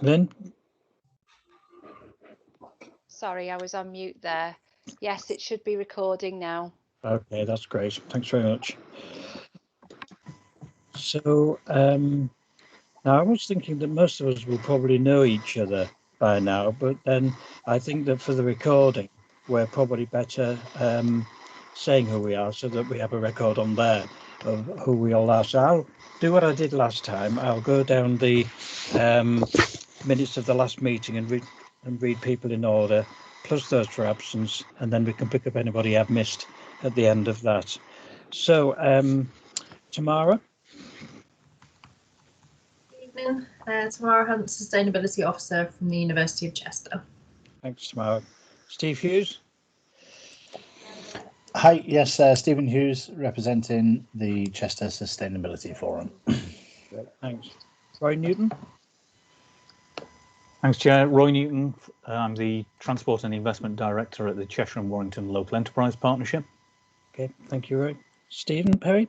Lynn? Sorry, I was on mute there. Yes, it should be recording now. Okay, that's great. Thanks very much. So now I was thinking that most of us will probably know each other by now, but then I think that for the recording, we're probably better saying who we are so that we have a record on there of who we all are. So I'll do what I did last time. I'll go down the minutes of the last meeting and read people in order, plus those for absence, and then we can pick up anybody I've missed at the end of that. So, Tamara? Good evening. Tamara Hunt, Sustainability Officer from the University of Chester. Thanks, Tamara. Steve Hughes? Hi, yes, Stephen Hughes, representing the Chester Sustainability Forum. Great, thanks. Roy Newton? Thanks, Chair. Roy Newton. I'm the Transport and Investment Director at the Cheshire and Warrington Local Enterprise Partnership. Okay, thank you, Roy. Stephen Perry?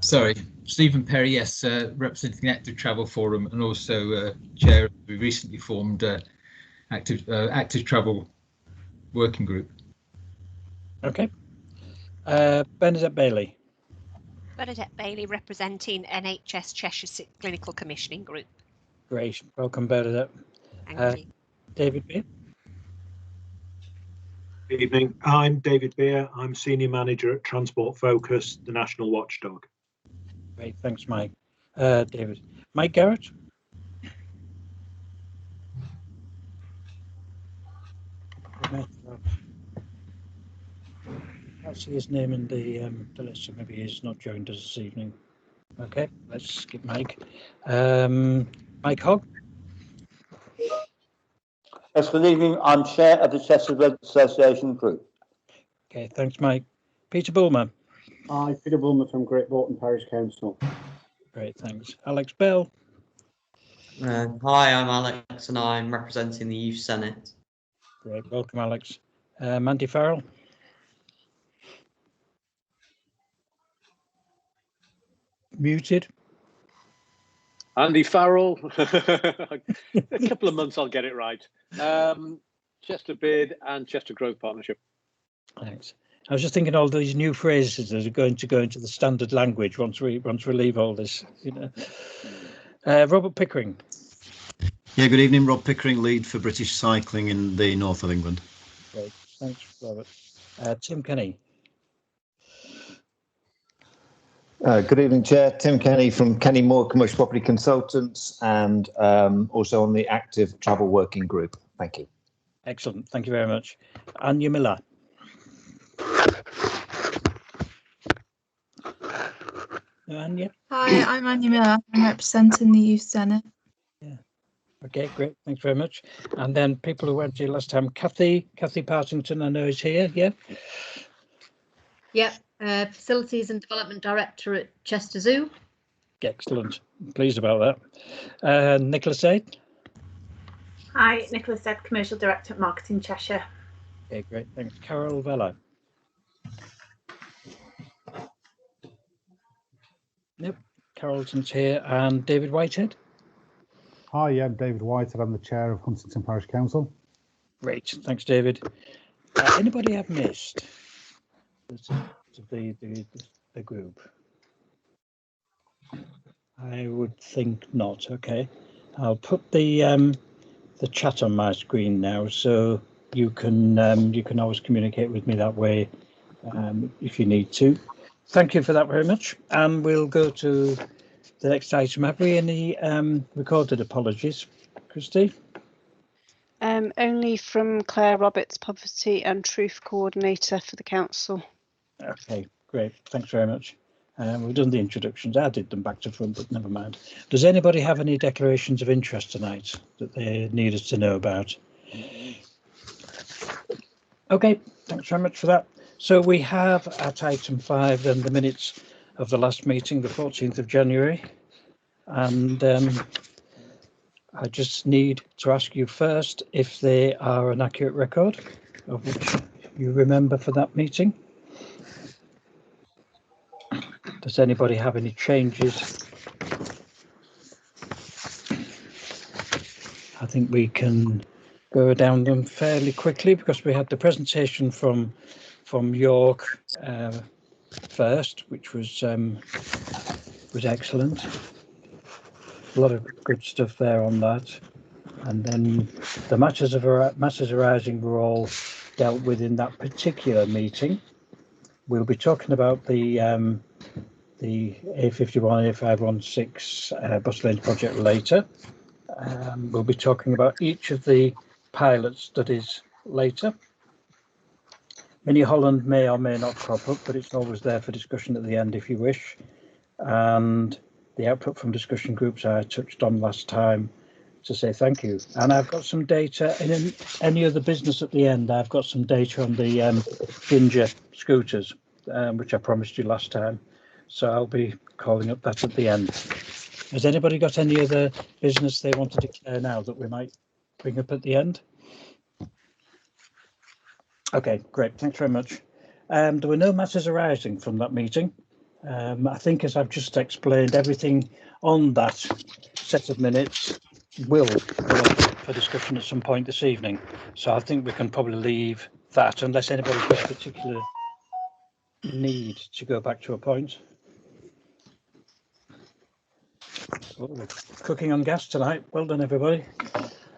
Sorry, Stephen Perry, yes, representing the Active Travel Forum and also chair of the recently formed Active Travel Working Group. Okay. Bernadette Bailey? Bernadette Bailey, representing NHS Cheshire Clinical Commissioning Group. Great, welcome Bernadette. Thank you. David Beer? Good evening, I'm David Beer. I'm Senior Manager at Transport Focus, the National Watchdog. Great, thanks Mike. David. Mike Garrett? I see his name in the list, so maybe he's not joined us this evening. Okay, let's skip Mike. Mike Hogg? Yes, good evening. I'm Chair of the Chester Red Association Group. Okay, thanks Mike. Peter Bulmer? Hi, Peter Bulmer from Great Bolton Parish Council. Great, thanks. Alex Bell? Hi, I'm Alex and I'm representing the Youth Senate. Great, welcome Alex. Mandy Farrell? Muted. Andy Farrell. A couple of months I'll get it right. Chester Bid and Chester Growth Partnership. Thanks. I was just thinking all these new phrases that are going to go into the standard language once we leave all this, you know. Robert Pickering. Yeah, good evening. Rob Pickering, lead for British Cycling in the north of England. Great, thanks Robert. Tim Kenny. Good evening, Chair. Tim Kenny from Kenny Moore Commercial Property Consultants and also on the Active Travel Working Group. Thank you. Excellent. Thank you very much. Anya Miller. Anya? Hi, I'm Anya Miller. I'm representing the Youth Senate. Yeah. Okay, great. Thanks very much. And then people who went to you last time, Kathy Partington, I know is here. Yeah. Yep. Facilities and Development Director at Chester Zoo. Excellent. Pleased about that. Nicholas Aid. Hi, Nicholas Aid, Commercial Director at Marketing Cheshire. Okay, great. Thanks. Carol Vella. Yep. Carolton's here. And David Whitehead. Hi, I'm David Whitehead. I'm the Chair of Huntington Parish Council. Great. Thanks, David. Anybody I've missed? The group. I would think not. Okay, I'll put the chat on my screen now, so you can always communicate with me that way if you need to. Thank you for that very much, and we'll go to the next item. Have we any recorded apologies, Christy? Only from Claire Roberts, Poverty and Truth Coordinator for the Council. Okay, great. Thanks very much. We've done the introductions. I did them back to front, but never mind. Does anybody have any declarations of interest tonight that they need us to know about? Okay, thanks very much for that. So we have at item 5 then the minutes of the last meeting, the 14th of January. And I just need to ask you first if they are an accurate record of which you remember for that meeting. Does anybody have any changes? I think we can go down them fairly quickly because we had the presentation from York first, which was excellent. A lot of good stuff there on that, and then the matters arising were all dealt with in that particular meeting. We'll be talking about the A51, A516 bus lanes project later. We'll be talking about each of the pilot studies later. Mini Holland may or may not crop up, but it's always there for discussion at the end if you wish. And the output from discussion groups I touched on last time to say thank you. And I've got some data in any other business at the end. I've got some data on the Ginger scooters, which I promised you last time. So I'll be calling up that at the end. Has anybody got any other business they want to declare now that we might bring up at the end? Okay, great. Thanks very much. There were no matters arising from that meeting. I think, as I've just explained, everything on that set of minutes will go up for discussion at some point this evening. So I think we can probably leave that unless anybody's got a particular need to go back to a point. Oh, cooking on gas tonight. Well done, everybody.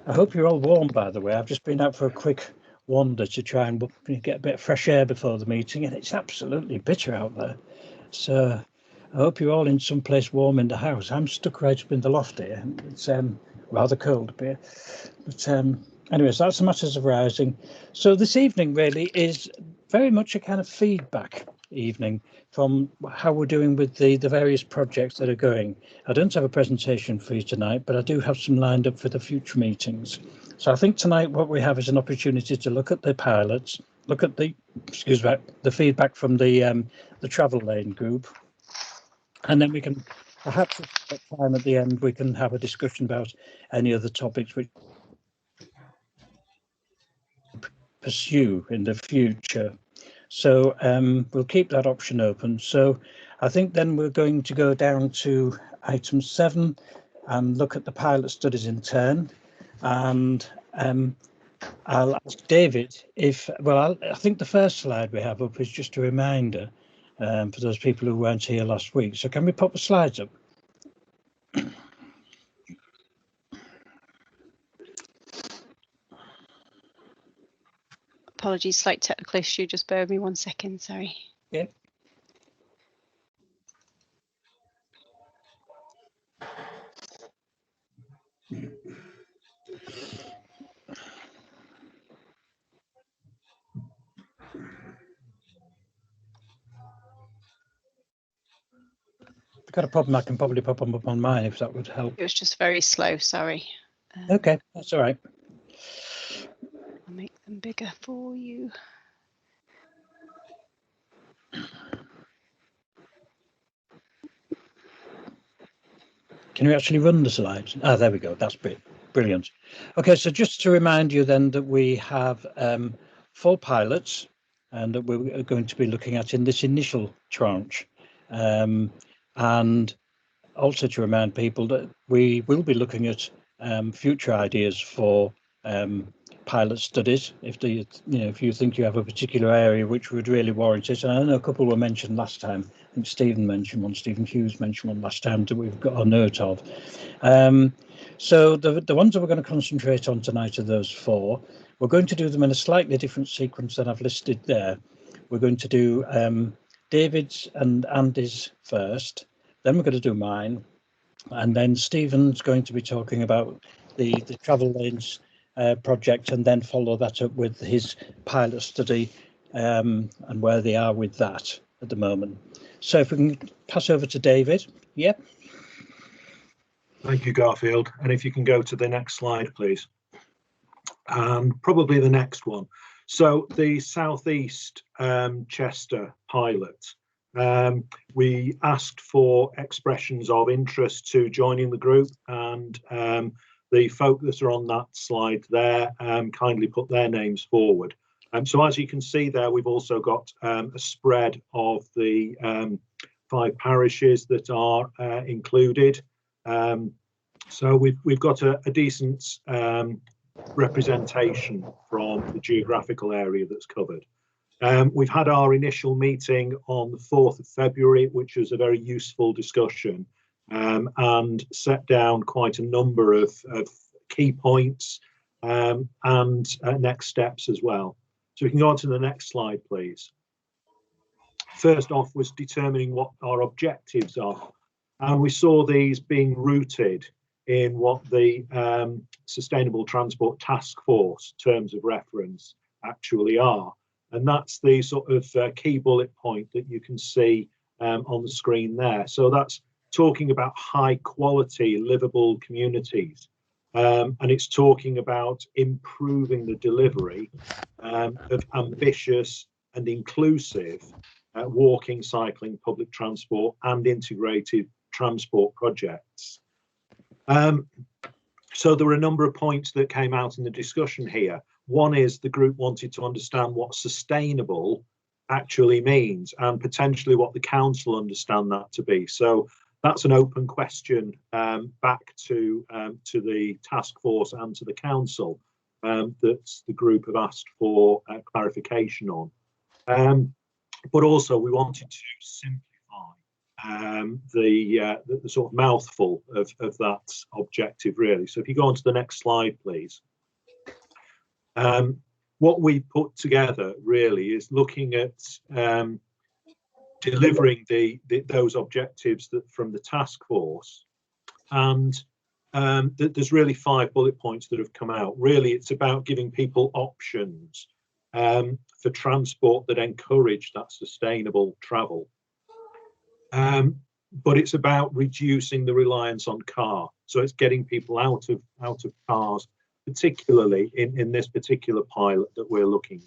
I hope you're all warm, by the way. I've just been out for a quick wander to try and get a bit of fresh air before the meeting, and it's absolutely bitter out there. So I hope you're all in some place warm in the house. I'm stuck right up in the loft here. It's rather cold up here. But anyways, that's the matters arising. So this evening really is very much a kind of feedback evening from how we're doing with the various projects that are going. I don't have a presentation for you tonight, but I do have some lined up for the future meetings. So I think tonight what we have is an opportunity to look at the pilots, look at the feedback from the travel lane group, and then we can perhaps at time at the end we can have a discussion about any other topics which pursue in the future. So we'll keep that option open. So I think then we're going to go down to item 7 and look at the pilot studies in turn. And I'll ask David if, well, I think the first slide we have up is just a reminder for those people who weren't here last week. So can we pop the slides up? Apologies, slight technical issue. Just bear with me 1 second. Sorry. Yeah. I've got a problem. I can probably pop them up on mine if that would help. It was just very slow. Sorry. Okay, that's all right. I'll make them bigger for you. Can you actually run the slides? Ah, there we go. That's brilliant. Okay, so just to remind you then that we have 4 pilots and that we're going to be looking at in this initial tranche. And also to remind people that we will be looking at future ideas for pilot studies if you think you have a particular area which would really warrant it. And I know a couple were mentioned last time. I think Stephen mentioned one, Stephen Hughes mentioned one last time that we've got a note of. So the ones that we're going to concentrate on tonight are those 4. We're going to do them in a slightly different sequence than I've listed there. We're going to do David's and Andy's first, then we're going to do mine, and then Stephen's going to be talking about the travel lanes project, and then follow that up with his pilot study and where they are with that at the moment. So if we can pass over to David. Yep. Thank you, Garfield. And if you can go to the next slide, please. And probably the next one. So the Southeast Chester pilot. We asked for expressions of interest to joining the group, and the folk that are on that slide there kindly put their names forward. So as you can see there, we've also got a spread of the parishes that are included. So we've got a decent representation from the geographical area that's covered. We've had our initial meeting on the 4th of February, which was a very useful discussion, and set down quite a number of key points and next steps as well. So we can go on to the next slide, please. First off was determining what our objectives are, and we saw these being rooted in what the Sustainable Transport Task Force terms of reference actually are. And that's the sort of key bullet point that you can see on the screen there. So that's talking about high quality livable communities. And it's talking about improving the delivery of ambitious and inclusive walking, cycling, public transport and integrated transport projects. So there were a number of points that came out in the discussion here. One is the group wanted to understand what sustainable actually means and potentially what the council understand that to be. So that's an open question back to the task force and to the council that the group have asked for clarification on. But also we wanted to simplify the sort of mouthful of that objective really. So if you go on to the next slide, please. What we put together really is looking at delivering those objectives from the task force, and there's really 5 bullet points that have come out. Really, it's about giving people options for transport that encourage that sustainable travel. But it's about reducing the reliance on car. So it's getting people out of cars, particularly in this particular pilot that we're looking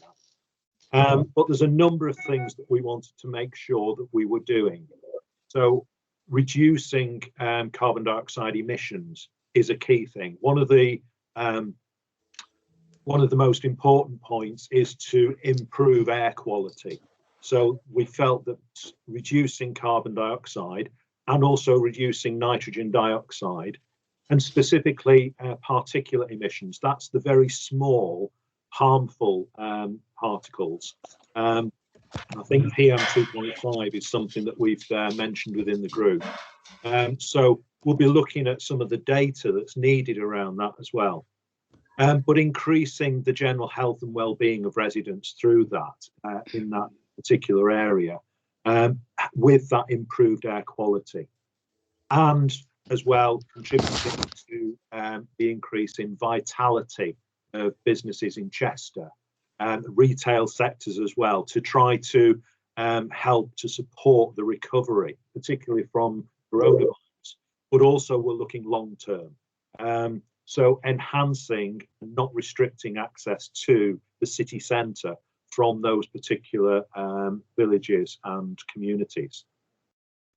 at. But there's a number of things that we wanted to make sure that we were doing. So reducing carbon dioxide emissions is a key thing. One of the most important points is to improve air quality. So we felt that reducing carbon dioxide and also reducing nitrogen dioxide, and specifically particulate emissions, that's the very small harmful particles. I think PM 2.5 is something that we've mentioned within the group. So we'll be looking at some of the data that's needed around that as well. But increasing the general health and well-being of residents through that in that particular area with that improved air quality, and as well contributing to the increase in vitality of businesses in Chester and retail sectors as well, to try to help to support the recovery, particularly from coronavirus, but also we're looking long term. So enhancing and not restricting access to the city centre from those particular villages and communities.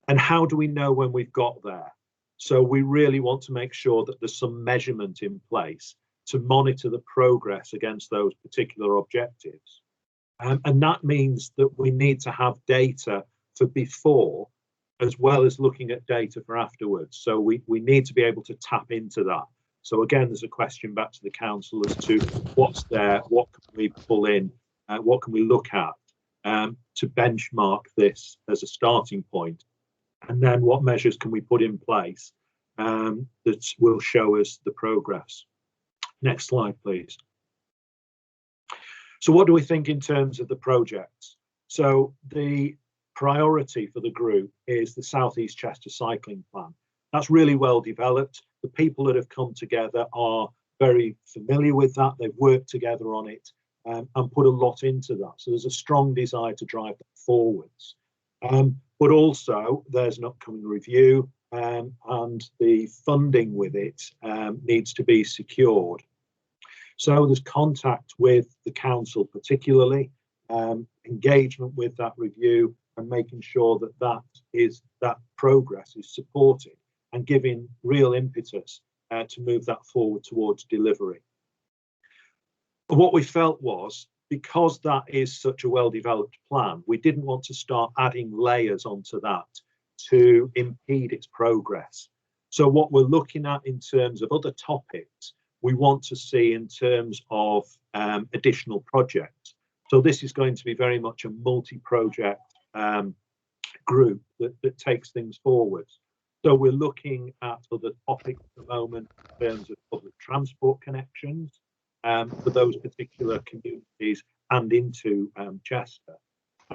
And how do we know when we've got there? So we really want to make sure that there's some measurement in place to monitor the progress against those particular objectives. And that means that we need to have data for before, as well as looking at data for afterwards. So we need to be able to tap into that. So again, there's a question back to the council as to what's there, what can we pull in, what can we look at to benchmark this as a starting point, and then what measures can we put in place that will show us the progress. Next slide, please. So what do we think in terms of the projects? So the priority for the group is the South East Chester Cycling Plan. That's really well developed. The people that have come together are very familiar with that. They've worked together on it and put a lot into that. So there's a strong desire to drive that forwards. But also there's an upcoming review and the funding with it needs to be secured. So there's contact with the council particularly, engagement with that review and making sure that that progress is supported and giving real impetus to move that forward towards delivery. But what we felt was, because that is such a well-developed plan, we didn't want to start adding layers onto that to impede its progress. So what we're looking at in terms of other topics, we want to see in terms of additional projects. So this is going to be very much a multi-project group that takes things forward. So we're looking at other topics at the moment in terms of public transport connections for those particular communities and into Chester.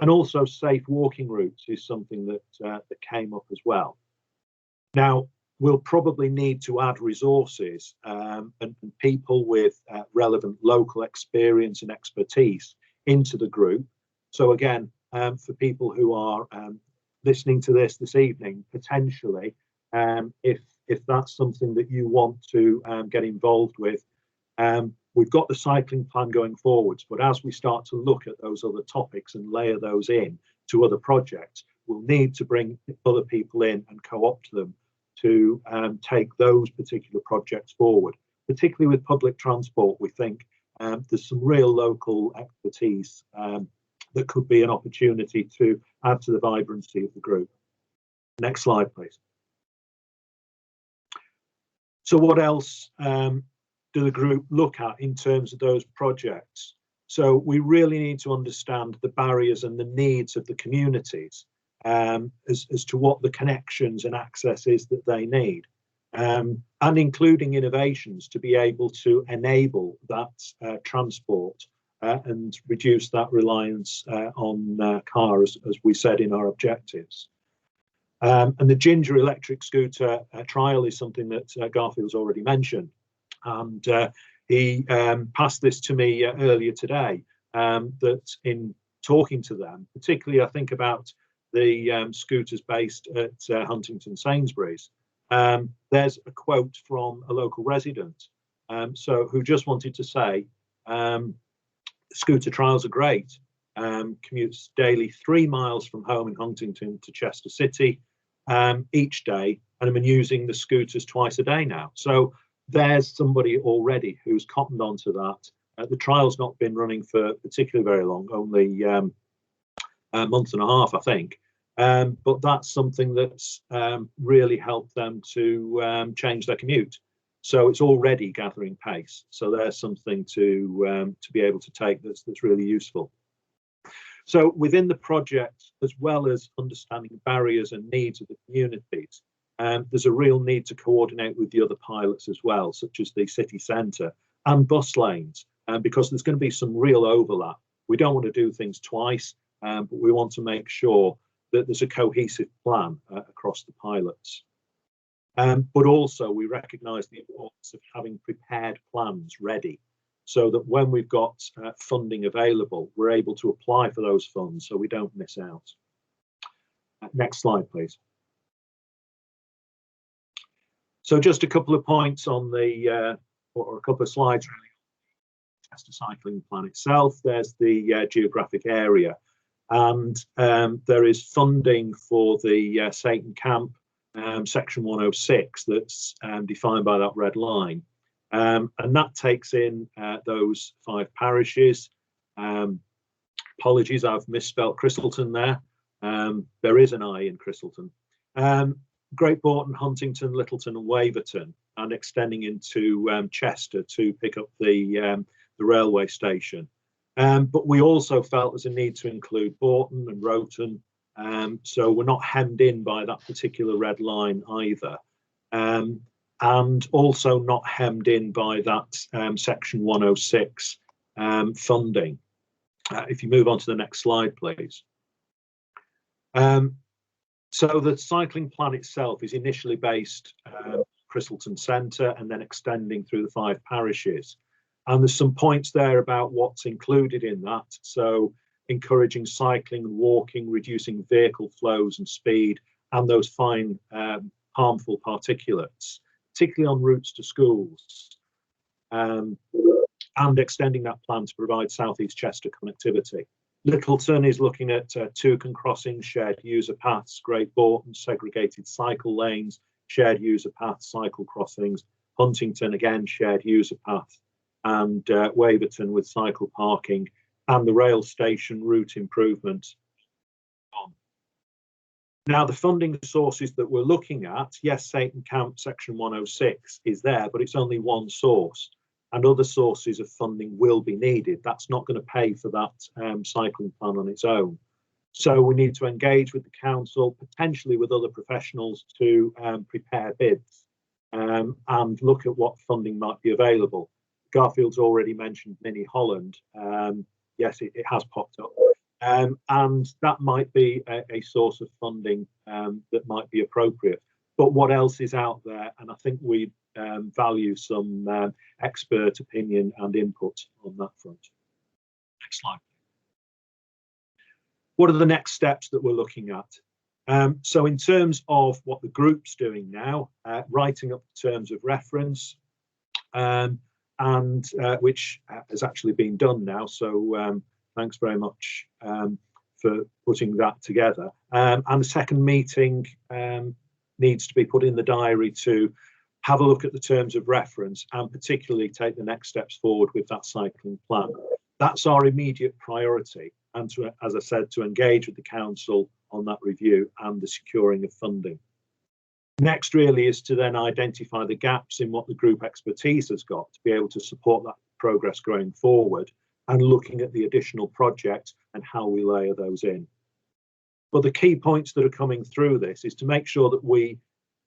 And also safe walking routes is something that came up as well. Now, we'll probably need to add resources and people with relevant local experience and expertise into the group. So again, for people who are listening to this evening, potentially, if that's something that you want to get involved with, we've got the cycling plan going forwards, but as we start to look at those other topics and layer those in to other projects, we'll need to bring other people in and co-opt them to take those particular projects forward. Particularly with public transport, we think there's some real local expertise that could be an opportunity to add to the vibrancy of the group. Next slide, please. So what else do the group look at in terms of those projects? So we really need to understand the barriers and the needs of the communities as to what the connections and access is that they need, and including innovations to be able to enable that transport and reduce that reliance on cars, as we said in our objectives. And the Ginger electric scooter trial is something that Garfield's already mentioned. And he passed this to me earlier today, that in talking to them, particularly I think about the scooters based at Huntington Sainsbury's, there's a quote from a local resident who just wanted to say, scooter trials are great, commutes daily 3 miles from home in Huntington to Chester City each day, and I've been using the scooters twice a day now. So there's somebody already who's cottoned onto that. The trial's not been running for particularly very long, only a month and a half, I think. But that's something that's really helped them to change their commute. So it's already gathering pace. So there's something to be able to take that's really useful. So within the project, as well as understanding barriers and needs of the communities, there's a real need to coordinate with the other pilots as well, such as the city centre and bus lanes, because there's going to be some real overlap. We don't want to do things twice, but we want to make sure that there's a cohesive plan across the pilots. But also we recognise the importance of having prepared plans ready, so that when we've got funding available, we're able to apply for those funds so we don't miss out. Next slide, please. So just a couple of points on the, or a couple of slides really, Chester Cycling Plan itself. There's the geographic area, and there is funding for the Satan Camp, section 106, that's defined by that red line. And that takes in those 5 parishes. Apologies, I've misspelt Christleton there. There is an I in Christleton. Great Boughton, Huntington, Littleton and Waverton, and extending into Chester to pick up the railway station. But we also felt there's a need to include Boughton and Rowton, so we're not hemmed in by that particular red line either. And also not hemmed in by that section 106 funding. If you move on to the next slide, please. So the cycling plan itself is initially based Christleton Centre and then extending through the 5 parishes. And there's some points there about what's included in that. So encouraging cycling and walking, reducing vehicle flows and speed, and those fine harmful particulates, particularly on routes to schools, and extending that plan to provide South East Chester connectivity. Littleton is looking at Toucan crossings, shared user paths. Great Boughton, segregated cycle lanes, shared user paths, cycle crossings. Huntington, again, shared user path. And Waverton with cycle parking and the rail station route improvement. Now, the funding sources that we're looking at, yes, Satan Camp Section 106 is there, but it's only one source, and other sources of funding will be needed. That's not going to pay for that cycling plan on its own. So we need to engage with the council, potentially with other professionals, to prepare bids and look at what funding might be available. Garfield's already mentioned Mini Holland. Yes, it has popped up. And that might be a source of funding that might be appropriate. But what else is out there? And I think we value some expert opinion and input on that front. Next slide. What are the next steps that we're looking at? So in terms of what the group's doing now, writing up the terms of reference, and which has actually been done now. So thanks very much for putting that together. And the second meeting needs to be put in the diary to have a look at the terms of reference and particularly take the next steps forward with that cycling plan. That's our immediate priority. And to, as I said, to engage with the council on that review and the securing of funding. Next really is to then identify the gaps in what the group expertise has got to be able to support that progress going forward and looking at the additional projects and how we layer those in. But the key points that are coming through this is to make sure that we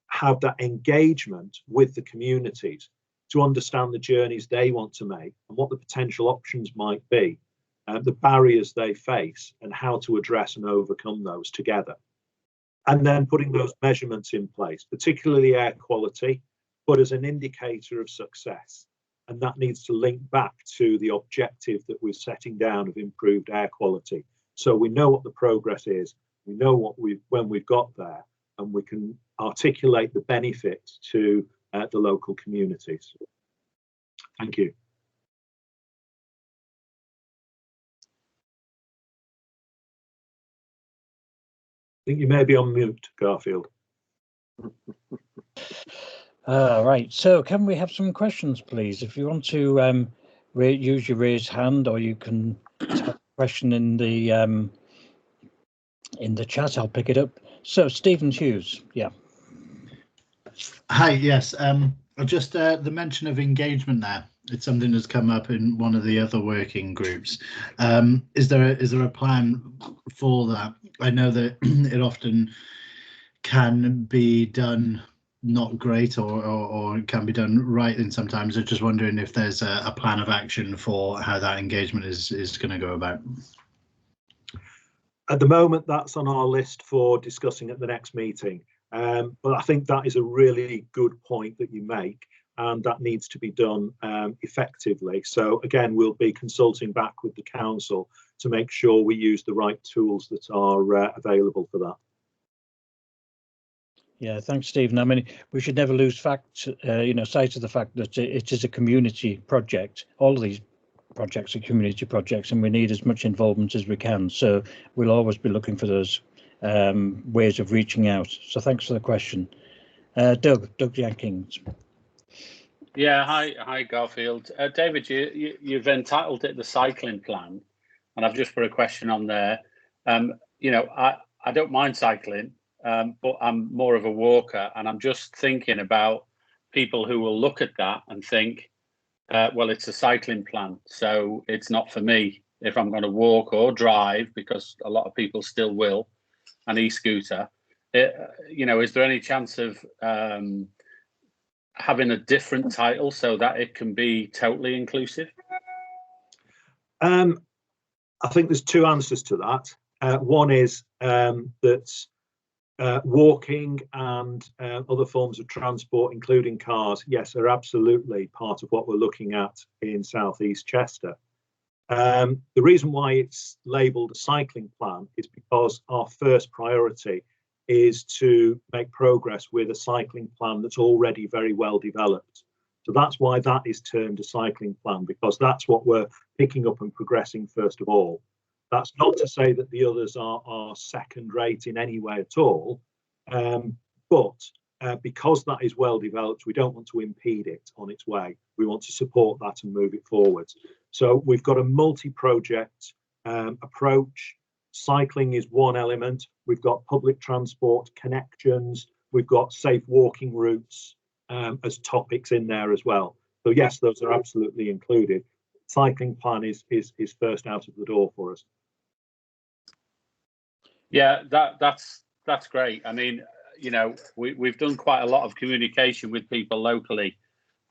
have that engagement with the communities to understand the journeys they want to make and what the potential options might be. The barriers they face and how to address and overcome those together. And then putting those measurements in place, particularly air quality, but as an indicator of success. And that needs to link back to the objective that we're setting down of improved air quality. So we know what the progress is, we know what when we've got there, and we can articulate the benefit to the local communities. Thank you. I think you may be on mute, Garfield. Right, so can we have some questions, please? If you want to use your raised hand, or you can type a question in the chat, I'll pick it up. So Stephen Hughes, yeah. Hi, yes. Just the mention of engagement there. It's something that's come up in one of the other working groups. Is there a plan for that? I know that it often can be done not great, or it can be done right, and sometimes I'm just wondering if there's a plan of action for how that engagement is going to go about. At the moment, that's on our list for discussing at the next meeting. But I think that is a really good point that you make, and that needs to be done effectively. So again, we'll be consulting back with the council to make sure we use the right tools that are available for that. Yeah, thanks, Stephen. I mean, we should never lose sight of the fact that it is a community project. All of these projects are community projects, and we need as much involvement as we can. So we'll always be looking for those ways of reaching out. So thanks for the question. Doug Jenkins. Yeah, hi Garfield. David, you've entitled it the cycling plan, and I've just put a question on there. I don't mind cycling, but I'm more of a walker, and I'm just thinking about people who will look at that and think, well, it's a cycling plan, so it's not for me if I'm going to walk or drive, because a lot of people still will, an e-scooter. Is there any chance of having a different title so that it can be totally inclusive? I think there's two answers to that. One is that walking and other forms of transport, including cars, yes, are absolutely part of what we're looking at in South East Chester. The reason why it's labelled a cycling plan is because our first priority is to make progress with a cycling plan that's already very well developed. So that's why that is termed a cycling plan, because that's what we're picking up and progressing first of all. That's not to say that the others are second rate in any way at all, but because that is well developed, we don't want to impede it on its way. We want to support that and move it forward. So we've got a multi-project approach cycling is one element. We've got public transport connections. We've got safe walking routes as topics in there as well. So yes, those are absolutely included. Cycling plan is first out of the door for us. Yeah, that's great. I mean, you know, we've done quite a lot of communication with people locally,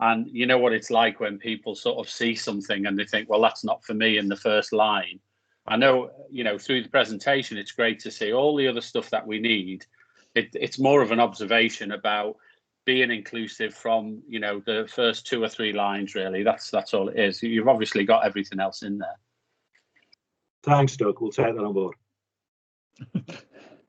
and you know what it's like when people sort of see something and they think, well, that's not for me in the first line. I know, you know, through the presentation, it's great to see all the other stuff that we need. It's more of an observation about being inclusive from, you know, the first 2 or 3 lines, really. That's all it is. You've obviously got everything else in there. Thanks, Doug. We'll take that on board.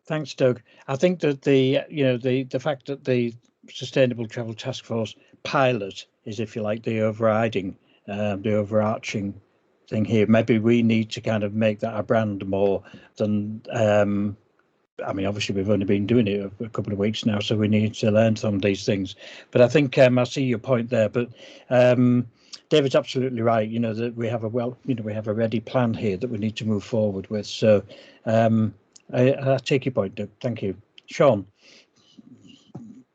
Thanks, Doug. I think that the fact that the Sustainable Travel Task Force pilot is, if you like, the overarching thing here. Maybe we need to kind of make that our brand more than. I mean, obviously we've only been doing it a couple of weeks now, so we need to learn some of these things. But I think I see your point there. But David's absolutely right. You know that we have a ready plan here that we need to move forward with. So I take your point, Doug. Thank you, Sean.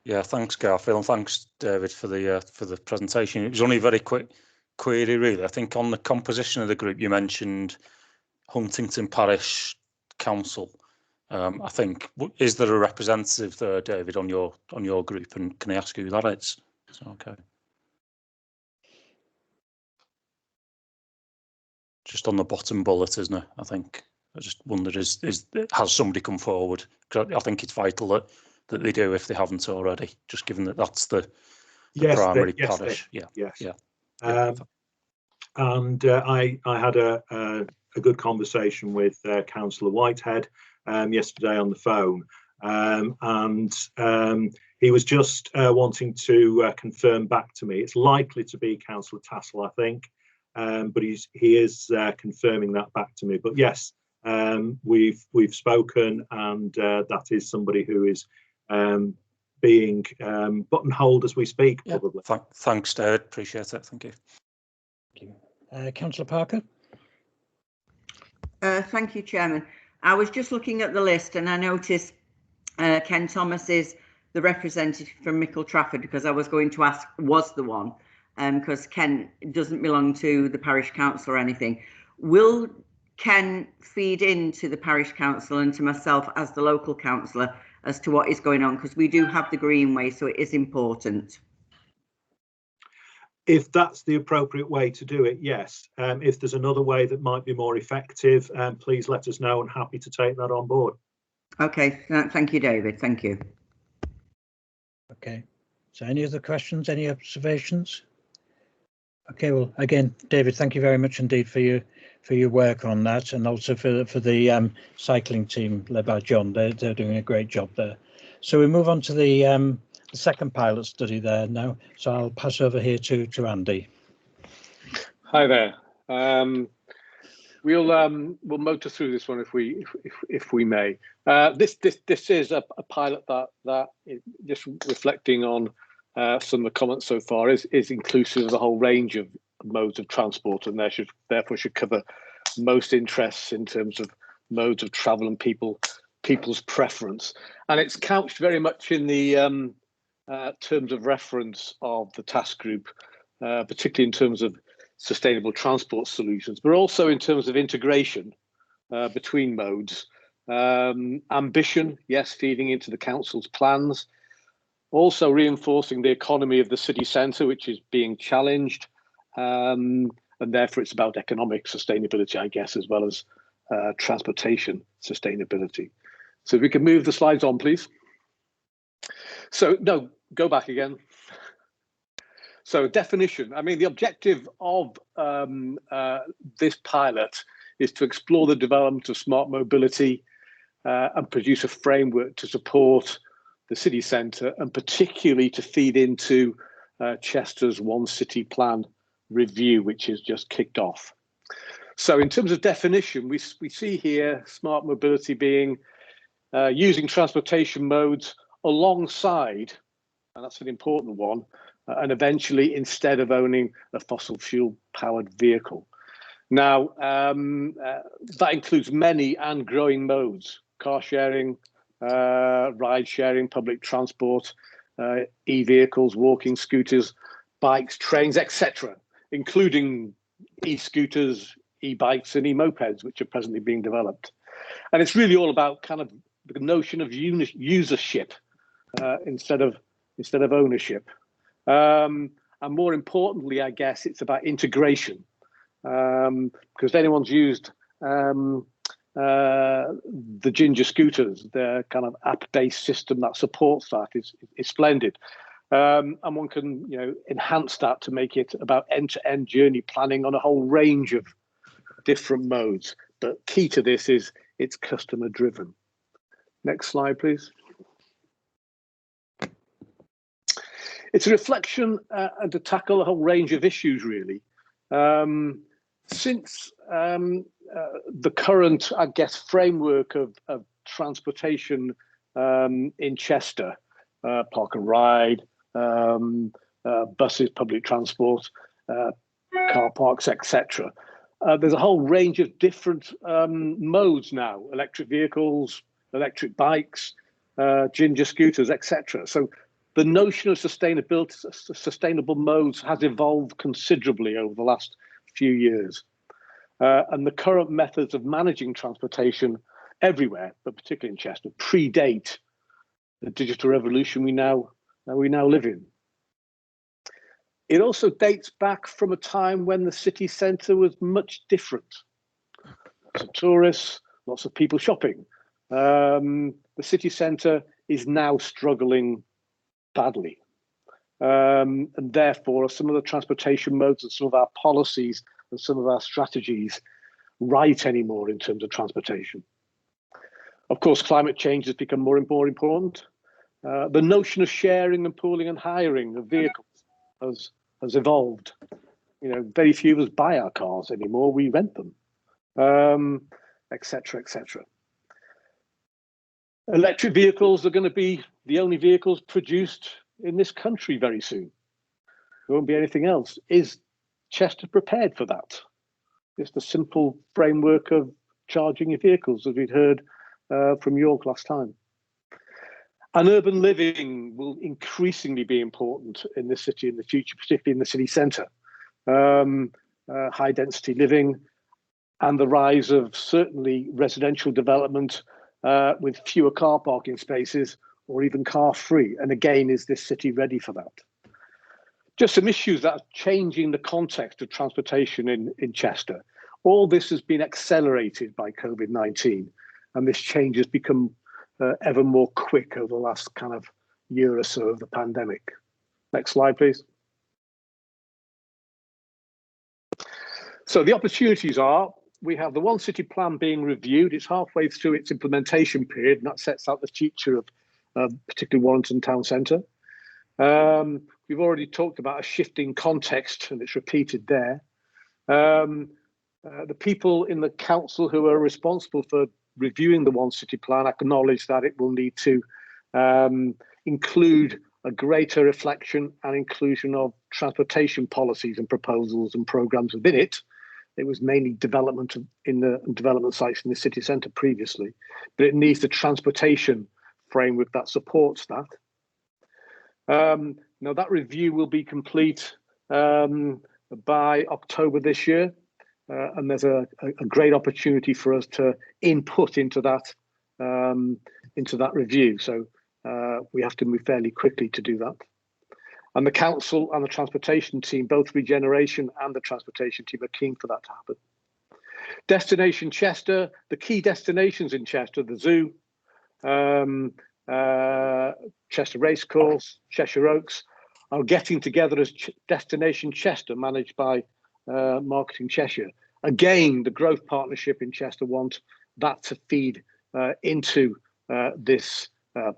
Yeah, thanks, Garfield, and thanks, David, for the presentation. It was only a very quick query, really. I think on the composition of the group, you mentioned Huntington Parish Council. I think, is there a representative there, David, on your group, and can I ask who that is? Okay. Just on the bottom bullet, isn't it? I think I just wondered, has somebody come forward? I think it's vital that they do if they haven't already. Just given that that's the primary parish. Yeah. And I had a good conversation with Councillor Whitehead yesterday on the phone, and he was just wanting to confirm back to me. It's likely to be Councillor Tassell, I think, but he is confirming that back to me. But yes, we've spoken, and that is somebody who is being buttonholed as we speak, probably. Thanks, David. Appreciate it. Thank you. Councillor Parker. Thank you, Chairman. I was just looking at the list and I noticed Ken Thomas is the representative from Mickle Trafford, because I was going to ask, was the one, because Ken doesn't belong to the parish council or anything. Will Ken feed into the parish council and to myself as the local councillor as to what is going on? Because we do have the Greenway, so it is important. If that's the appropriate way to do it, yes. If there's another way that might be more effective, please let us know, and happy to take that on board. Okay, thank you, David. Thank you. Okay, so any other questions, any observations? Okay, well, again, David, thank you very much indeed for your work on that, and also for the cycling team led by John. They're doing a great job there. So we move on to the second pilot study there now. So I'll pass over here to Andy. Hi there. We'll motor through this one if we may. This is a pilot that just reflecting on some of the comments so far is inclusive of the whole range of modes of transport, and therefore should cover most interests in terms of modes of travel and people's preference. And it's couched very much in the terms of reference of the task group, particularly in terms of sustainable transport solutions, but also in terms of integration between modes. Ambition, yes, feeding into the council's plans. Also reinforcing the economy of the city centre, which is being challenged. And therefore it's about economic sustainability, I guess, as well as transportation sustainability. So if we can move the slides on, please. So no, go back again. So definition, I mean, the objective of this pilot is to explore the development of smart mobility and produce a framework to support the city centre, and particularly to feed into Chester's One City Plan review, which is just kicked off. So in terms of definition, we see here smart mobility being using transportation modes alongside, and that's an important one, and eventually instead of owning a fossil fuel powered vehicle. Now, that includes many and growing modes: car sharing, ride sharing, public transport, e-vehicles, walking scooters, bikes, trains, etc., including e-scooters, e-bikes and e-mopeds, which are presently being developed. And it's really all about kind of the notion of usership instead of ownership. And more importantly, I guess it's about integration, because if anyone's used the Ginger scooters, their kind of app-based system that supports that is splendid. And one can, enhance that to make it about end-to-end journey planning on a whole range of different modes. But key to this is it's customer driven. Next slide, please. It's a reflection and to tackle a whole range of issues, really. Since the current, I guess, framework of transportation in Chester, park and ride, buses, public transport, car parks, etc. There's a whole range of different modes now: electric vehicles, electric bikes, Ginger scooters, etc. So the notion of sustainable modes has evolved considerably over the last few years. And the current methods of managing transportation everywhere, but particularly in Chester, predate the digital revolution we now live in. It also dates back from a time when the city centre was much different. Lots of tourists, lots of people shopping. The city centre is now struggling badly. And therefore, some of the transportation modes and some of our policies and some of our strategies right anymore in terms of transportation. Of course, climate change has become more and more important. The notion of sharing and pooling and hiring of vehicles has evolved. Very few of us buy our cars anymore, we rent them, etc., etc. Electric vehicles are going to be the only vehicles produced in this country very soon. There won't be anything else. Is Chester prepared for that? Just a simple framework of charging your vehicles, as we'd heard from York last time. And urban living will increasingly be important in the city in the future, particularly in the city centre. High density living and the rise of certainly residential development with fewer car parking spaces or even car free. And again, is this city ready for that? Just some issues that are changing the context of transportation in Chester. All this has been accelerated by COVID-19, and this change has become ever more quick over the last kind of year or so of the pandemic. Next slide, please. So the opportunities are, we have the One City Plan being reviewed. It's halfway through its implementation period, and that sets out the future of particularly Warrington Town Centre. We've already talked about a shifting context, and it's repeated there. The people in the council who are responsible for reviewing the One City Plan acknowledge that it will need to include a greater reflection and inclusion of transportation policies and proposals and programmes within it. It was mainly development in the development sites in the city centre previously, but it needs the transportation framework that supports that. Now that review will be complete by October this year, and there's a great opportunity for us to input into that review. So we have to move fairly quickly to do that. And the council and the transportation team, both regeneration and the transportation team, are keen for that to happen. Destination Chester, the key destinations in Chester, the zoo, Chester Racecourse, Cheshire Oaks, are getting together as Destination Chester, managed by Marketing Cheshire. Again, the Growth Partnership in Chester want that to feed into this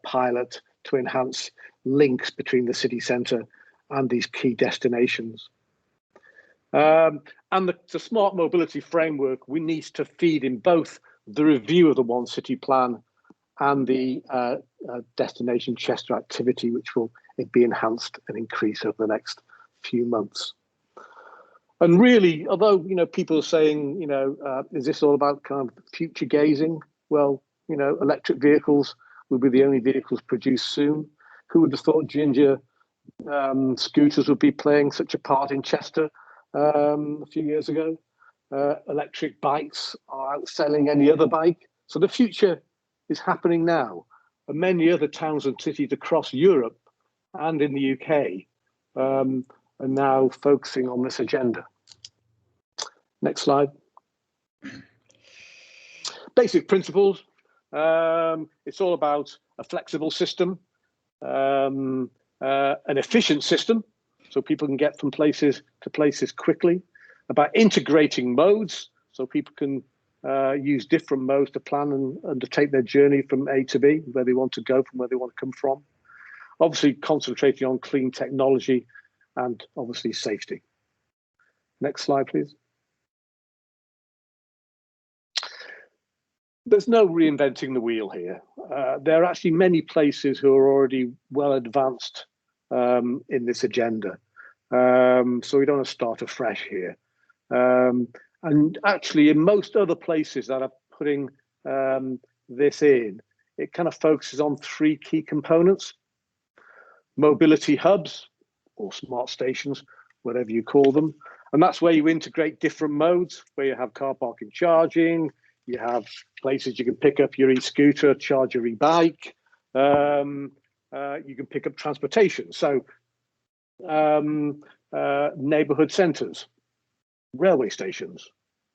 pilot to enhance links between the city centre and these key destinations. And the smart mobility framework, we need to feed in both the review of the One City Plan and the Destination Chester activity, which will be enhanced and increase over the next few months. And really, although, people are saying, is this all about kind of future gazing? Well, electric vehicles will be the only vehicles produced soon. Who would have thought Ginger scooters would be playing such a part in Chester a few years ago? Electric bikes are outselling any other bike. So the future is happening now. And many other towns and cities across Europe and in the UK are now focusing on this agenda. Next slide. Basic principles. It's all about a flexible system, an efficient system, so people can get from places to places quickly, about integrating modes, so people can use different modes to plan and undertake their journey from A to B, where they want to go, from where they want to come from. Obviously concentrating on clean technology and obviously safety. Next slide, please. There's no reinventing the wheel here. There are actually many places who are already well advanced in this agenda. So we don't want to start afresh here. And actually, in most other places that are putting this in, it kind of focuses on 3 key components: mobility hubs, or smart stations, whatever you call them. And that's where you integrate different modes, where you have car parking charging, you have places you can pick up your e-scooter, charge your e-bike, you can pick up transportation. So neighborhood centers, railway stations,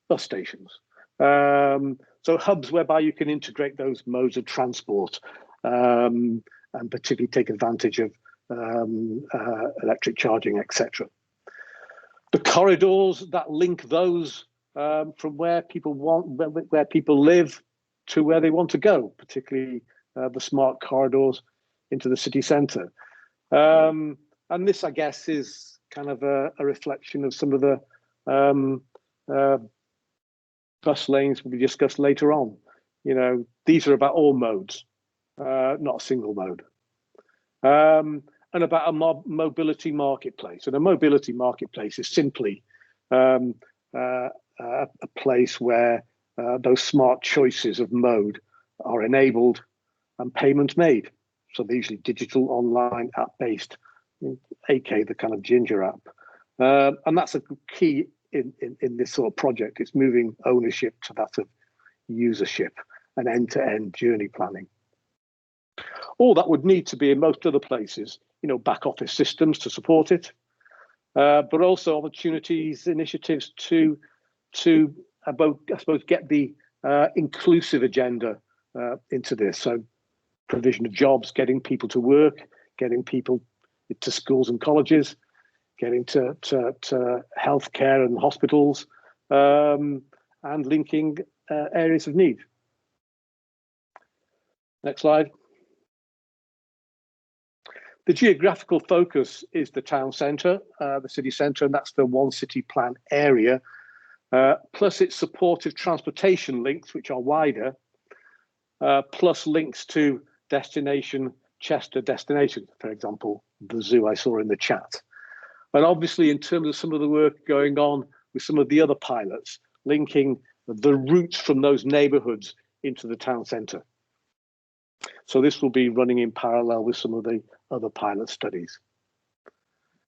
bus stations. So hubs whereby you can integrate those modes of transport and particularly take advantage of electric charging, etc. The corridors that link those from where people live to where they want to go, particularly the smart corridors into the city centre. And this, I guess, is kind of a reflection of some of the bus lanes will be discussed later on. These are about all modes, not a single mode. And about a mobility marketplace. And a mobility marketplace is simply a place where those smart choices of mode are enabled and payment made. So they're usually digital, online, app-based, aka the kind of Ginger app. And that's a key in this sort of project. It's moving ownership to that of usership and end-to-end journey planning. All that would need to be in most other places, back office systems to support it, but also opportunities, initiatives to about, I suppose, get the inclusive agenda into this. So provision of jobs, getting people to work, getting people to schools and colleges, getting to healthcare and hospitals, and linking areas of need. Next slide. The geographical focus is the town centre, the city centre, and that's the one city plan area, plus its supportive transportation links, which are wider, plus links to destination, Chester destinations, for example, the zoo I saw in the chat. And obviously, in terms of some of the work going on with some of the other pilots, linking the routes from those neighbourhoods into the town centre. So this will be running in parallel with some of the other pilot studies.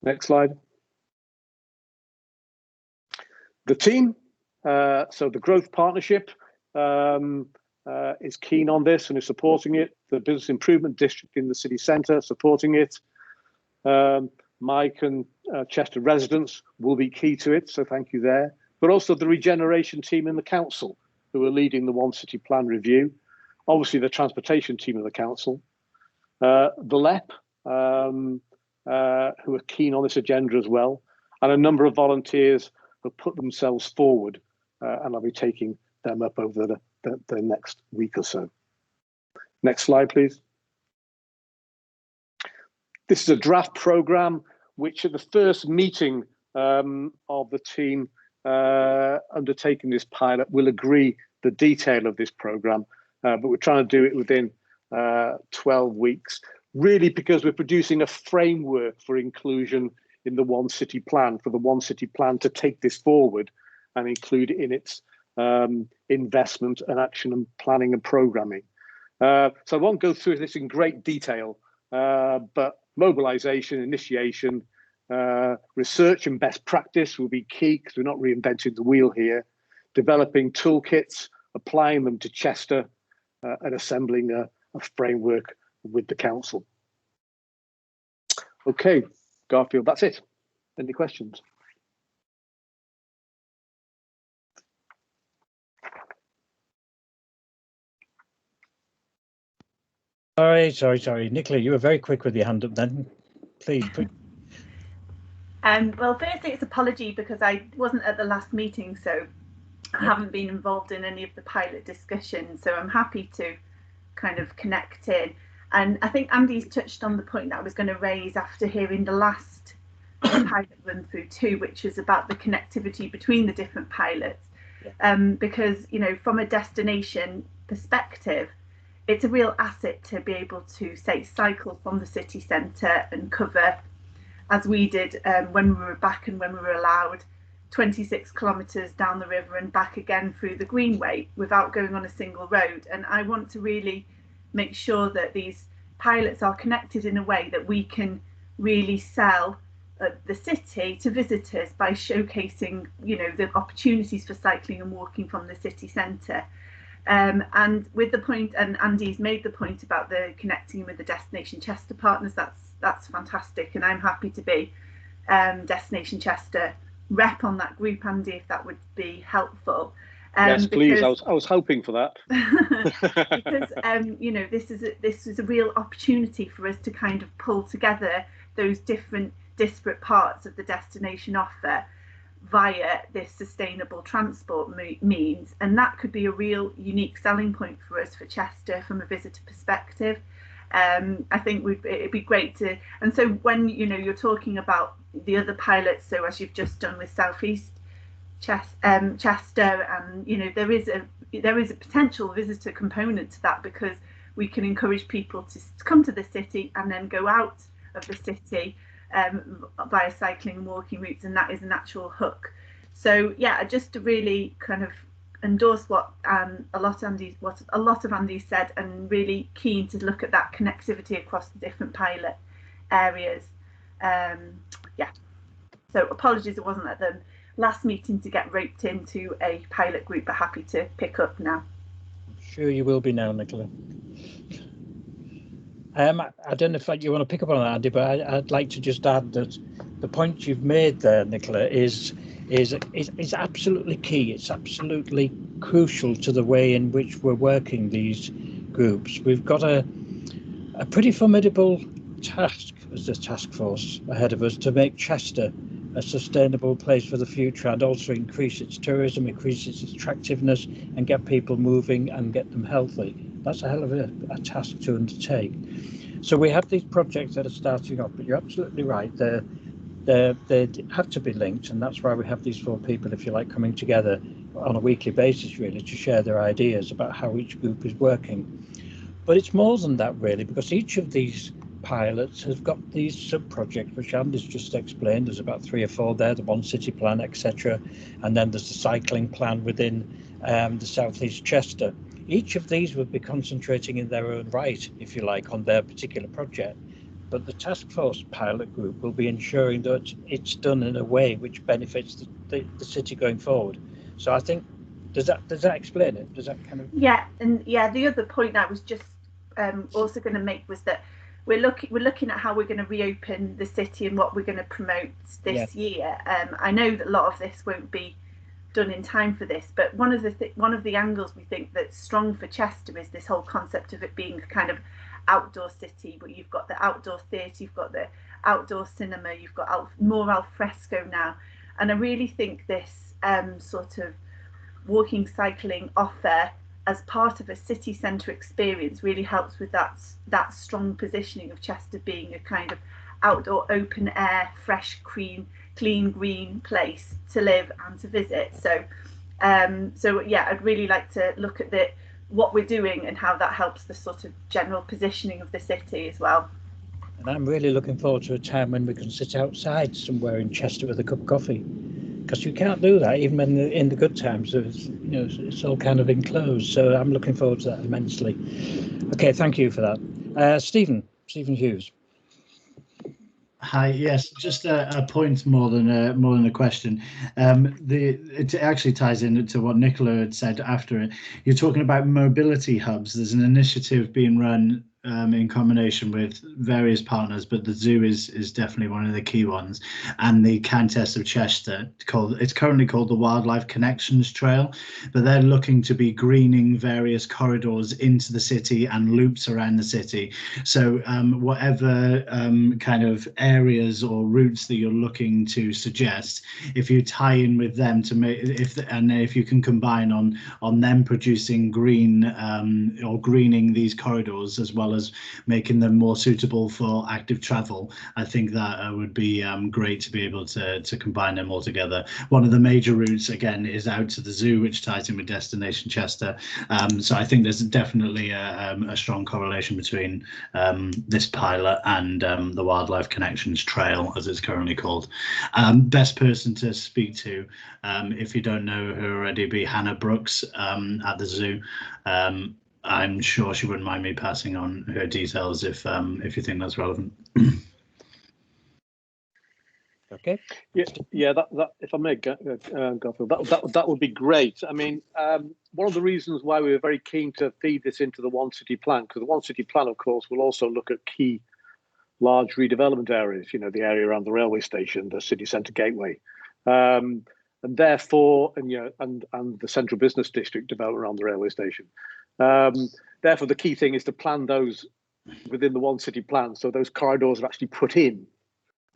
Next slide. The team, so the Growth Partnership is keen on this and is supporting it. The Business Improvement District in the city centre supporting it. Mike and Chester residents will be key to it, so thank you there. But also the regeneration team in the council who are leading the One City Plan review. Obviously the transportation team of the council. The LEP, who are keen on this agenda as well. And a number of volunteers have put themselves forward, and I'll be taking them up over the next week or so. Next slide, please. This is a draft programme, which at the first meeting of the team undertaking this pilot will agree the detail of this programme, but we're trying to do it within 12 weeks, really because we're producing a framework for inclusion in the One City plan, for the One City plan to take this forward and include it in its investment and action and planning and programming. So I won't go through this in great detail, but mobilisation, initiation, research and best practice will be key because we're not reinventing the wheel here. Developing toolkits, applying them to Chester, and assembling a framework with the council. Okay, Garfield, that's it. Any questions? Sorry. Nicola, you were very quick with your hand up then. Please. Well, firstly, it's apology because I wasn't at the last meeting, so I haven't been involved in any of the pilot discussions. So I'm happy to kind of connect in. And I think Andy's touched on the point that I was going to raise after hearing the last pilot run through too, which is about the connectivity between the different pilots. Because, you know, from a destination perspective, it's a real asset to be able to, say, cycle from the city centre and cover, as we did when we were back and when we were allowed, 26 kilometres down the river and back again through the Greenway without going on a single road. And I want to really make sure that these pilots are connected in a way that we can really sell the city to visitors by showcasing, you know, the opportunities for cycling and walking from the city centre. And with the point, and Andy's made the point about the connecting with the Destination Chester partners, that's fantastic, and I'm happy to be Destination Chester rep on that group, Andy, if that would be helpful. Yes, please. I was hoping for that. Because you know, this is a real opportunity for us to kind of pull together those different disparate parts of the destination offer via this sustainable transport means, and that could be a real unique selling point for us for Chester from a visitor perspective. I think it'd be great to, and so when you know you're talking about the other pilots, so as you've just done with Southeast Chester, and you know there is a potential visitor component to that, because we can encourage people to come to the city and then go out of the city via cycling and walking routes, and that is a natural hook. So yeah, just to really kind of endorse what a lot of Andy said, and really keen to look at that connectivity across the different pilot areas. Yeah, so apologies I wasn't at the last meeting to get roped into a pilot group, but happy to pick up now. Sure you will be now, Nicola. I don't know if you want to pick up on that, Andy, but I'd like to just add that the point you've made there, Nicola, is absolutely key. It's absolutely crucial to the way in which we're working these groups. We've got a pretty formidable task as a task force ahead of us to make Chester a sustainable place for the future, and also increase its tourism, increase its attractiveness, and get people moving and get them healthy. That's a hell of a task to undertake. So we have these projects that are starting up, but you're absolutely right. They have to be linked, and that's why we have these four people, if you like, coming together on a weekly basis, really, to share their ideas about how each group is working. But it's more than that, really, because each of these pilots has got these sub-projects, which Andy's just explained. There's about 3 or 4 there, the One City plan, etc. And then there's the cycling plan within the Southeast Chester. Each of these would be concentrating in their own right, if you like, on their particular project. But the task force pilot group will be ensuring that it's done in a way which benefits the city going forward. So I think, does that explain it? Does that kind of? Yeah, and yeah, the other point I was just also going to make was that we're looking at how we're going to reopen the city and what we're going to promote this year. I know that a lot of this won't be done in time for this, but one of the angles we think that's strong for Chester is this whole concept of it being a kind of outdoor city, but you've got the outdoor theatre, you've got the outdoor cinema, you've got more al fresco now, and I really think this sort of walking cycling offer as part of a city centre experience really helps with that strong positioning of Chester being a kind of outdoor, open air, fresh, clean green place to live and to visit. So yeah, I'd really like to look at what we're doing and how that helps the sort of general positioning of the city as well. And I'm really looking forward to a time when we can sit outside somewhere in Chester with a cup of coffee, because you can't do that even when in the good times. It's all kind of enclosed. So I'm looking forward to that immensely. Okay, thank you for that. Stephen Hughes. Hi. Yes, just a point more than a question. It actually ties into what Nicola had said after it. You're talking about mobility hubs. There's an initiative being run in combination with various partners, but the zoo is definitely one of the key ones. And the Countess of Chester, it's currently called the Wildlife Connections Trail, but they're looking to be greening various corridors into the city and loops around the city. So whatever kind of areas or routes that you're looking to suggest, if you tie in with them to make, if you can combine on them producing green or greening these corridors as well as making them more suitable for active travel, I think that would be great to be able to combine them all together. One of the major routes again is out to the zoo, which ties in with Destination Chester. So I think there's definitely a strong correlation between this pilot and the Wildlife Connections Trail, as it's currently called. Best person to speak to, if you don't know her already, be Hannah Brooks at the zoo. I'm sure she wouldn't mind me passing on her details if you think that's relevant. Okay. Yeah. That if I may, Garfield, that would be great. I mean, one of the reasons why we were very keen to feed this into the One City Plan, because the One City Plan, of course, will also look at key large redevelopment areas. The area around the railway station, the city centre gateway, and therefore, and the central business district development around the railway station. Therefore, the key thing is to plan those within the One City Plan, so those corridors are actually put in.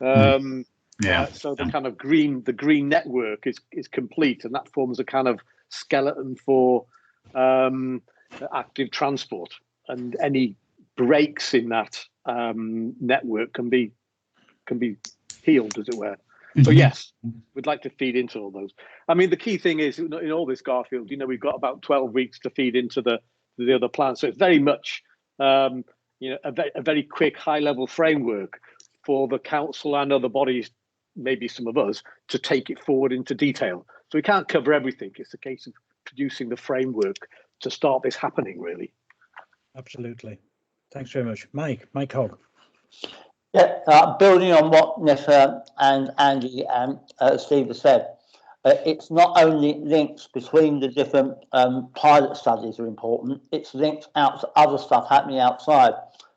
So the kind of green network is complete, and that forms a kind of skeleton for active transport, and any breaks in that network can be healed, as it were. So yes, we'd like to feed into all those. I mean, the key thing is in all this, Garfield, we've got about 12 weeks to feed into the other plans. So it's very much, a very quick, high-level framework for the council and other bodies, maybe some of us, to take it forward into detail. So we can't cover everything. It's a case of producing the framework to start this happening, really. Absolutely. Thanks very much. Mike Hogg. Yeah, building on what Nicola and Andy and Steve have said, it's not only links between the different pilot studies are important, it's linked out to other stuff happening outside.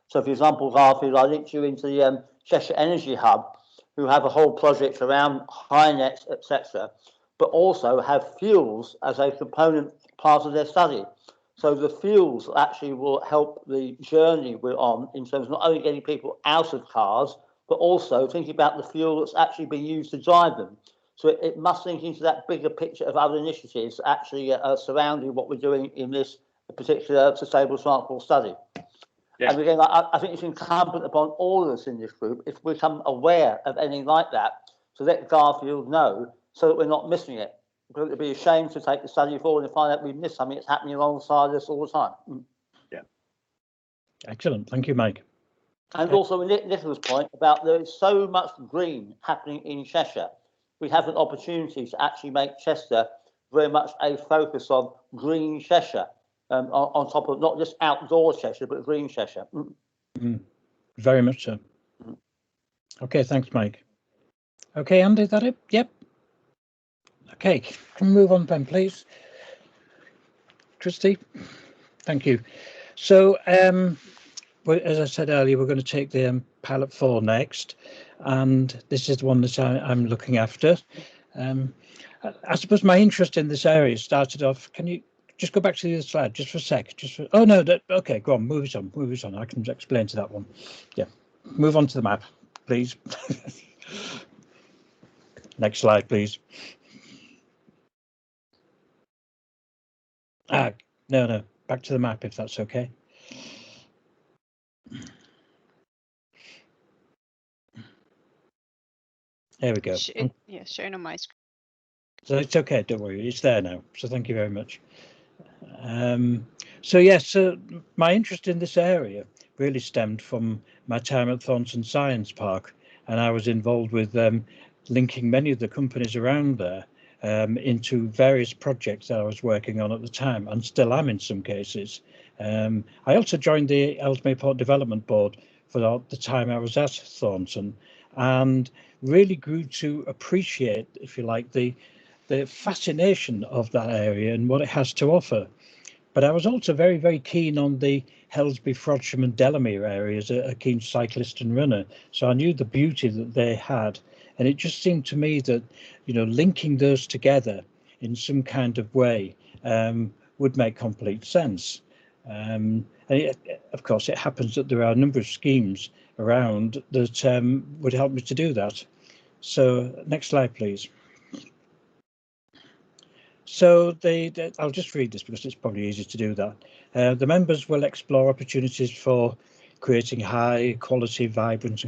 So, for example, Garfield, I linked you into the Cheshire Energy Hub, who have a whole project around HyNet, etc., but also have fuels as a component part of their study. So the fuels actually will help the journey we're on in terms of not only getting people out of cars, but also thinking about the fuel that's actually being used to drive them. So it must think into that bigger picture of other initiatives actually surrounding what we're doing in this particular sustainable transport study. Yeah. And again, I think it's incumbent upon all of us in this group, if we become aware of anything like that, to let Garfield know so that we're not missing it. Because it would be a shame to take the study forward and find out we've missed something that's happening alongside us all the time. Yeah. Excellent. Thank you, Mike. And also Nicola's point about there is so much green happening in Cheshire. We have an opportunity to actually make Chester very much a focus of green Cheshire, on top of not just outdoor Cheshire, but green Cheshire. Very much so. Okay, thanks, Mike. Okay, Andy, is that it? Yep. Okay, can we move on then, please? Christy, thank you. So, as I said earlier, we're going to take the Pilot 4 next, and this is the one that I'm looking after. I suppose my interest in this area started off, can you just go back to the other slide just for a sec? Oh no, okay, go on, move it on. I can explain to that one. Yeah, move on to the map, please. Next slide, please. No, back to the map if that's okay. There we go. Yeah, shown on my screen. So it's okay, don't worry, it's there now. So thank you very much. So yes, my interest in this area really stemmed from my time at Thornton Science Park, and I was involved with linking many of the companies around there into various projects that I was working on at the time, and still am in some cases. I also joined the Ellesmere Port Development Board for the time I was at Thornton, and really grew to appreciate, if you like, the fascination of that area and what it has to offer. But I was also very, very keen on the Helsby, Frodsham and Delamere areas, a keen cyclist and runner. So I knew the beauty that they had. And it just seemed to me that, you know, linking those together in some kind of way would make complete sense. And of course, it happens that there are a number of schemes around that would help me to do that. So next slide, please. So I'll just read this because it's probably easy to do that. The members will explore opportunities for creating high quality, vibrant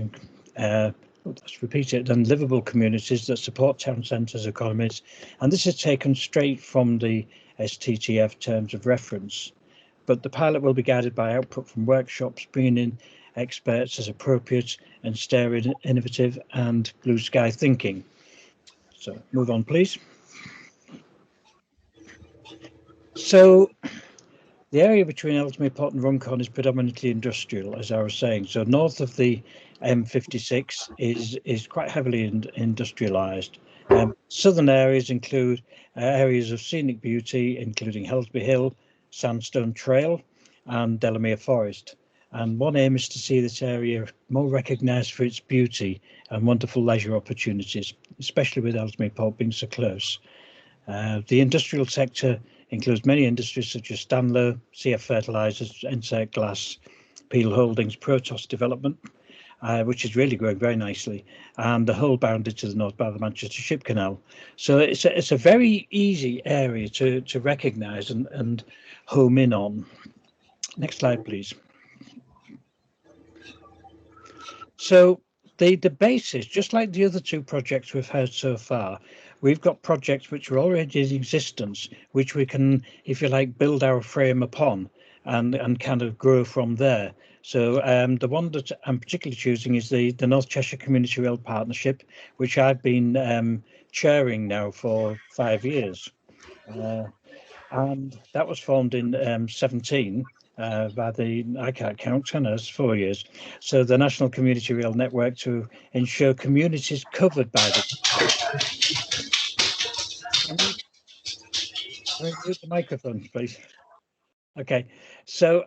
and let's repeat it, and livable communities that support town centres economies. And this is taken straight from the STTF terms of reference. But the pilot will be guided by output from workshops, bringing in experts as appropriate and steering innovative and blue sky thinking. So move on, please. So the area between Ellesmere Port and Runcorn is predominantly industrial, as I was saying. So north of the M56 is quite heavily industrialised. Southern areas include areas of scenic beauty, including Helsby Hill, Sandstone Trail and Delamere Forest. And one aim is to see this area more recognised for its beauty and wonderful leisure opportunities, especially with Ellesmere Port being so close. The industrial sector includes many industries such as Stanlow, CF Fertilisers, Ensec Glass, Peel Holdings, Protos Development, which is really growing very nicely, and the whole bounded to the north by the Manchester Ship Canal. So it's a very easy area to recognise and home in on. Next slide, please. So the basis, just like the other two projects we've heard so far, we've got projects which are already in existence, which we can, if you like, build our frame upon and kind of grow from there. So the one that I'm particularly choosing is the North Cheshire Community Rail Partnership, which I've been chairing now for 5 years. And that was formed in 17 by the, I can't count, 10 years, 4 years. So the National Community Rail Network to ensure communities covered by the... Can you mute the microphone, please? Okay, so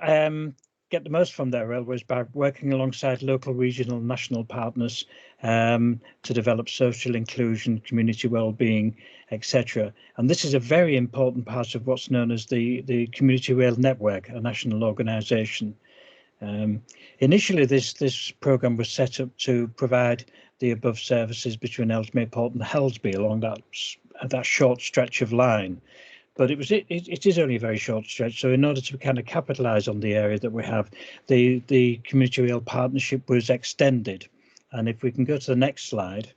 get the most from their railways by working alongside local, regional, national partners to develop social inclusion, community well-being, etc. And this is a very important part of what's known as the Community Rail Network, a national organisation. Initially, this programme was set up to provide the above services between Ellesmere Port and Helsby along that short stretch of line. But it is only a very short stretch. So in order to kind of capitalise on the area that we have, the Community Rail Partnership was extended. And if we can go to the next slide,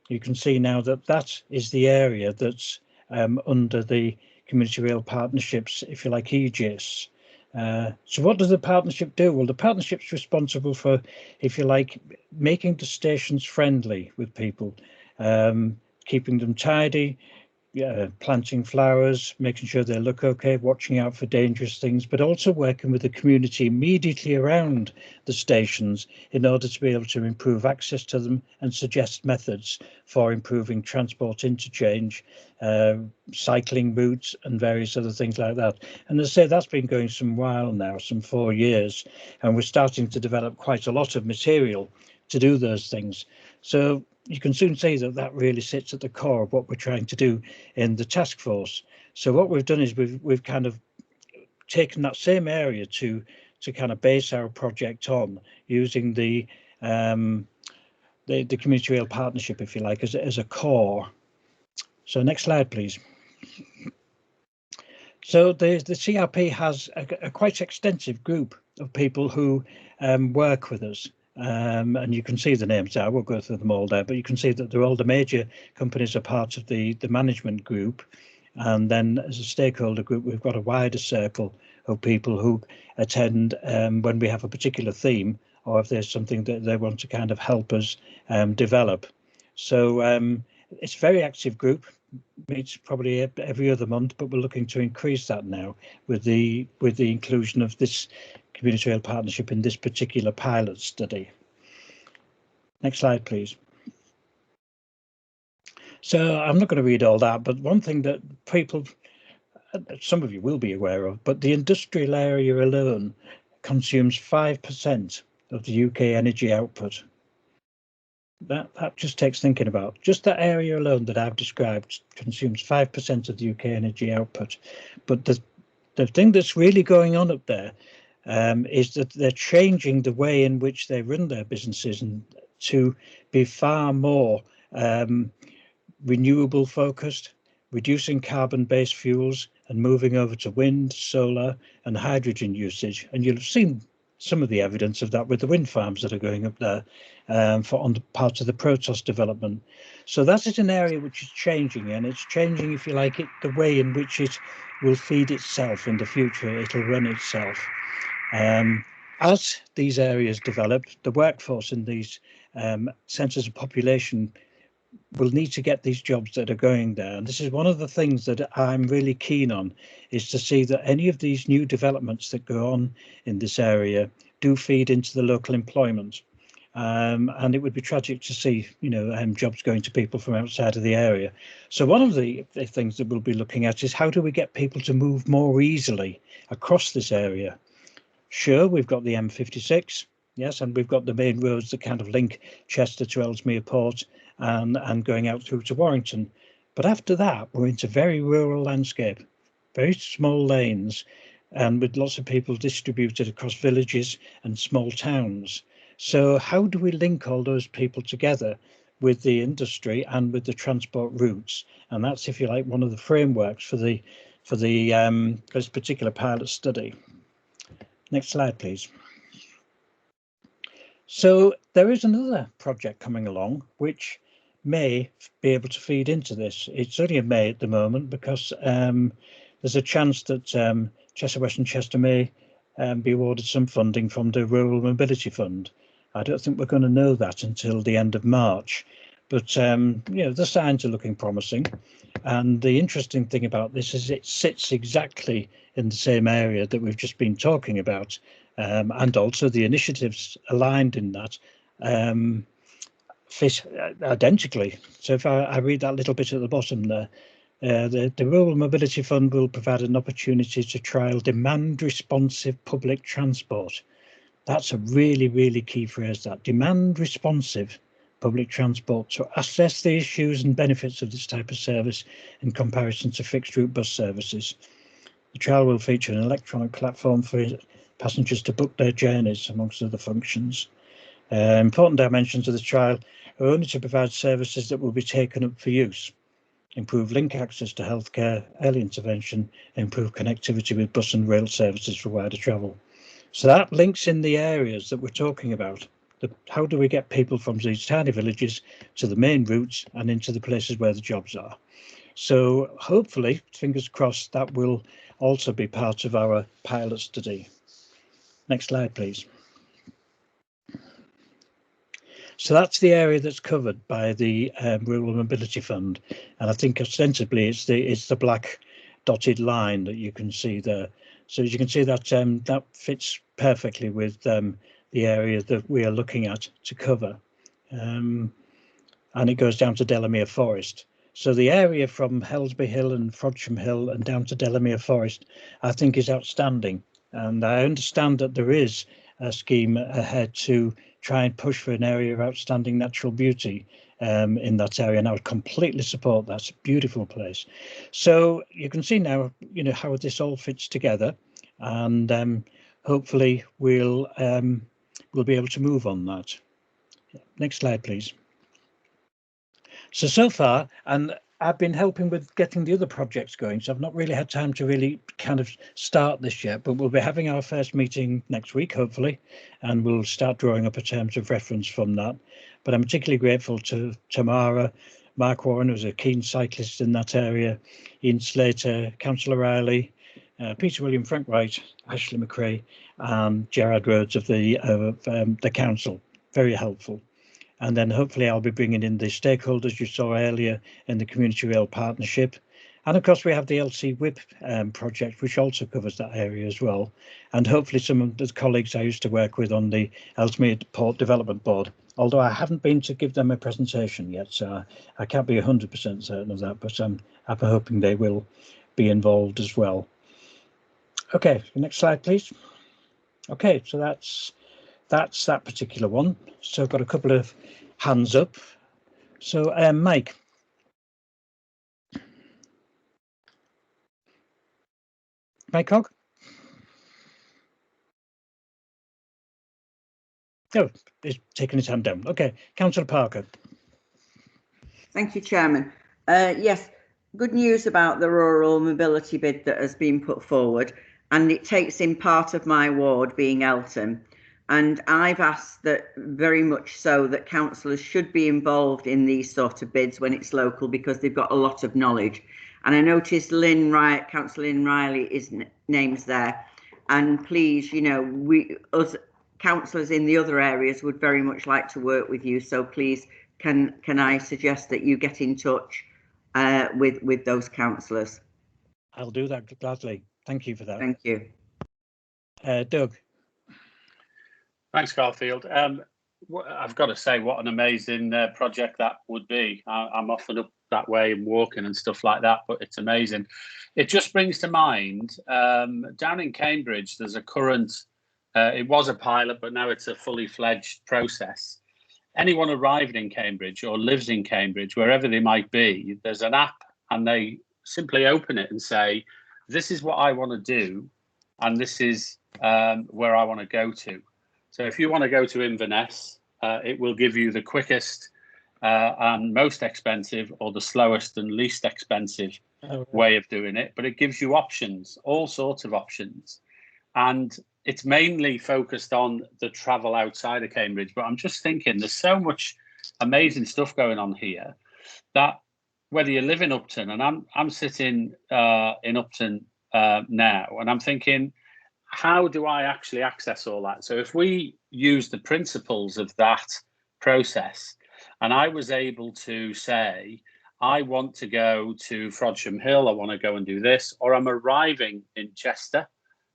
you can see now that that is the area that's under the Community Rail Partnerships, if you like, aegis. So what does the partnership do? Well, the partnership's responsible for, if you like, making the stations friendly with people, keeping them tidy, planting flowers, making sure they look okay, watching out for dangerous things, but also working with the community immediately around the stations in order to be able to improve access to them and suggest methods for improving transport interchange, cycling routes and various other things like that. And as I say, that's been going some while now, some 4 years, and we're starting to develop quite a lot of material to do those things. So you can soon see that that really sits at the core of what we're trying to do in the task force. So what we've done is we've kind of taken that same area to kind of base our project on, using the Community Rail Partnership, if you like, as a core. So next slide, please. So the CRP has a quite extensive group of people who work with us. And you can see the names there. I won't go through them all there, but you can see that all the major companies are part of the management group. And then as a stakeholder group, we've got a wider circle of people who attend when we have a particular theme, or if there's something that they want to kind of help us develop. So it's a very active group, meets probably every other month, but we're looking to increase that now with the inclusion of this community rail partnership in this particular pilot study. Next slide, please. So I'm not going to read all that, but one thing that people, some of you will be aware of, but the industrial area alone consumes 5% of the UK energy output. That just takes thinking about. Just that area alone that I've described consumes 5% of the UK energy output. But the thing that's really going on up there is that they're changing the way in which they run their businesses and to be far more renewable focused, reducing carbon-based fuels and moving over to wind, solar and hydrogen usage. And you'll have seen some of the evidence of that with the wind farms that are going up there on the part of the Protos development. So that is an area which is changing, and it's changing, if you like, the way in which it will feed itself in the future. It'll run itself. As these areas develop, the workforce in these centres of population will need to get these jobs that are going there. And this is one of the things that I'm really keen on, is to see that any of these new developments that go on in this area do feed into the local employment. And it would be tragic to see, jobs going to people from outside of the area. So one of the things that we'll be looking at is how do we get people to move more easily across this area? Sure, we've got the M56, yes, and we've got the main roads that kind of link Chester to Ellesmere Port and going out through to Warrington. But after that, we're into very rural landscape, very small lanes, and with lots of people distributed across villages and small towns. So how do we link all those people together with the industry and with the transport routes? And that's, if you like, one of the frameworks for this particular pilot study. Next slide, please. So there is another project coming along which may be able to feed into this. It's only in May at the moment because there's a chance that Chester West and Chester may be awarded some funding from the Rural Mobility Fund. I don't think we're going to know that until the end of March, but the signs are looking promising. And the interesting thing about this is it sits exactly in the same area that we've just been talking about, and also the initiatives aligned in that fit identically. So if I read that little bit at the bottom there, the Rural Mobility Fund will provide an opportunity to trial demand responsive public transport. That's a really, really key phrase, that demand responsive public transport, to assess the issues and benefits of this type of service in comparison to fixed route bus services. The trial will feature an electronic platform for passengers to book their journeys, amongst other functions. Important dimensions of the trial are only to provide services that will be taken up for use, improve link access to healthcare, early intervention, improve connectivity with bus and rail services for wider travel. So that links in the areas that we're talking about. How do we get people from these tiny villages to the main routes and into the places where the jobs are? So hopefully, fingers crossed, that will also be part of our pilot study. Next slide, please. So that's the area that's covered by the Rural Mobility Fund, and I think ostensibly it's the black dotted line that you can see there. So as you can see, that that fits perfectly with the area that we are looking at to cover, and it goes down to Delamere Forest. So the area from Helsby Hill and Frodsham Hill and down to Delamere Forest, I think, is outstanding. And I understand that there is a scheme ahead to try and push for an area of outstanding natural beauty in that area, and I would completely support that. It's a beautiful place. So you can see now, how this all fits together, and hopefully we'll be able to move on that. Next slide, please. So far, and I've been helping with getting the other projects going, so I've not really had time to really kind of start this yet, but we'll be having our first meeting next week, hopefully, and we'll start drawing up a terms of reference from that. But I'm particularly grateful to Tamara, Mark Warren, who's a keen cyclist in that area, Ian Slater, Councillor Riley, Peter William, Frank Wright, Ashley McRae, and Gerard Rhodes of the council. Very helpful. And then hopefully I'll be bringing in the stakeholders you saw earlier in the Community Rail Partnership. And of course, we have the LC WIP project, which also covers that area as well. And hopefully some of the colleagues I used to work with on the Ellesmere Port Development Board, although I haven't been to give them a presentation yet, so I can't be 100% certain of that, but I'm hoping they will be involved as well. Okay, next slide, please. Okay, so that's that particular one. So I've got a couple of hands up. So Mike. Mike Hogg? Oh, he's taking his hand down. Okay, Councillor Parker. Thank you, Chairman. Yes, good news about the rural mobility bid that has been put forward, and it takes in part of my ward, being Eltham. And I've asked that very much so that councillors should be involved in these sort of bids when it's local, because they've got a lot of knowledge. And I noticed Councillor Lynn Riley is names there. And please, you know, us councillors in the other areas would very much like to work with you. So please, can I suggest that you get in touch with those councillors? I'll do that gladly. Thank you for that. Thank you. Doug. Thanks, Garfield. I've got to say, what an amazing project that would be. I'm often up that way and walking and stuff like that, but it's amazing. It just brings to mind, down in Cambridge, there's a current, it was a pilot, but now it's a fully fledged process. Anyone arriving in Cambridge or lives in Cambridge, wherever they might be, there's an app, and they simply open it and say, this is what I want to do, and this is where I want to go to. So if you want to go to Inverness, it will give you the quickest and most expensive, or the slowest and least expensive way of doing it. But it gives you options, all sorts of options. And it's mainly focused on the travel outside of Cambridge. But I'm just thinking there's so much amazing stuff going on here that whether you live in Upton, and I'm sitting in Upton now, and I'm thinking, how do I actually access all that? So if we use the principles of that process, and I was able to say, I want to go to Frodsham Hill, I want to go and do this, or I'm arriving in Chester,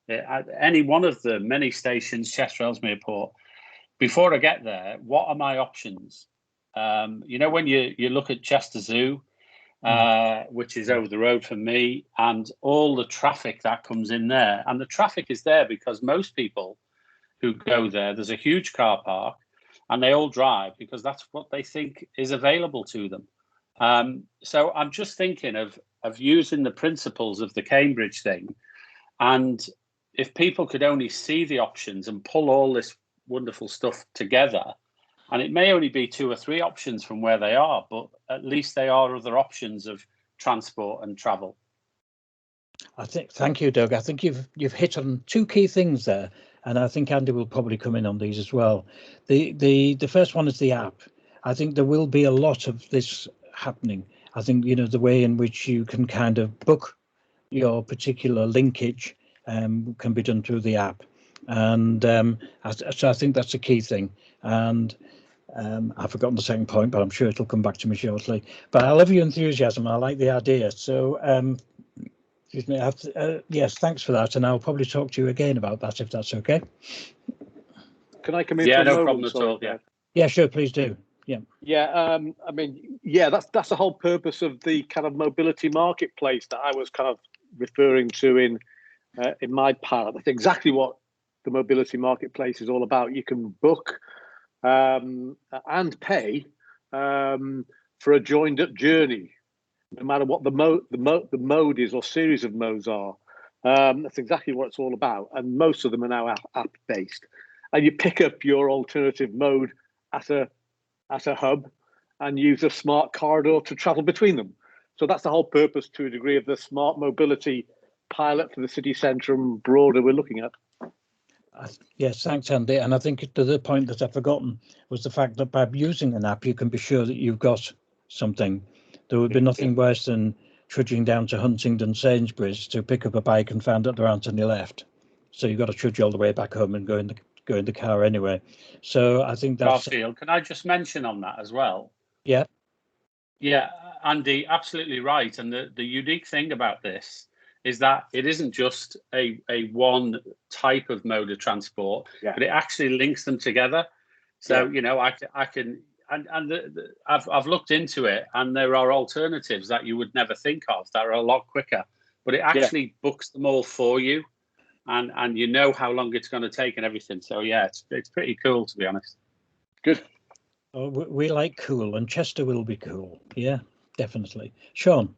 at any one of the many stations, Chester, Ellesmere Port, before I get there, what are my options? You know, when you look at Chester Zoo, which is over the road from me, and all the traffic that comes in there. And the traffic is there because most people who go there, there's a huge car park, and they all drive because that's what they think is available to them. So I'm just thinking of using the principles of the Cambridge thing. And if people could only see the options and pull all this wonderful stuff together, and it may only be 2 or 3 options from where they are, but at least they are other options of transport and travel. Thank you, Doug. I think you've hit on 2 key things there, and I think Andy will probably come in on these as well. The first one is the app. I think there will be a lot of this happening. I think, you know, the way in which you can kind of book your particular linkage can be done through the app, and so I think that's a key thing. And I've forgotten the second point, but I'm sure it'll come back to me shortly. But I love your enthusiasm. I like the idea. So, excuse me. Yes, thanks for that. And I'll probably talk to you again about that, if that's okay. Can I come in? Yeah, no problem at all. Yeah. Yeah, sure. Please do. Yeah. Yeah. I mean, yeah, that's the whole purpose of the kind of mobility marketplace that I was kind of referring to in my part. That's exactly what the mobility marketplace is all about. You can book and pay for a joined up journey, no matter what the mode is or series of modes are. That's exactly what it's all about, and most of them are now app based. And you pick up your alternative mode at a hub and use a smart corridor to travel between them. So that's the whole purpose, to a degree, of the smart mobility pilot for the city centre and broader we're looking at. Yes, thanks, Andy. And I think the other point that I've forgotten was the fact that by using an app, you can be sure that you've got something. There would be nothing worse than trudging down to Huntingdon Sainsbury's to pick up a bike and found that there aren't any left. So you've got to trudge all the way back home and go in the car anyway. So I think that's... Garfield, can I just mention on that as well? Yeah. Yeah, Andy, absolutely right. And the unique thing about this is that it isn't just a one type of mode of transport, but it actually links them together. So, you know, I can, I've looked into it, and there are alternatives that you would never think of that are a lot quicker, but it actually books them all for you, and you know how long it's going to take and everything. So yeah, it's pretty cool, to be honest. Good. Oh, we like cool, and Chester will be cool. Yeah, definitely. Sean.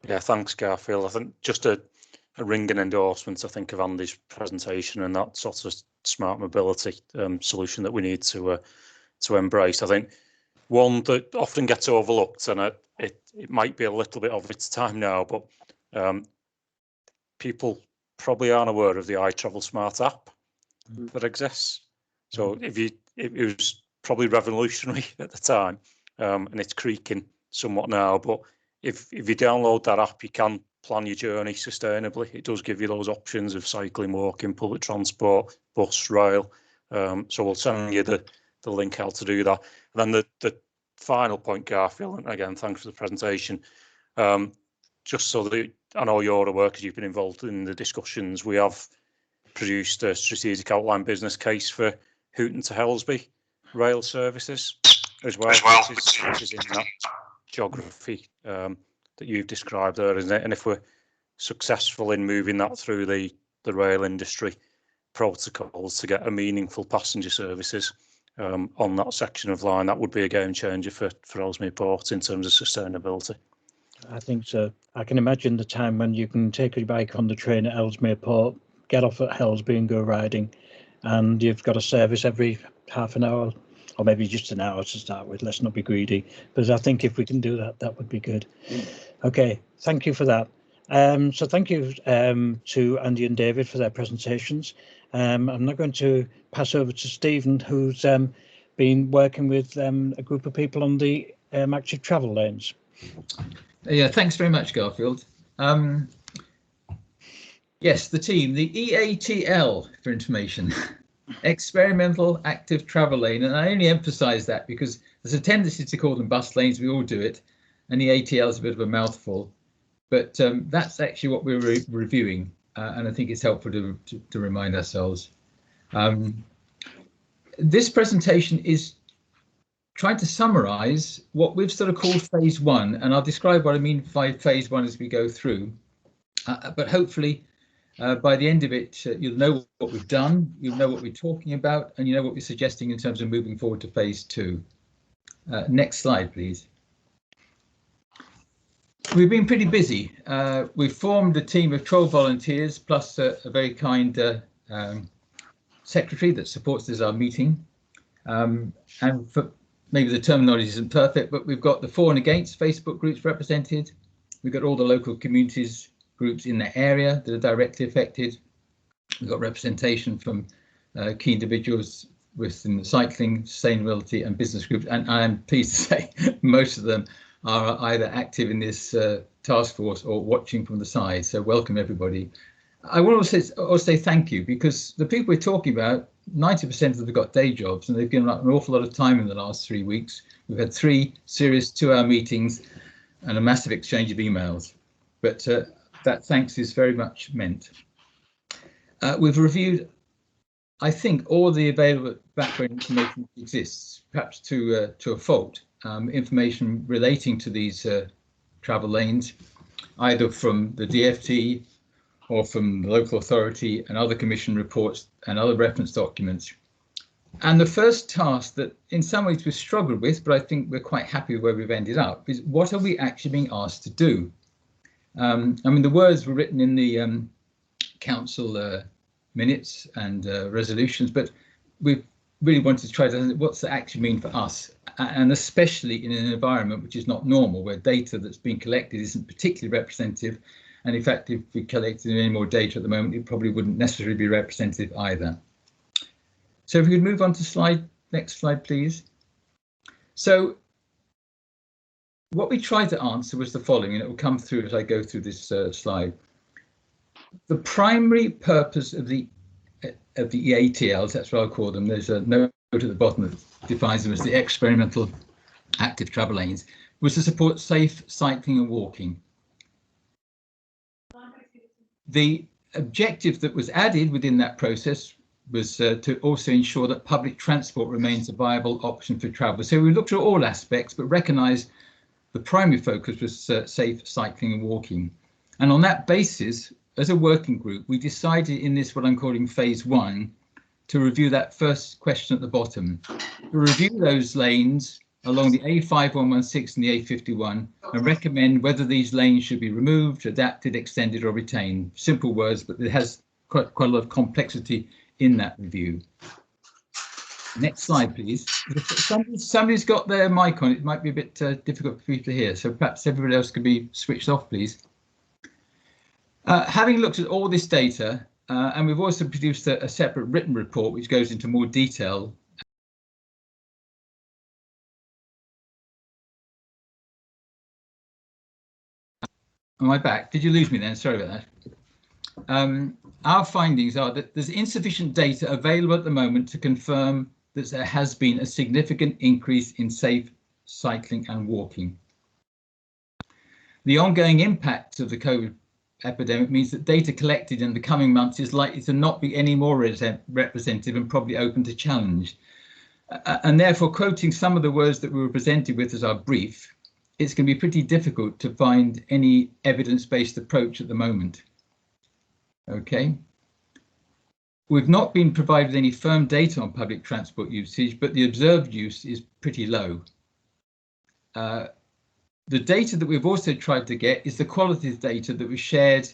Yeah, thanks, Garfield. I think just a ringing endorsement, I think, of Andy's presentation and that sort of smart mobility solution that we need to embrace. I think one that often gets overlooked, and it might be a little bit of its time now, but people probably aren't aware of the iTravel Smart app that exists. So it was probably revolutionary at the time, and it's creaking somewhat now, but if you download that app, you can plan your journey sustainably. It does give you those options of cycling, walking, public transport, bus, rail. So we'll send you the link how to do that. And then the final point, Garfield, and again, thanks for the presentation. Just so that I know you're aware, because you've been involved in the discussions, we have produced a strategic outline business case for Hooton to Helsby rail services as well, which is in that geography that you've described there, isn't it? And if we're successful in moving that through the rail industry protocols to get a meaningful passenger services on that section of line, that would be a game changer for Ellesmere Port in terms of sustainability. I think so. I can imagine the time when you can take your bike on the train at Ellesmere Port, get off at Helsby and go riding, and you've got a service every half an hour, or maybe just an hour to start with. Let's not be greedy, but I think if we can do that, that would be good. Okay, thank you for that. So thank you to Andy and David for their presentations. I'm now going to pass over to Stephen, who's been working with a group of people on the active travel lanes. Yeah, thanks very much, Garfield. Yes, the team, the EATL for information. Experimental active travel lane, and I only emphasize that because there's a tendency to call them bus lanes. We all do it, and the ATL is a bit of a mouthful, but that's actually what we're reviewing, and I think it's helpful to remind ourselves. This presentation is trying to summarize what we've sort of called phase one, and I'll describe what I mean by phase one as we go through, but hopefully by the end of it, you'll know what we've done, you'll know what we're talking about, and you know what we're suggesting in terms of moving forward to phase two. Next slide, please. We've been pretty busy. We've formed a team of 12 volunteers, plus a very kind secretary that supports this, our meeting. And for, maybe the terminology isn't perfect, but we've got the for and against Facebook groups represented. We've got all the local communities groups in the area that are directly affected. We've got representation from key individuals within the cycling, sustainability and business groups, and I'm pleased to say most of them are either active in this task force or watching from the side, so welcome everybody. I want to also say thank you, because the people we're talking about, 90% of them have got day jobs, and they've given up an awful lot of time in the last 3 weeks. We've had 3 serious 2-hour meetings and a massive exchange of emails, but that thanks is very much meant. We've reviewed, I think, all the available background information that exists, perhaps to a fault, information relating to these travel lanes, either from the DFT or from the local authority and other commission reports and other reference documents. And the first task that in some ways we've struggled with, but I think we're quite happy where we've ended up, is what are we actually being asked to do? I mean, the words were written in the council minutes and resolutions, but we've really wanted to try to understand what's that actually mean for us, and especially in an environment which is not normal, where data that's being collected isn't particularly representative. And in fact, if we collected any more data at the moment, it probably wouldn't necessarily be representative either. So if we could move on to next slide, please. So what we tried to answer was the following, and it will come through as I go through this slide. The primary purpose of the EATLs, that's what I'll call them, there's a note at the bottom that defines them as the experimental active travel lanes, was to support safe cycling and walking. The objective that was added within that process was to also ensure that public transport remains a viable option for travel. So we looked at all aspects, but recognised the primary focus was safe cycling and walking. And on that basis, as a working group, we decided in this, what I'm calling phase 1, to review that first question at the bottom, to review those lanes along the A5116 and the A51 and recommend whether these lanes should be removed, adapted, extended or retained. Simple words, but it has quite a lot of complexity in that review. Next slide, please. If somebody's got their mic on, it might be a bit difficult for people to hear, so perhaps everybody else could be switched off, please. Having looked at all this data, and we've also produced a separate written report which goes into more detail. Am I back? Did you lose me then? Sorry about that. Our findings are that there's insufficient data available at the moment to confirm that there has been a significant increase in safe cycling and walking. The ongoing impact of the COVID epidemic means that data collected in the coming months is likely to not be any more representative and probably open to challenge. And therefore, quoting some of the words that we were presented with as our brief, it's going to be pretty difficult to find any evidence-based approach at the moment. Okay. We've not been provided any firm data on public transport usage, but the observed use is pretty low. The data that we've also tried to get is the qualitative data that was shared,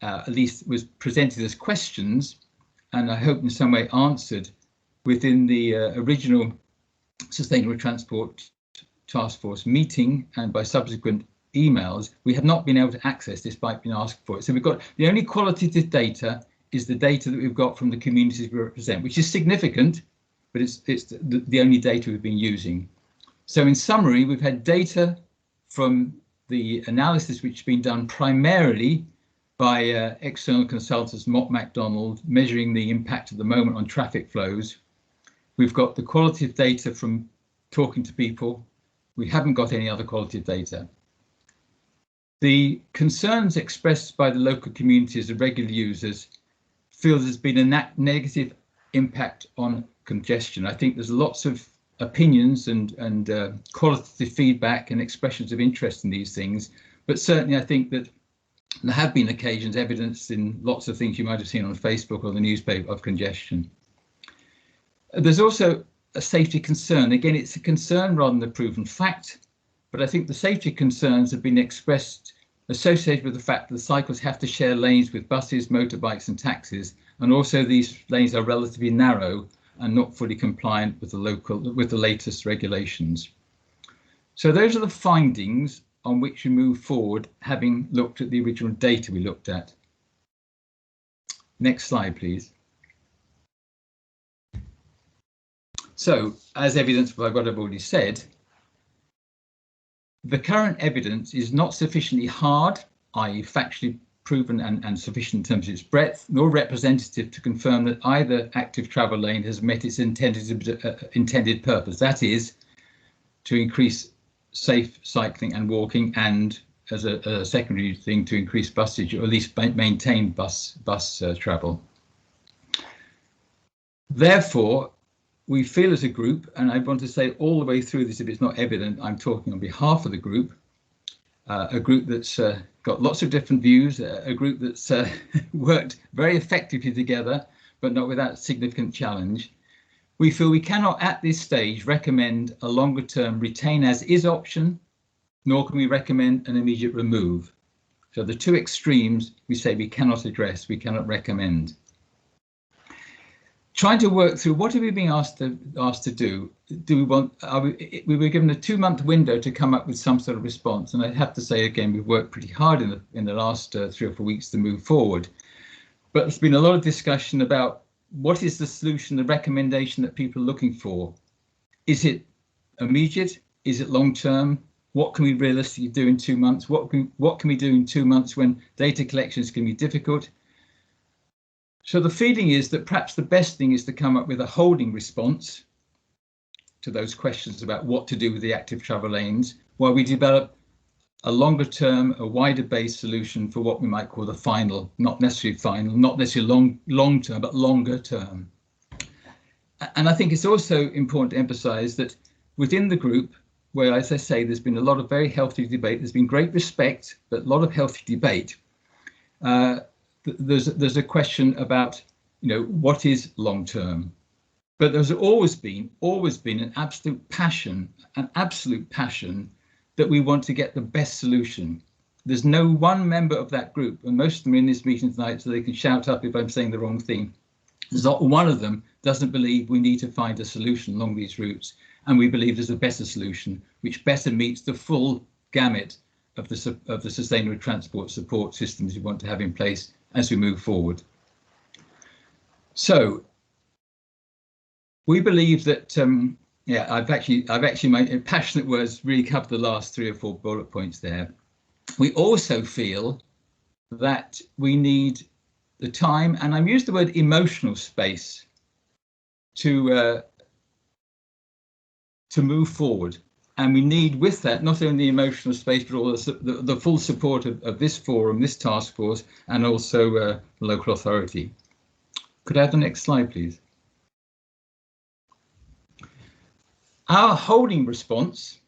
at least was presented as questions, and I hope in some way answered within the original Sustainable Transport Task Force meeting and by subsequent emails. We have not been able to access despite being asked for it. So we've got the only qualitative data is the data that we've got from the communities we represent, which is significant, but it's the only data we've been using. So in summary, we've had data from the analysis which has been done primarily by external consultants, Mott MacDonald, measuring the impact at the moment on traffic flows. We've got the qualitative data from talking to people. We haven't got any other qualitative data. The concerns expressed by the local communities and regular users feel there's been a negative impact on congestion. I think there's lots of opinions and qualitative feedback and expressions of interest in these things, but certainly I think that there have been occasions evidenced in lots of things you might have seen on Facebook or the newspaper of congestion. There's also a safety concern. Again, it's a concern rather than a proven fact, but I think the safety concerns have been expressed associated with the fact that the cyclists have to share lanes with buses, motorbikes and taxis, and also these lanes are relatively narrow and not fully compliant with the latest regulations. So those are the findings on which we move forward, having looked at the original data we looked at. Next slide, please. So, as evidenced by what I've already said, the current evidence is not sufficiently hard, i.e. factually proven and sufficient in terms of its breadth, nor representative to confirm that either active travel lane has met its intended purpose, that is, to increase safe cycling and walking, and as a secondary thing, to increase busage, or at least maintain bus travel. Therefore, we feel as a group, and I want to say all the way through this, if it's not evident, I'm talking on behalf of the group, a group that's got lots of different views, a group that's worked very effectively together, but not without significant challenge. We feel we cannot at this stage recommend a longer term retain as is option, nor can we recommend an immediate remove. So the two extremes we say we cannot address, we cannot recommend. Trying to work through what are we being asked to do? Do we want? We were given a 2-month window to come up with some sort of response, and I have to say again we've worked pretty hard in the last 3 or 4 weeks to move forward. But there's been a lot of discussion about what is the solution, the recommendation that people are looking for. Is it immediate? Is it long term? What can we realistically do in 2 months? What can we do in 2 months when data collection is going to be difficult? So the feeling is that perhaps the best thing is to come up with a holding response to those questions about what to do with the active travel lanes, while we develop a longer term, a wider based solution for what we might call the final, not necessarily long term, but longer term. And I think it's also important to emphasize that within the group, where, as I say, there's been a lot of very healthy debate, there's been great respect, but a lot of healthy debate. There's a question about, what is long term? But there's always been an absolute passion that we want to get the best solution. There's no one member of that group, and most of them are in this meeting tonight, so they can shout up if I'm saying the wrong thing. There's not one of them doesn't believe we need to find a solution along these routes, and we believe there's a better solution which better meets the full gamut of the sustainable transport support systems we want to have in place as we move forward. So we believe that I've actually my passionate words really covered the last 3 or 4 bullet points there. We also feel that we need the time, and I've used the word emotional space, to move forward. And we need with that not only the emotional space, but all the full support of this forum, this task force, and also the local authority. Could I have the next slide, please? Our holding response,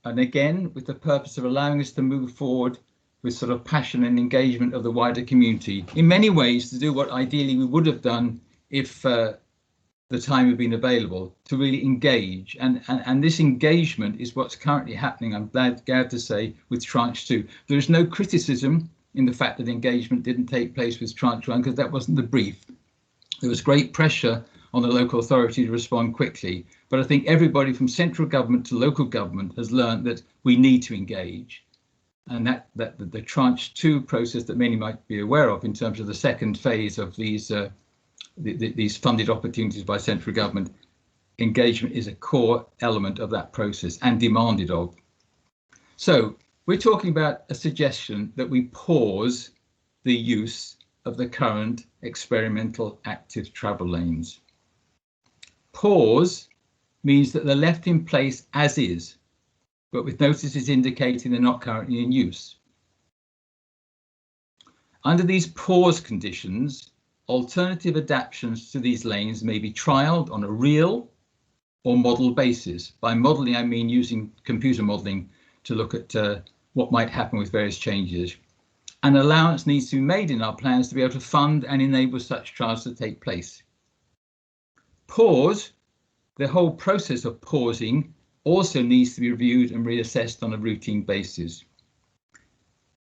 and again, with the purpose of allowing us to move forward with sort of passion and engagement of the wider community, in many ways to do what ideally we would have done if the time had been available, to really engage. And this engagement is what's currently happening, I'm glad to say, with Tranche 2. There is no criticism in the fact that engagement didn't take place with Tranche 1, because that wasn't the brief. There was great pressure on the local authority to respond quickly. But I think everybody from central government to local government has learned that we need to engage. And that the Tranche 2 process that many might be aware of in terms of the second phase of these funded opportunities by central government, engagement is a core element of that process and demanded of. So we're talking about a suggestion that we pause the use of the current experimental active travel lanes. Pause means that they're left in place as is, but with notices indicating they're not currently in use. Under these pause conditions, alternative adaptations to these lanes may be trialled on a real or model basis. By modelling, I mean using computer modelling to look at what might happen with various changes. An allowance needs to be made in our plans to be able to fund and enable such trials to take place. Pause, the whole process of pausing, also needs to be reviewed and reassessed on a routine basis.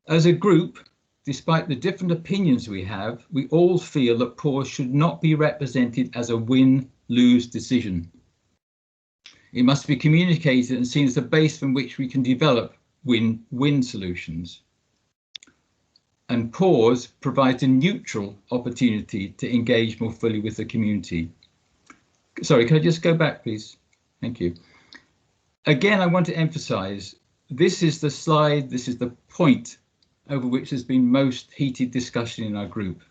As a group, despite the different opinions we have, we all feel that pause should not be represented as a win-lose decision. It must be communicated and seen as a base from which we can develop win-win solutions. And pause provides a neutral opportunity to engage more fully with the community. Sorry, can I just go back, please? Thank you. Again, I want to emphasize, this is the slide, this is the point over which there's been most heated discussion in our group.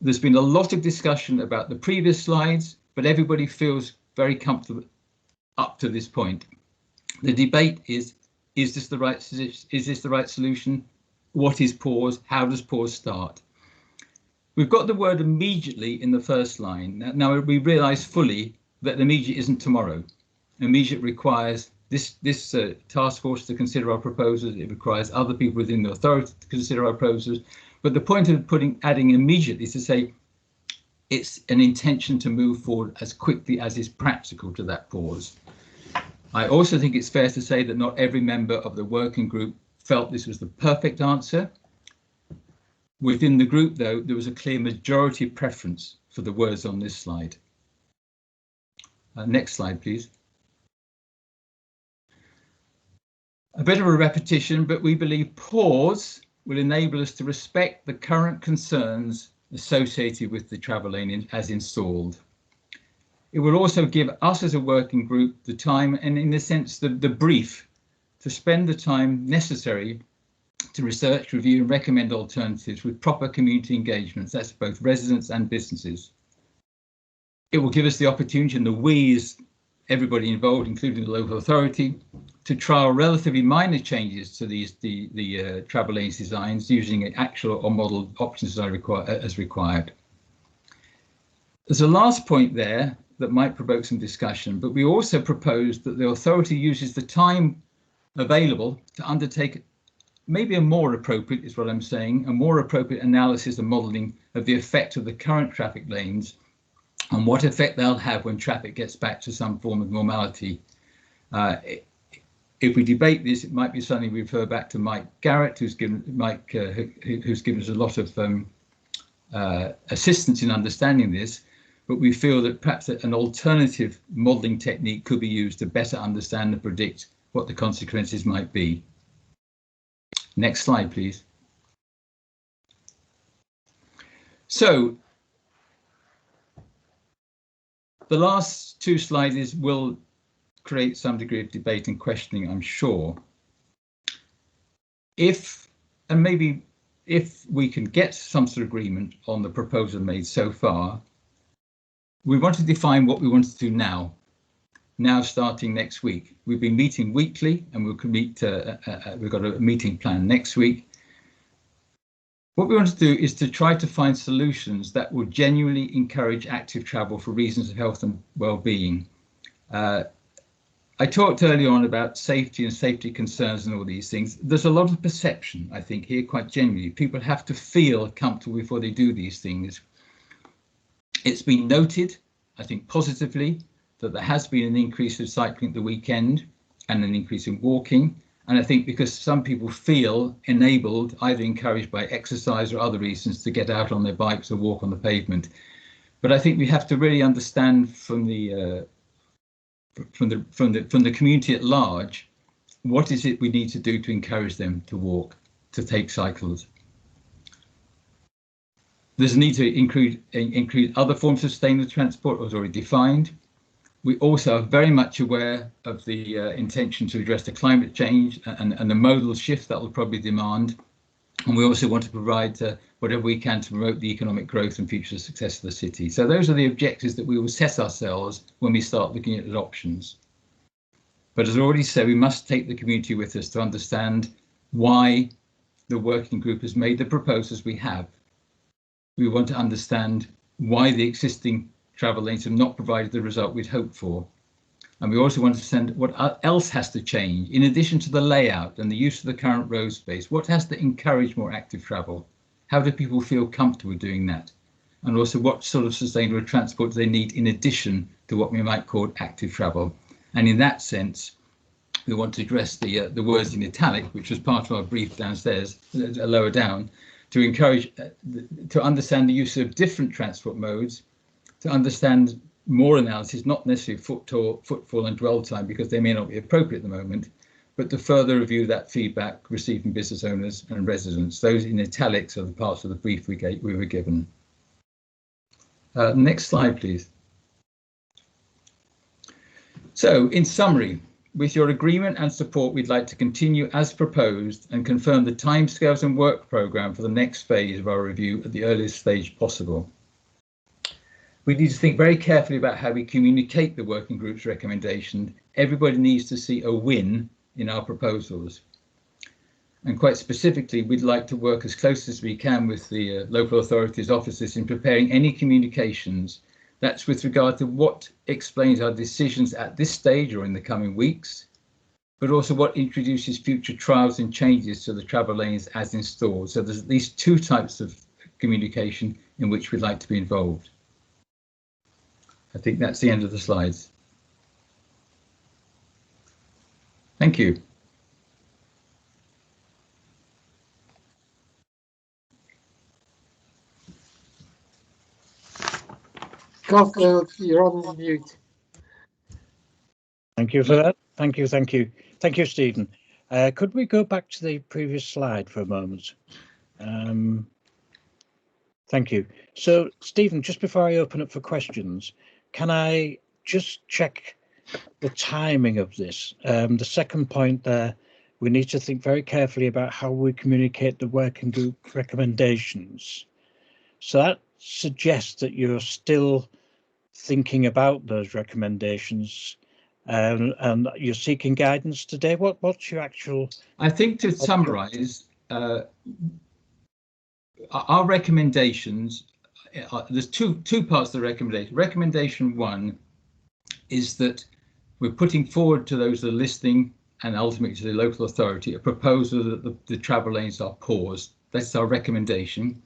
There's been a lot of discussion about the previous slides, but everybody feels very comfortable up to this point. The debate is this the right solution? What is pause? How does pause start? We've got the word immediately in the first line. Now we realise fully that immediate isn't tomorrow. Immediate requires this task force to consider our proposals. It requires other people within the authority to consider our proposals. But the point of adding immediate is to say it's an intention to move forward as quickly as is practical to that pause. I also think it's fair to say that not every member of the working group felt this was the perfect answer. Within the group, though, there was a clear majority preference for the words on this slide. Next slide, please. A bit of a repetition, but we believe pause will enable us to respect the current concerns associated with the travel lane as installed. It will also give us as a working group the time and, in a sense, the brief to spend the time necessary to research, review and recommend alternatives with proper community engagements. That's both residents and businesses. It will give us the opportunity, and the we is everybody involved, including the local authority, to trial relatively minor changes to the travel lanes designs using actual or model options as required. There's a last point there that might provoke some discussion, but we also propose that the authority uses the time available to undertake maybe a more appropriate, is what I'm saying, a more appropriate analysis and modelling of the effect of the current traffic lanes and what effect they'll have when traffic gets back to some form of normality. If we debate this, it might be something we refer back to Mike Garrett, who's given us a lot of assistance in understanding this. But we feel that perhaps an alternative modelling technique could be used to better understand and predict what the consequences might be. Next slide, please. So the last two slides will create some degree of debate and questioning, I'm sure. If we can get some sort of agreement on the proposal made so far, we want to define what we want to do now starting next week. We've been meeting weekly and we'll meet, we've got a meeting planned next week. What we want to do is to try to find solutions that will genuinely encourage active travel for reasons of health and well-being. I talked earlier on about safety and safety concerns and all these things. There's a lot of perception, I think, here quite genuinely. People have to feel comfortable before they do these things. It's been noted, I think positively, that there has been an increase of cycling at the weekend and an increase in walking. And I think because some people feel enabled, either encouraged by exercise or other reasons, to get out on their bikes or walk on the pavement. But I think we have to really understand from the community at large, what is it we need to do to encourage them to walk, to take cycles. There's a need to include other forms of sustainable transport, as already defined. We also are very much aware of the intention to address the climate change and the modal shift that will probably demand. And we also want to provide whatever we can to promote the economic growth and future success of the city. So those are the objectives that we will set ourselves when we start looking at options. But as I already said, we must take the community with us to understand why the working group has made the proposals we have. We want to understand why the existing travel lanes have not provided the result we'd hoped for. And we also want to understand what else has to change, in addition to the layout and the use of the current road space. What has to encourage more active travel? How do people feel comfortable doing that? And also, what sort of sustainable transport do they need in addition to what we might call active travel? And in that sense, we want to address the words in italic, which was part of our brief downstairs, lower down, to encourage, to understand the use of different transport modes, to understand more analysis, not necessarily footfall and dwell time, because they may not be appropriate at the moment, but to further review that feedback received from business owners and residents. Those in italics are the parts of the brief we were given. Next slide, please. So, in summary, with your agreement and support, we'd like to continue as proposed and confirm the timescales and work programme for the next phase of our review at the earliest stage possible. We need to think very carefully about how we communicate the working group's recommendation. Everybody needs to see a win in our proposals. And quite specifically, we'd like to work as close as we can with the local authorities' offices in preparing any communications. That's with regard to what explains our decisions at this stage or in the coming weeks, but also what introduces future trials and changes to the travel lanes as installed. So there's at least two types of communication in which we'd like to be involved. I think that's the end of the slides. Thank you. Garfield, you're on mute. Thank you for that. Thank you, Stephen. Could we go back to the previous slide for a moment? Thank you. So, Stephen, just before I open up for questions, can I just check the timing of this? The second point there, we need to think very carefully about how we communicate the working group recommendations. So that suggests that you're still thinking about those recommendations, and you're seeking guidance today. What's your actual? I think to summarise, our recommendations. There's two parts of the recommendation. Recommendation 1 is that we're putting forward to those that are listening and ultimately to the local authority a proposal that the travel lanes are paused. That's our recommendation.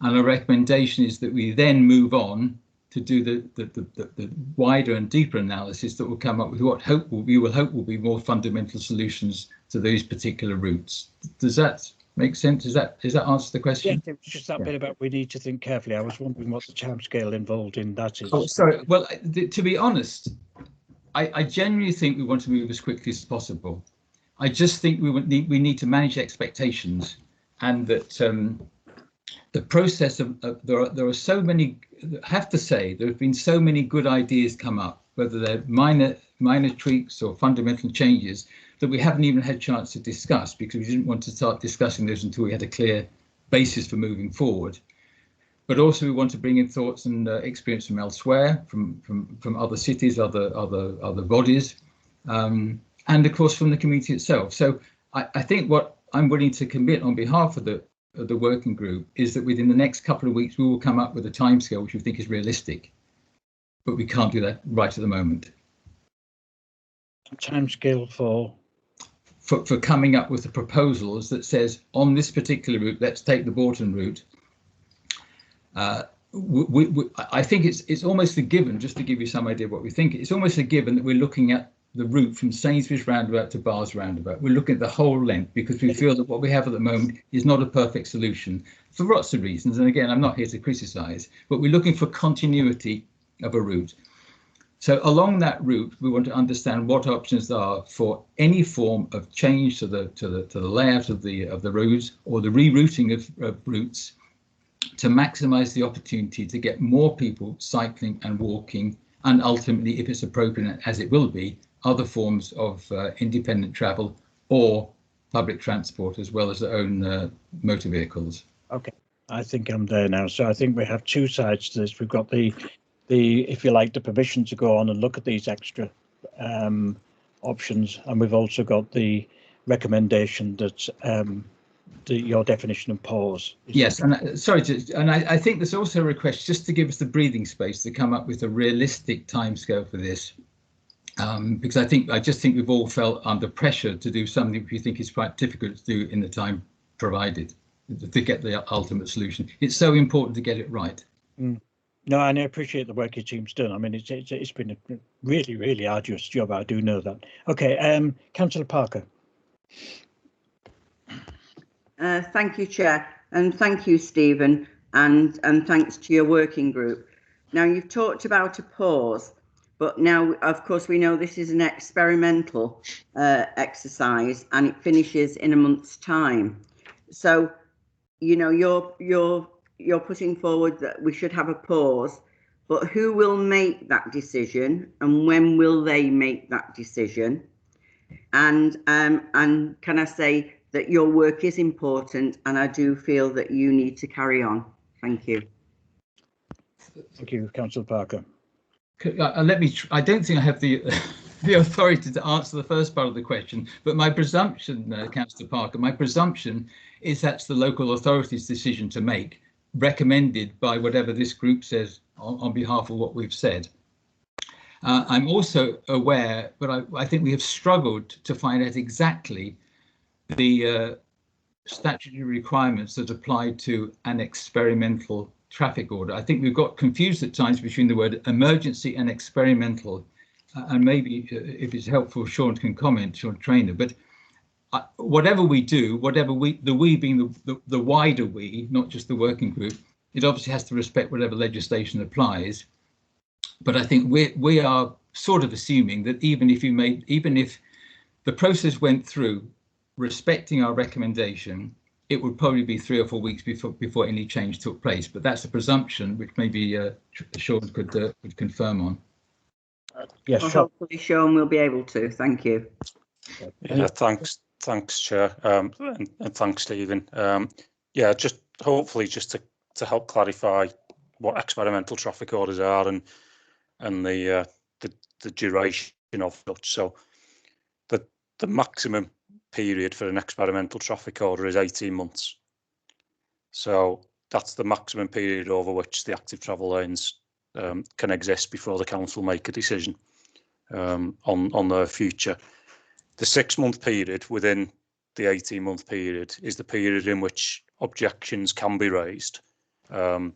And our recommendation is that we then move on to do the wider and deeper analysis that will come up with what we will hope will be more fundamental solutions to those particular routes. Does that make sense? Does that answer the question? Yeah, just that bit about we need to think carefully. I was wondering what the timescale involved in that is. Oh, sorry. Well, to be honest, I genuinely think we want to move as quickly as possible. I just think we need to manage expectations, and that the process of there are so many. I have to say there have been so many good ideas come up, whether they're minor tweaks or fundamental changes, that we haven't even had a chance to discuss because we didn't want to start discussing those until we had a clear basis for moving forward. But also we want to bring in thoughts and experience from elsewhere, from other cities, other bodies, and of course from the community itself. So I think what I'm willing to commit on behalf of the working group is that within the next couple of weeks we will come up with a timescale which we think is realistic, but we can't do that right at the moment. Timescale for coming up with the proposals that says on this particular route, let's take the Bourton route. I think it's almost a given, just to give you some idea of what we think, it's almost a given that we're looking at the route from Sainsbury's roundabout to Bars roundabout. We're looking at the whole length because we feel that what we have at the moment is not a perfect solution for lots of reasons. And again, I'm not here to criticise, but we're looking for continuity of a route. So along that route, we want to understand what options there are for any form of change to the layout of the roads or the rerouting of routes to maximise the opportunity to get more people cycling and walking, and ultimately, if it's appropriate, as it will be, other forms of independent travel or public transport, as well as their own motor vehicles. Okay, I think I'm there now. So I think we have two sides to this. We've got the if you like, the permission to go on and look at these extra options, and we've also got the recommendation that your definition of pause. Yes, and I think there's also a request just to give us the breathing space to come up with a realistic timescale for this, because I just think we've all felt under pressure to do something we think is quite difficult to do in the time provided to get the ultimate solution. It's so important to get it right. No, and I appreciate the work your team's done. I mean, it's been a really, really arduous job. I do know that. Okay, Councillor Parker. Thank you, Chair, and thank you, Stephen, and thanks to your working group. Now, you've talked about a pause, but now, of course, we know this is an experimental exercise, and it finishes in a month's time. So, you know, you're putting forward that we should have a pause, but who will make that decision, and when will they make that decision? And can I say that your work is important, and I do feel that you need to carry on. Thank you. Thank you, Councillor Parker. I don't think I have the authority to answer the first part of the question, but my presumption, Councillor Parker, my presumption is that's the local authority's decision to make, recommended by whatever this group says on behalf of what we've said. I'm also aware, but I think we have struggled to find out exactly the statutory requirements that apply to an experimental traffic order. I think we've got confused at times between the word emergency and experimental, and maybe if it's helpful, Sean can comment, Sean Trainer, but whatever we do, the we being the wider we, not just the working group, it obviously has to respect whatever legislation applies. But I think we are sort of assuming that even if the process went through respecting our recommendation, it would probably be 3 or 4 weeks before any change took place. But that's a presumption which maybe Sean could confirm on. Yes, well, hopefully Sean will be able to. Thank you. Yeah, thanks, Thanks, Chair, and thanks, Stephen. Yeah, just hopefully just to help clarify what experimental traffic orders are and the duration of such. So the maximum period for an experimental traffic order is 18 months. So that's the maximum period over which the active travel lanes can exist before the council make a decision on their future. The 6-month period within the 18-month period is the period in which objections can be raised by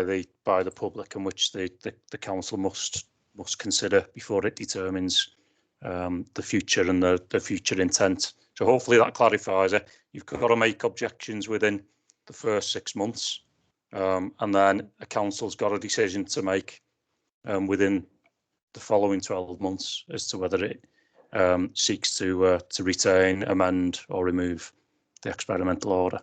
the public, and which the council must consider before it determines the future and the future intent. So hopefully that clarifies it. You've got to make objections within the first 6 months, and then a council's got a decision to make within the following 12 months as to whether it seeks to retain, amend, or remove the experimental order.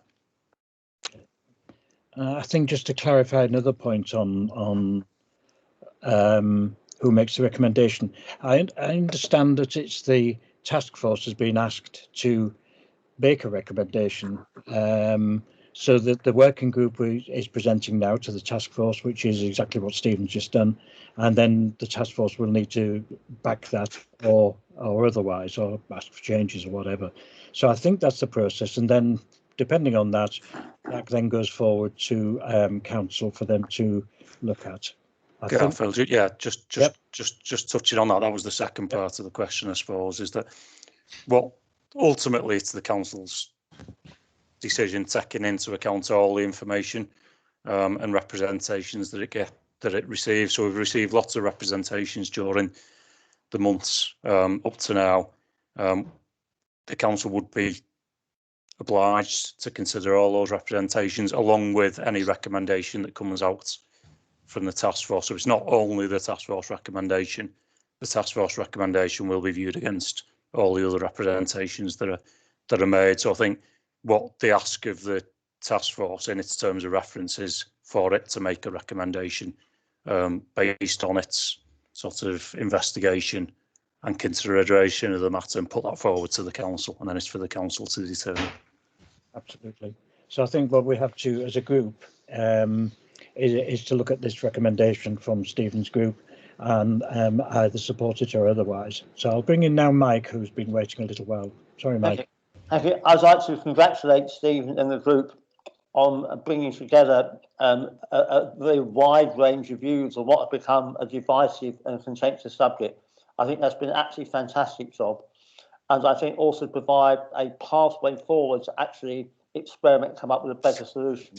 I think just to clarify another point on who makes the recommendation, I understand that it's the task force has been asked to make a recommendation. So that the working group is presenting now to the task force, which is exactly what Stephen's just done, and then the task force will need to back that or otherwise, or ask for changes or whatever. So I think that's the process, and then depending on that then goes forward to council for them to look at. Garfield, yeah, just touching on that. That was the second part of the question, I suppose, is that ultimately it's the council's decision, taking into account all the information and representations that it receives. So we've received lots of representations during the months up to now. The council would be obliged to consider all those representations along with any recommendation that comes out from the task force. So it's not only the task force recommendation. The task force recommendation will be viewed against all the other representations that are made. So I think what the ask of the task force in its terms of reference is for it to make a recommendation based on its sort of investigation and consideration of the matter, and put that forward to the council, and then it's for the council to determine. Absolutely. So I think what we have to, as a group, is to look at this recommendation from Stephen's group and either support it or otherwise. So I'll bring in now Mike, who's been waiting a little while. Sorry, Mike. Thank you. I'd like to congratulate Stephen and the group on bringing together a very wide range of views on what has become a divisive and contentious subject. I think that's been an absolutely fantastic job. And I think also provide a pathway forward to actually experiment, come up with a better solution.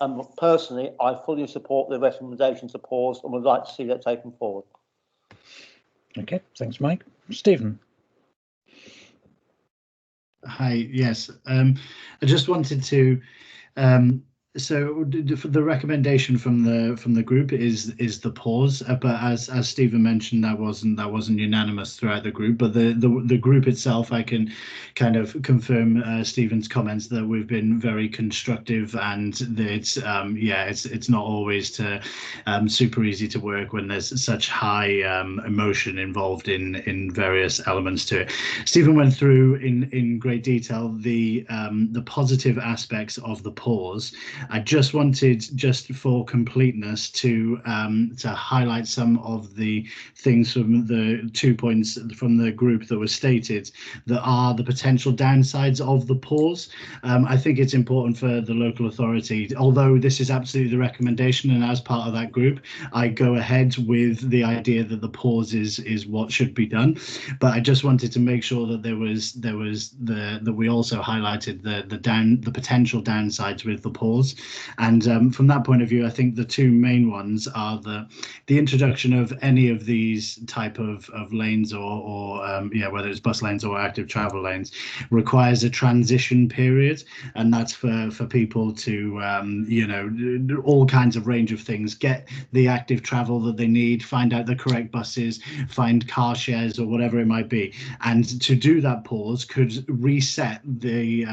And personally, I fully support the recommendation to pause and would like to see that taken forward. Okay, thanks, Mike. Stephen. Hi, yes. I just wanted to so for the recommendation from the group is the pause, but as Stephen mentioned, that wasn't unanimous throughout the group, but the group itself, I can kind of confirm Stephen's comments that we've been very constructive, and that it's not always super easy to work when there's such high emotion involved in various elements to it. Stephen went through in great detail the positive aspects of the pause. I just wanted, just for completeness, to highlight some of the things from the 2 points from the group that were stated that are the potential downsides of the pause. I think it's important for the local authority, although this is absolutely the recommendation, and as part of that group, I go ahead with the idea that the pause is what should be done. But I just wanted to make sure that that we also highlighted the potential downsides with the pause. And from that point of view, I think the two main ones are the introduction of any of these type of lanes or whether it's bus lanes or active travel lanes requires a transition period, and that's for people to all kinds of range of things, get the active travel that they need, find out the correct buses, find car shares or whatever it might be. And to do that pause could reset the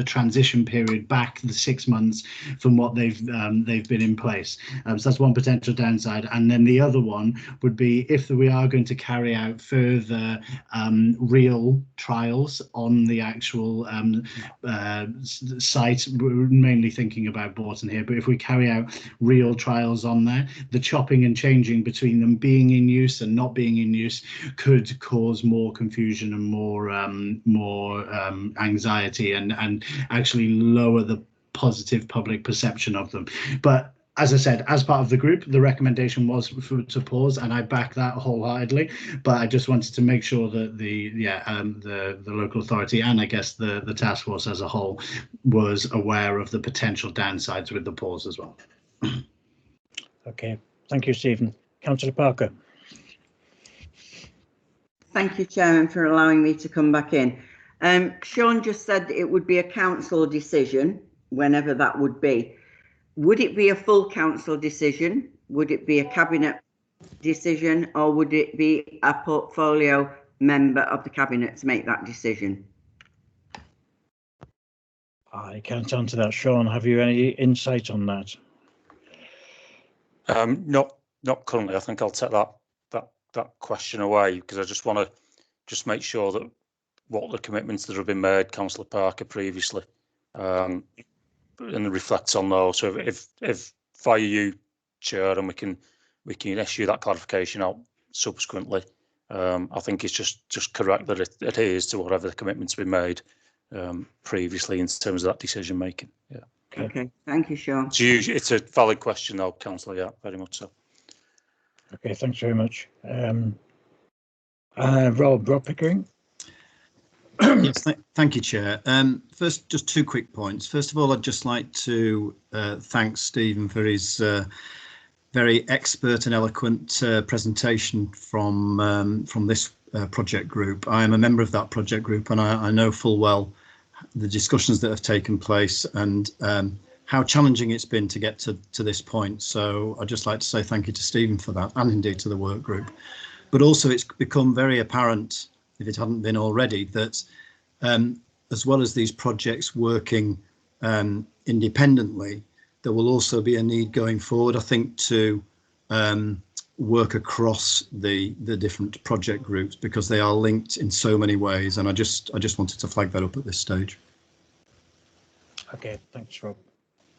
transition period back the 6 months from what they've been in place. So that's one potential downside. And then the other one would be if we are going to carry out further real trials on the actual site. We're mainly thinking about Bourton here, but if we carry out real trials on there, the chopping and changing between them being in use and not being in use could cause more confusion and more anxiety and actually lower the positive public perception of them. But as I said, as part of the group, the recommendation was to pause, and I back that wholeheartedly. But I just wanted to make sure that the local authority and I guess the task force as a whole was aware of the potential downsides with the pause as well. Okay, thank you, Stephen. Councillor Parker. Thank you, Chairman, for allowing me to come back in. Sean just said it would be a council decision, whenever that would be. Would it be a full council decision? Would it be a cabinet decision, or would it be a portfolio member of the cabinet to make that decision? I can't answer that, Sean. Have you any insight on that? Not currently. I think I'll take that question away, because I just want to make sure that what the commitments that have been made, Councillor Parker, previously, and reflects on those. So if via you, Chair, and we can issue that clarification out subsequently. I think it's just correct that it adheres to whatever the commitments been made previously in terms of that decision making. Yeah. Okay. Thank you, Sean. It's a valid question, though, Councillor. Yeah, very much so. Okay, thanks very much. Rob Pickering. Yes, thank you, Chair. First, just two quick points. First of all, I'd just like to thank Stephen for his very expert and eloquent presentation from this project group. I am a member of that project group, and I know full well the discussions that have taken place and how challenging it's been to get to this point. So I'd just like to say thank you to Stephen for that, and indeed to the work group. But also, it's become very apparent, if it hadn't been already, that as well as these projects working independently, there will also be a need going forward, I think, to work across the different project groups, because they are linked in so many ways. And I just wanted to flag that up at this stage. Okay, thanks, Rob.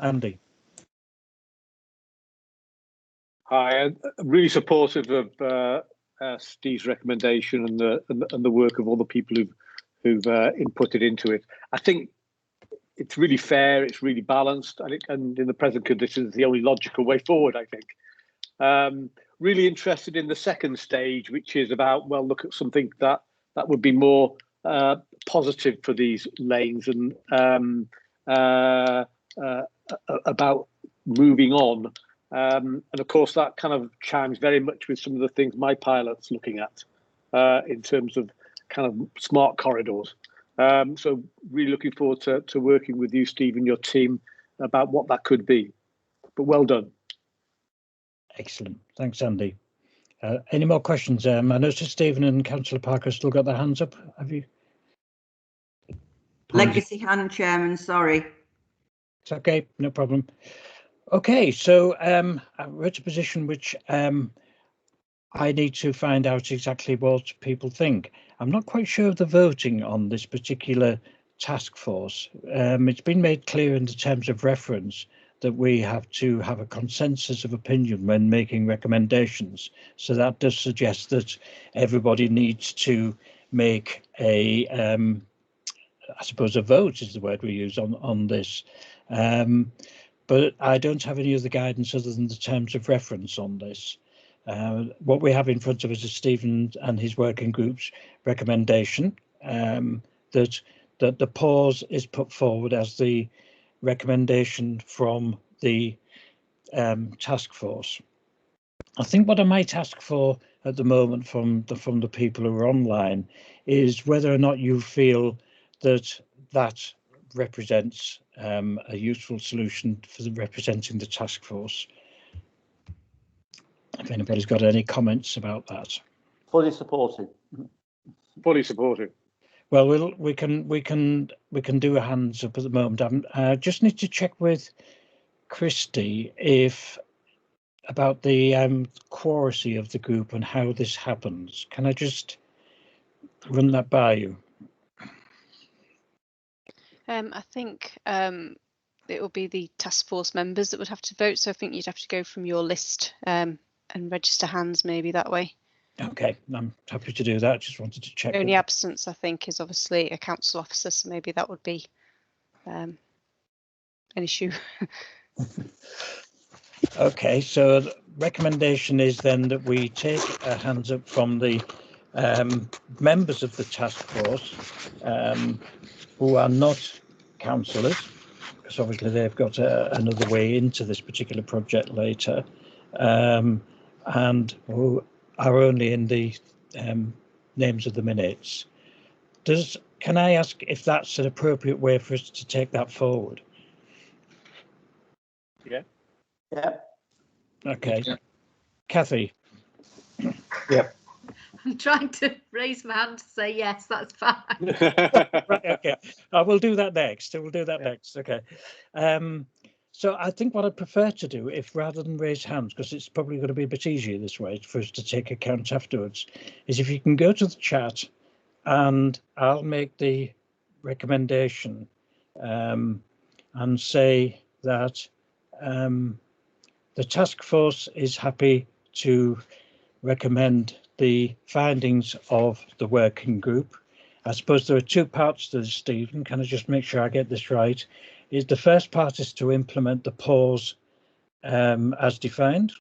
Andy. Hi, I'm really supportive of Steve's recommendation and the work of all the people who've inputted into it. I think it's really fair, it's really balanced, and in the present conditions, the only logical way forward, I think. Really interested in the second stage, which is about, well, look at something that would be more positive for these lanes and about moving on. And of course, that kind of chimes very much with some of the things my pilot's looking at in terms of kind of smart corridors. So really looking forward to working with you, Steve, and your team about what that could be. But well done. Excellent. Thanks, Andy. Any more questions? I noticed Stephen and Councillor Parker still got their hands up. Have you? Legacy hand, Chairman, sorry. It's okay, no problem. Okay, so we're at a position which I need to find out exactly what people think. I'm not quite sure of the voting on this particular task force. It's been made clear in the terms of reference that we have to have a consensus of opinion when making recommendations. So that does suggest that everybody needs to make a, I suppose a vote is the word we use on this. But I don't have any other guidance other than the terms of reference on this. What we have in front of us is Stephen and his working group's recommendation that the pause is put forward as the recommendation from the task force. I think what I might ask for at the moment from the people who are online is whether or not you feel that represents a useful solution for representing the task force. If anybody's got any comments about that. Fully supported. Fully supported. Well, we can do a hands up at the moment. I just need to check with Christy if about the quality of the group and how this happens. Can I just run that by you? I think it will be the task force members that would have to vote. So I think you'd have to go from your list and register hands maybe that way. Okay, I'm happy to do that. Just wanted to check. Only absence, I think, is obviously a council officer, so maybe that would be an issue. Okay, so the recommendation is then that we take hands up from the members of the task force who are not councillors, because obviously they've got another way into this particular project later, and who are only in the names of the minutes. Can I ask if that's an appropriate way for us to take that forward? Yeah. Yeah. Okay. Yeah. Kathy? Yep. I'm trying to raise my hand to say yes, that's fine. Right, okay, I will do that next. We'll do that next. Okay. So I think what I prefer to do, if rather than raise hands, because it's probably going to be a bit easier this way for us to take account afterwards, is if you can go to the chat and I'll make the recommendation and say that the task force is happy to recommend the findings of the working group. I suppose there are two parts to this, Stephen. Can I just make sure I get this right? Is the first part is to implement the pause as defined?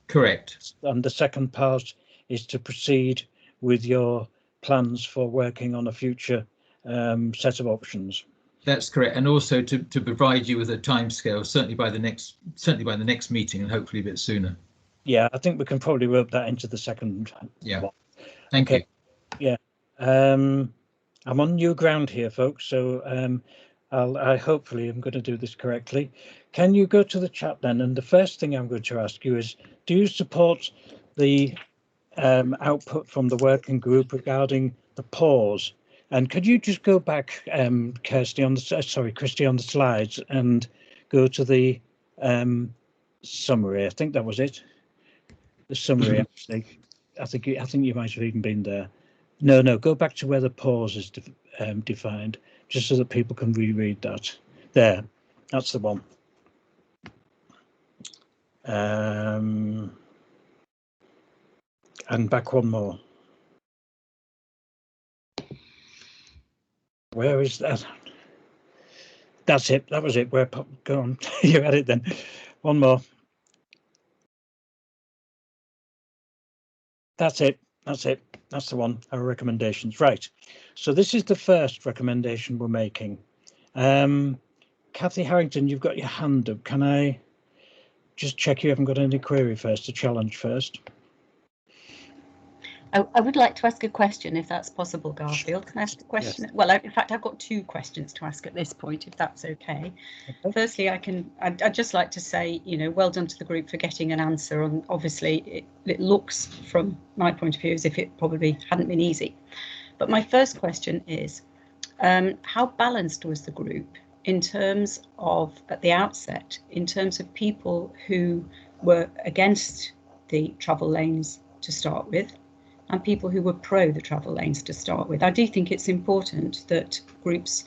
Correct. And the second part is to proceed with your plans for working on a future set of options. That's correct, and also to provide you with a timescale, certainly by the next meeting, and hopefully a bit sooner. Yeah, I think we can probably rope that into the second. Yeah. one. Thank you. Yeah. I'm on new ground here, folks. So I hopefully am going to do this correctly. Can you go to the chat then? And the first thing I'm going to ask you is, do you support the output from the working group regarding the pause? And could you just go back, Christy, on the slides and go to the summary? I think that was it. The summary, actually. I think you might have even been there. No, go back to where the pause is defined, just so that people can reread that. There, that's the one. And back one more. Where is that? That's it. That was it. Go on. You had it then. One more. That's it. That's it. That's the one. Our recommendations. Right. So this is the first recommendation we're making. Kathy Harrington, you've got your hand up. Can I just check you haven't got any query first, a challenge first? I would like to ask a question, if that's possible, Garfield. Can I ask a question? Yes. Well, in fact, I've got two questions to ask at this point, if that's okay. Firstly, I'd just like to say, well done to the group for getting an answer. And obviously, it looks, from my point of view, as if it probably hadn't been easy. But my first question is, how balanced was the group in terms of, at the outset, in terms of people who were against the travel lanes to start with, and people who were pro the travel lanes to start with? I do think it's important that groups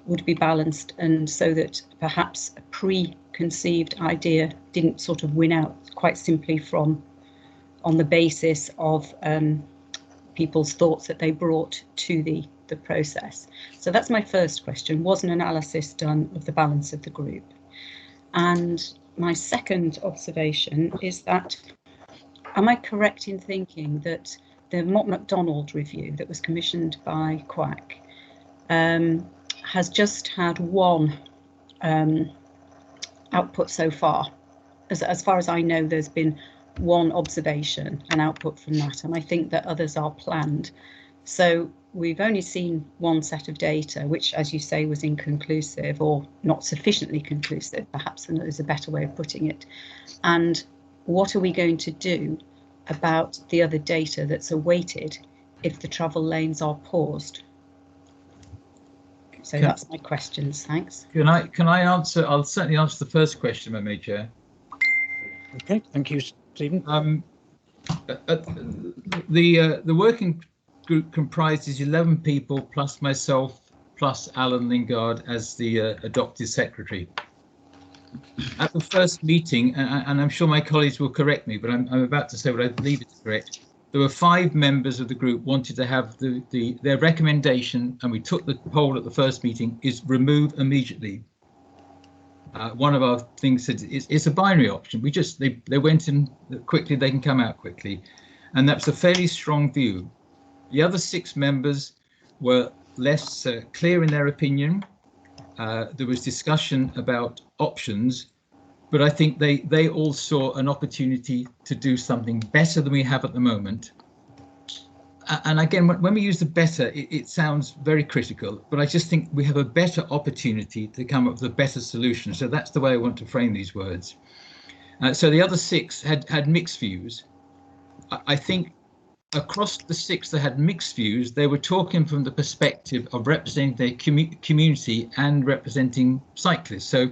would be balanced, and so that perhaps a preconceived idea didn't sort of win out quite simply on the basis of people's thoughts that they brought to the process. So that's my first question. Was an analysis done of the balance of the group? And my second observation is that, am I correct in thinking that the Mott MacDonald review that was commissioned by Quack has just had one output so far? As far as I know, there's been one observation and output from that, and I think that others are planned. So we've only seen one set of data, which, as you say, was inconclusive or not sufficiently conclusive, perhaps is a better way of putting it. And what are we going to do about the other data that's awaited if the travel lanes are paused? So that's my questions. Thanks. Can I answer? I'll certainly answer the first question, Madam Chair. Okay, thank you, Stephen. The working group comprises 11 people plus myself plus Alan Lingard as the adopted secretary. At the first meeting, and I'm sure my colleagues will correct me, but I'm about to say what I believe is correct. There were 5 members of the group wanted to have their recommendation, and we took the poll at the first meeting, is remove immediately. One of our things said it's a binary option. They went in quickly, they can come out quickly, and that's a fairly strong view. The other 6 members were less clear in their opinion. There was discussion about options, but I think they all saw an opportunity to do something better than we have at the moment. And again, when we use the better, it sounds very critical, but I just think we have a better opportunity to come up with a better solution. So that's the way I want to frame these words. So the other 6 had mixed views. I think across the 6 that had mixed views, they were talking from the perspective of representing their community and representing cyclists. So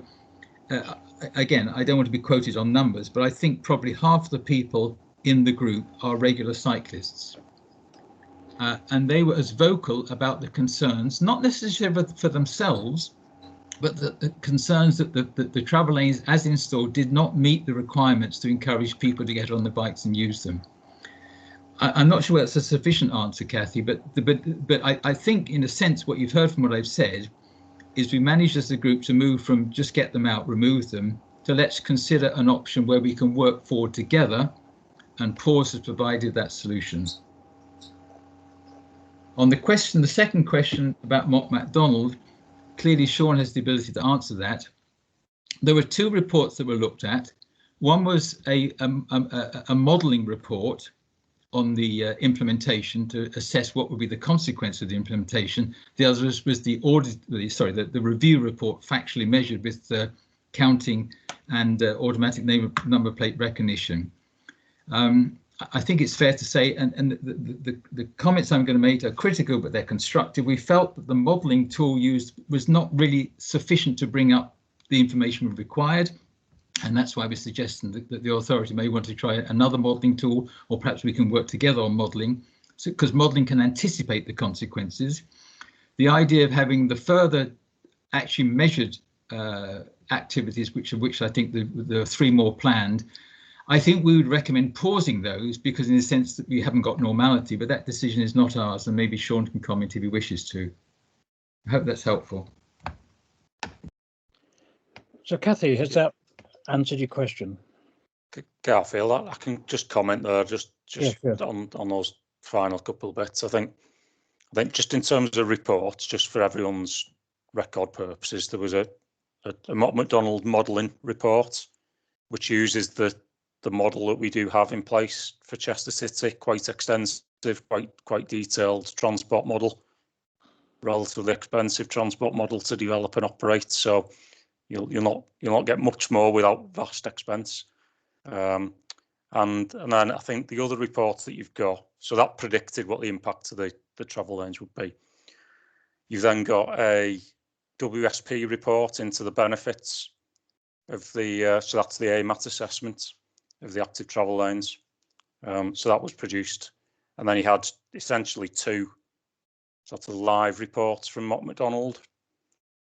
again, I don't want to be quoted on numbers, but I think probably half the people in the group are regular cyclists. And they were as vocal about the concerns, not necessarily for themselves, but the concerns that the travel lanes as installed did not meet the requirements to encourage people to get on the bikes and use them. I'm not sure that's a sufficient answer, Kathy, but I think in a sense what you've heard from what I've said is we managed as a group to move from just get them out, remove them, to let's consider an option where we can work forward together, and PAWS has provided that solution. On the second question about Mott MacDonald, clearly Sean has the ability to answer that. There were 2 reports that were looked at. One was a modelling report on the implementation to assess what would be the consequence of the implementation. The other was the review report factually measured with the counting and automatic number plate recognition. I think it's fair to say, and the comments I'm going to make are critical, but they're constructive. We felt that the modelling tool used was not really sufficient to bring up the information required. And that's why we're suggesting that the authority may want to try another modelling tool, or perhaps we can work together on modelling, because modelling can anticipate the consequences. The idea of having the further actually measured activities, which I think there are 3 more planned, I think we would recommend pausing those, because in the sense that we haven't got normality, but that decision is not ours, and maybe Sean can comment if he wishes to. I hope that's helpful. So Kathy, has that answered your question? Garfield, I can just comment there, just yeah, sure. on those final couple of bits. I think just in terms of reports, just for everyone's record purposes, there was a Mott MacDonald modelling report, which uses the model that we do have in place for Chester City, quite extensive, quite detailed transport model, relatively expensive transport model to develop and operate. So you'll not get much more without vast expense. And then I think the other reports that you've got, so that predicted what the impact of the travel lanes would be. You've then got a WSP report into the benefits of so that's the AMAT assessment of the active travel lanes. So that was produced, and then you had essentially 2 sort of live reports from Mott MacDonald.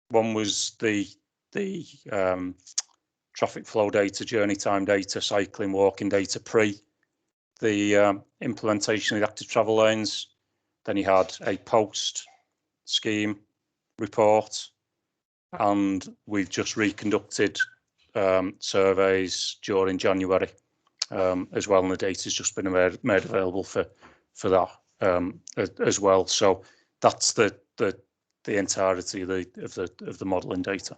One was the traffic flow data, journey time data, cycling, walking data pre the implementation of the active travel lanes. Then you had a post scheme report, and we've just reconducted surveys during January as well, and the data has just been made available for that as well. So that's the entirety of the modelling data.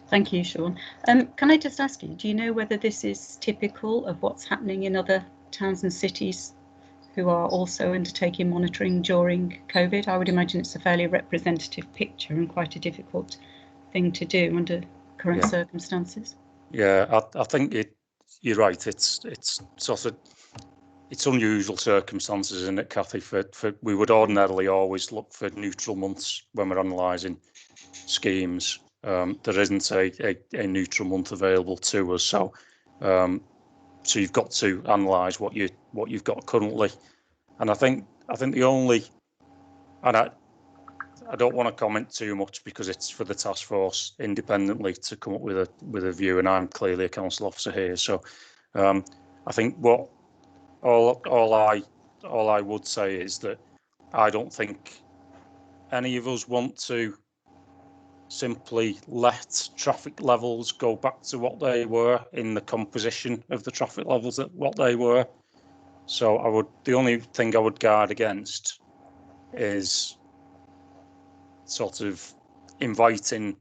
Thank you, Sean. Can I just ask you, do you know whether this is typical of what's happening in other towns and cities who are also undertaking monitoring during COVID? I would imagine it's a fairly representative picture and quite a difficult thing to do under current circumstances. Yeah, I think you're right. It's sort of it's unusual circumstances, isn't it, Kathy? For we would ordinarily always look for neutral months when we're analysing schemes. There isn't a neutral month available to us, so so you've got to analyse what you've got currently. And I think the only, and I don't want to comment too much because it's for the task force independently to come up with a view, and I'm clearly a council officer here. So I think what all I would say is that I don't think any of us want to simply let traffic levels go back to what they were in the composition of the traffic levels at what they were. So the only thing I would guard against is sort of inviting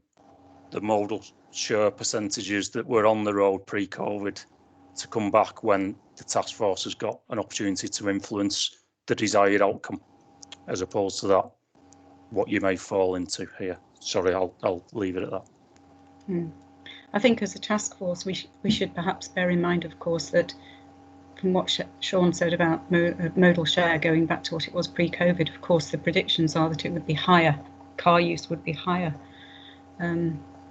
the modal share percentages that were on the road pre-COVID to come back when the task force has got an opportunity to influence the desired outcome, as opposed to that what you may fall into here. Sorry, I'll leave it at that. I think as a task force, we should perhaps bear in mind, of course, that from what Sean said about modal share going back to what it was pre-COVID, of course, the predictions are that it would be higher. Car use would be higher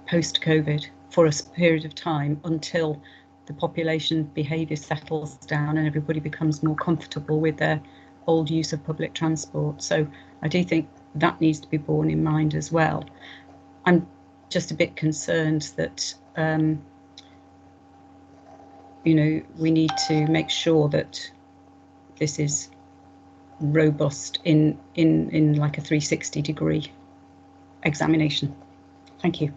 post-COVID for a period of time until the population behaviour settles down and everybody becomes more comfortable with their old use of public transport. So I do think that needs to be borne in mind as well. I'm just a bit concerned that you know, we need to make sure that this is robust in like a 360-degree examination. Thank you.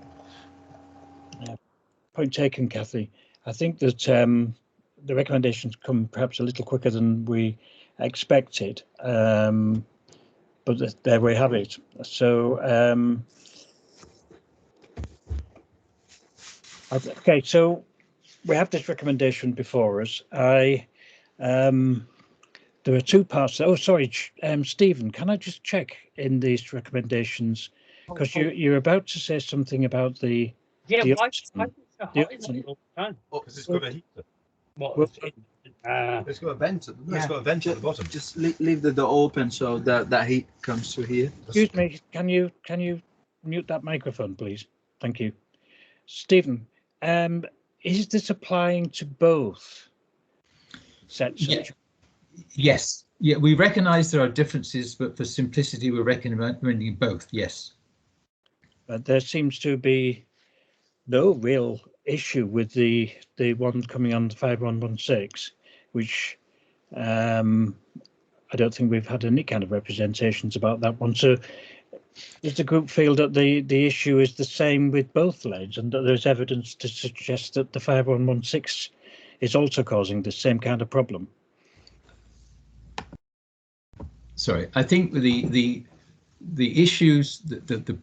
Point taken, Kathy. I think that the recommendations come perhaps a little quicker than we expected, but there we have it. So, okay, so we have this recommendation before us. There are two parts. Oh, sorry, Stephen, can I just check in these recommendations? Because you're about to say something about the... Yeah, the why option. it's all the time? Because it's got a heater. It's got a vent. It's got a vent at the bottom. Just leave the door open so that heat comes through here. Excuse me, can you mute that microphone, please? Thank you. Stephen, is this applying to both sets? Yeah. Yes. Yeah, we recognise there are differences, but for simplicity, we're recommending both. Yes. But there seems to be no real issue with the one coming on the 5116, which I don't think we've had any kind of representations about that one. So does the group feel that the issue is the same with both lanes, and that there's evidence to suggest that the 5116 is also causing the same kind of problem? Sorry, I think the issues, the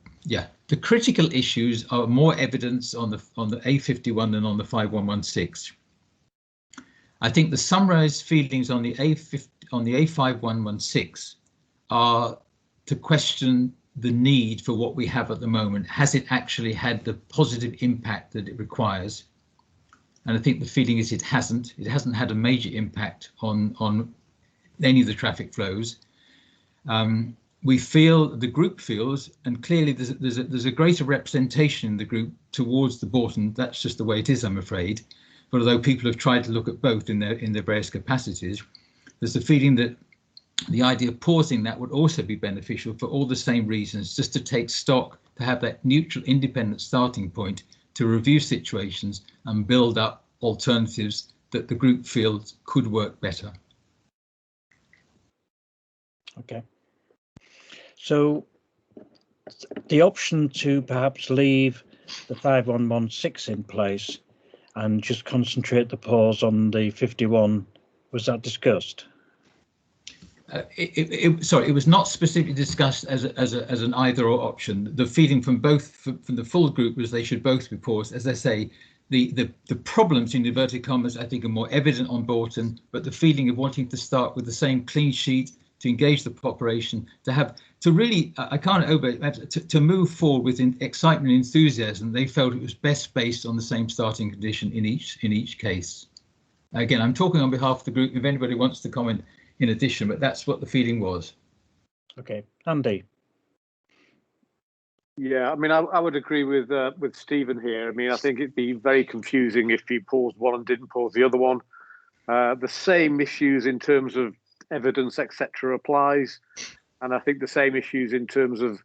critical issues are more evidence on the A51 than on the 5116. I think the summarised feelings on the A5116 are to question the need for what we have at the moment. Has it actually had the positive impact that it requires? And I think the feeling is it hasn't. It hasn't had a major impact on any of the traffic flows. We feel, the group feels, and clearly there's a greater representation in the group towards the Bourton. That's just the way it is, I'm afraid. But although people have tried to look at both in their various capacities, there's a feeling that the idea of pausing that would also be beneficial for all the same reasons, just to take stock, to have that neutral, independent starting point to review situations and build up alternatives that the group feels could work better. Okay. So the option to perhaps leave the 5116 in place and just concentrate the pause on the 51, was that discussed? Sorry, it was not specifically discussed as an either-or option. The feeling from the full group was they should both be paused. As I say, the problems in inverted commas I think are more evident on Bourton, but the feeling of wanting to start with the same clean sheet, to engage the population, to move forward with excitement and enthusiasm. They felt it was best based on the same starting condition in each case. Again, I'm talking on behalf of the group if anybody wants to comment in addition, but that's what the feeling was. Okay, Andy. Yeah, I mean, I would agree with Stephen here. I mean, I think it'd be very confusing if he paused one and didn't pause the other one. The same issues in terms of evidence, etc., applies, and I think the same issues in terms of,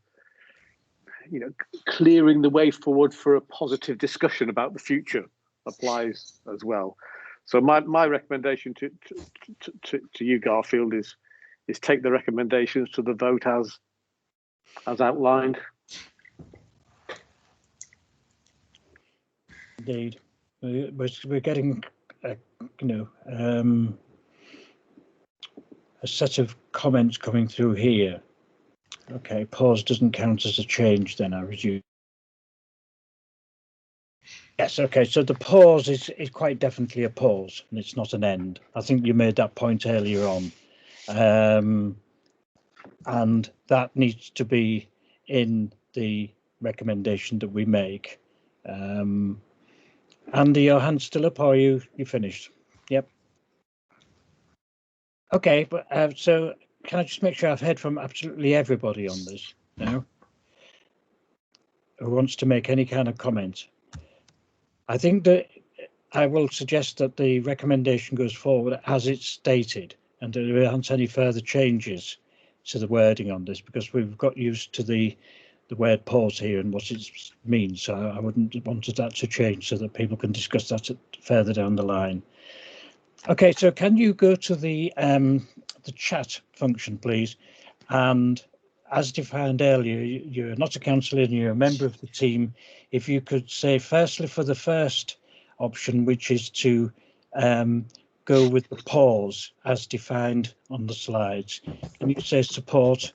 you know, clearing the way forward for a positive discussion about the future applies as well. So my recommendation to you, Garfield, is take the recommendations to the vote as outlined. Indeed, we're getting a set of comments coming through here. Okay, pause doesn't count as a change then, I resume. Yes, okay, so the pause is quite definitely a pause and it's not an end. I think you made that point earlier on. And that needs to be in the recommendation that we make. Andy, your hand's still up, or are you finished? Yep. Okay, but so can I just make sure I've heard from absolutely everybody on this now who wants to make any kind of comment? I think that I will suggest that the recommendation goes forward as it's stated, and that there aren't any further changes to the wording on this, because we've got used to the word pause here and what it means. So I wouldn't want that to change so that people can discuss that further down the line. Okay, so can you go to the chat function, please? And as defined earlier, you're not a councillor and you're a member of the team. If you could say, firstly, for the first option, which is to go with the pause as defined on the slides, can you say support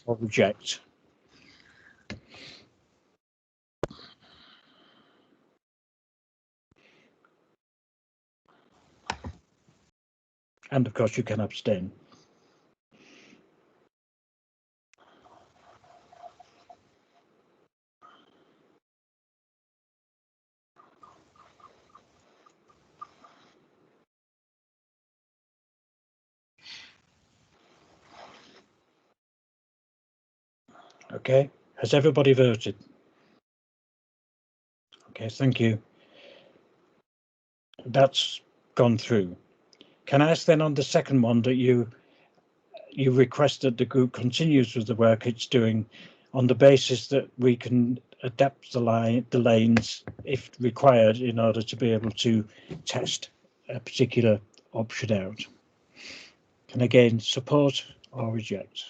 or reject? And of course, you can abstain. Okay, has everybody voted? Okay, thank you. That's gone through. Can I ask then on the second one that you request that the group continues with the work it's doing on the basis that we can adapt the lanes if required in order to be able to test a particular option out? Can again support or reject?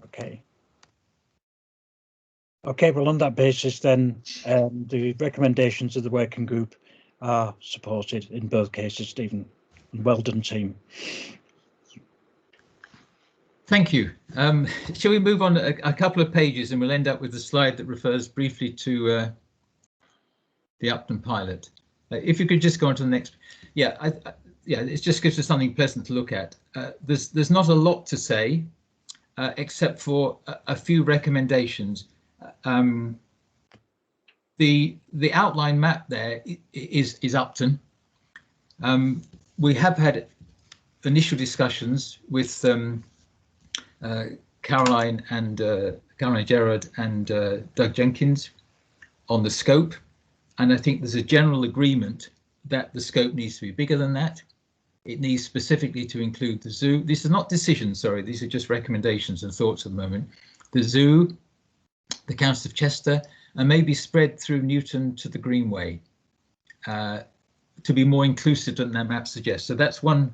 Okay. Okay, well, on that basis, then the recommendations of the working group are supported in both cases, Stephen. And well done, team. Thank you. Shall we move on a couple of pages and we'll end up with a slide that refers briefly to the Upton pilot. If you could just go on to the next. Yeah, yeah, it just gives us something pleasant to look at. There's not a lot to say except for a few recommendations. The outline map there is Upton. We have had initial discussions with Caroline Gerard and Doug Jenkins on the scope, and I think there's a general agreement that the scope needs to be bigger than that. It needs specifically to include the zoo. These are not decisions, sorry, these are just recommendations and thoughts at the moment. The zoo, the Council of Chester, and maybe spread through Newton to the Greenway to be more inclusive than that map suggests. So that's one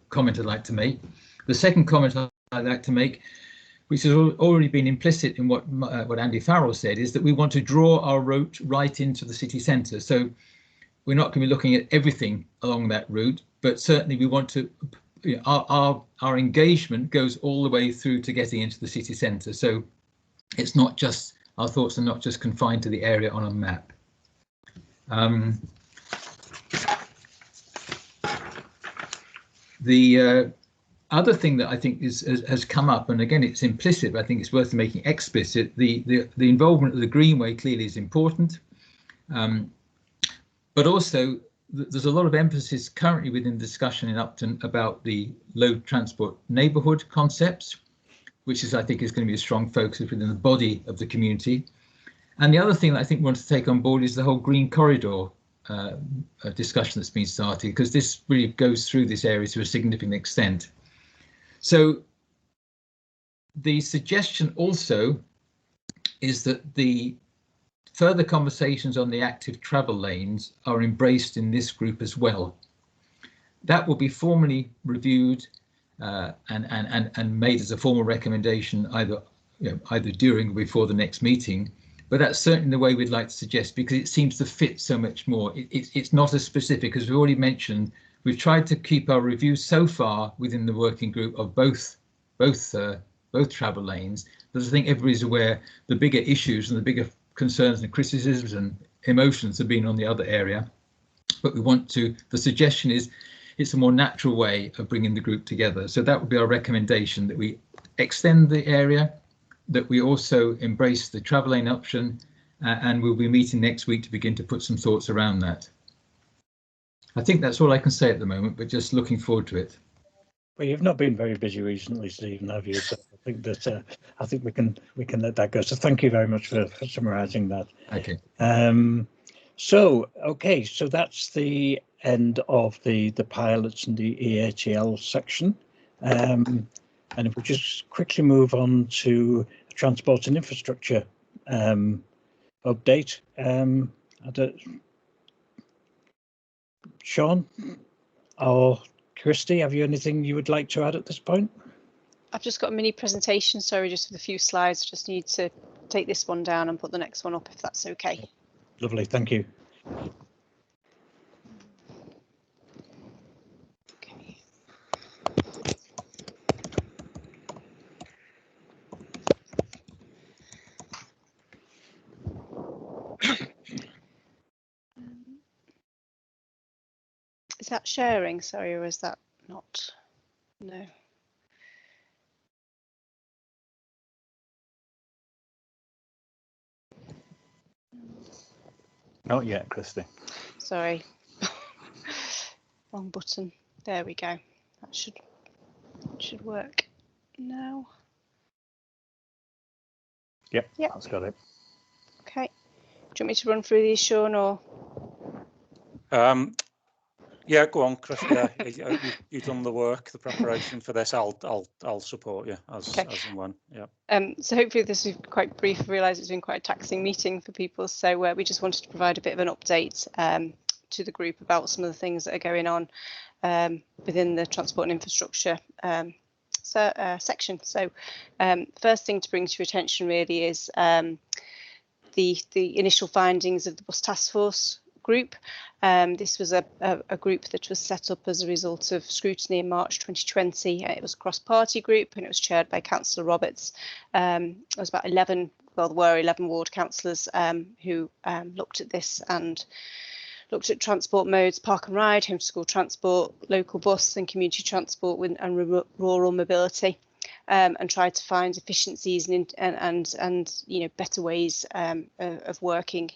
comment I'd like to make. The second comment I'd like to make, which has already been implicit in what Andy Farrell said, is that we want to draw our route right into the city centre. So we're not going to be looking at everything along that route, but certainly we want to, you know, our engagement goes all the way through to getting into the city centre. So it's not just our thoughts are not just confined to the area on a map. The other thing that I think has come up, and again it's implicit, but I think it's worth making explicit, the involvement of the Greenway clearly is important, but also there's a lot of emphasis currently within discussion in Upton about the low transport neighbourhood concepts, which is, I think, is going to be a strong focus within the body of the community. And the other thing that I think we want to take on board is the whole green corridor discussion that's been started, because this really goes through this area to a significant extent. So the suggestion also is that the further conversations on the active travel lanes are embraced in this group as well. That will be formally reviewed and made as a formal recommendation either during or before the next meeting. But that's certainly the way we'd like to suggest, because it seems to fit so much more. It's not as specific, as we already mentioned. We've tried to keep our review so far within the working group of both travel lanes, but I think everybody's aware the bigger issues and the bigger concerns and criticisms and emotions have been on the other area. But we want to, the suggestion is, it's a more natural way of bringing the group together. So that would be our recommendation, that we extend the area, that we also embrace the travel lane option, and we'll be meeting next week to begin to put some thoughts around that. I think that's all I can say at the moment, but just looking forward to it. Well, you've not been very busy recently, Stephen, have you? So I think that I think we can let that go. So thank you very much for summarising that. Okay. So that's the end of the pilots and the EATL section. And if we just quickly move on to transport and infrastructure update. Sean or Christy, have you anything you would like to add at this point? I've just got a mini presentation, sorry, just with a few slides. I just need to take this one down and put the next one up, if that's okay. Lovely, thank you. Okay. Is that sharing, sorry, or is that not? No. Not yet, Christy. Sorry. Wrong button. There we go. That should work now. Yep, that's got it. Okay. Do you want me to run through these, Sean, or? Yeah, go on, Chris. Yeah, you've done the work, the preparation for this. I'll support you as and when. Yeah. So hopefully this is quite brief. I realise it's been quite a taxing meeting for people, so we just wanted to provide a bit of an update to the group about some of the things that are going on within the transport and infrastructure section. So first thing to bring to your attention really is the initial findings of the bus task force group. This was a group that was set up as a result of scrutiny in March 2020. It was a cross-party group and it was chaired by Councillor Roberts. It was about 11, well, there were 11 ward councillors who looked at this and looked at transport modes, park and ride, home to school transport, local bus and community transport and rural mobility. And tried to find efficiencies and you know, better ways of working.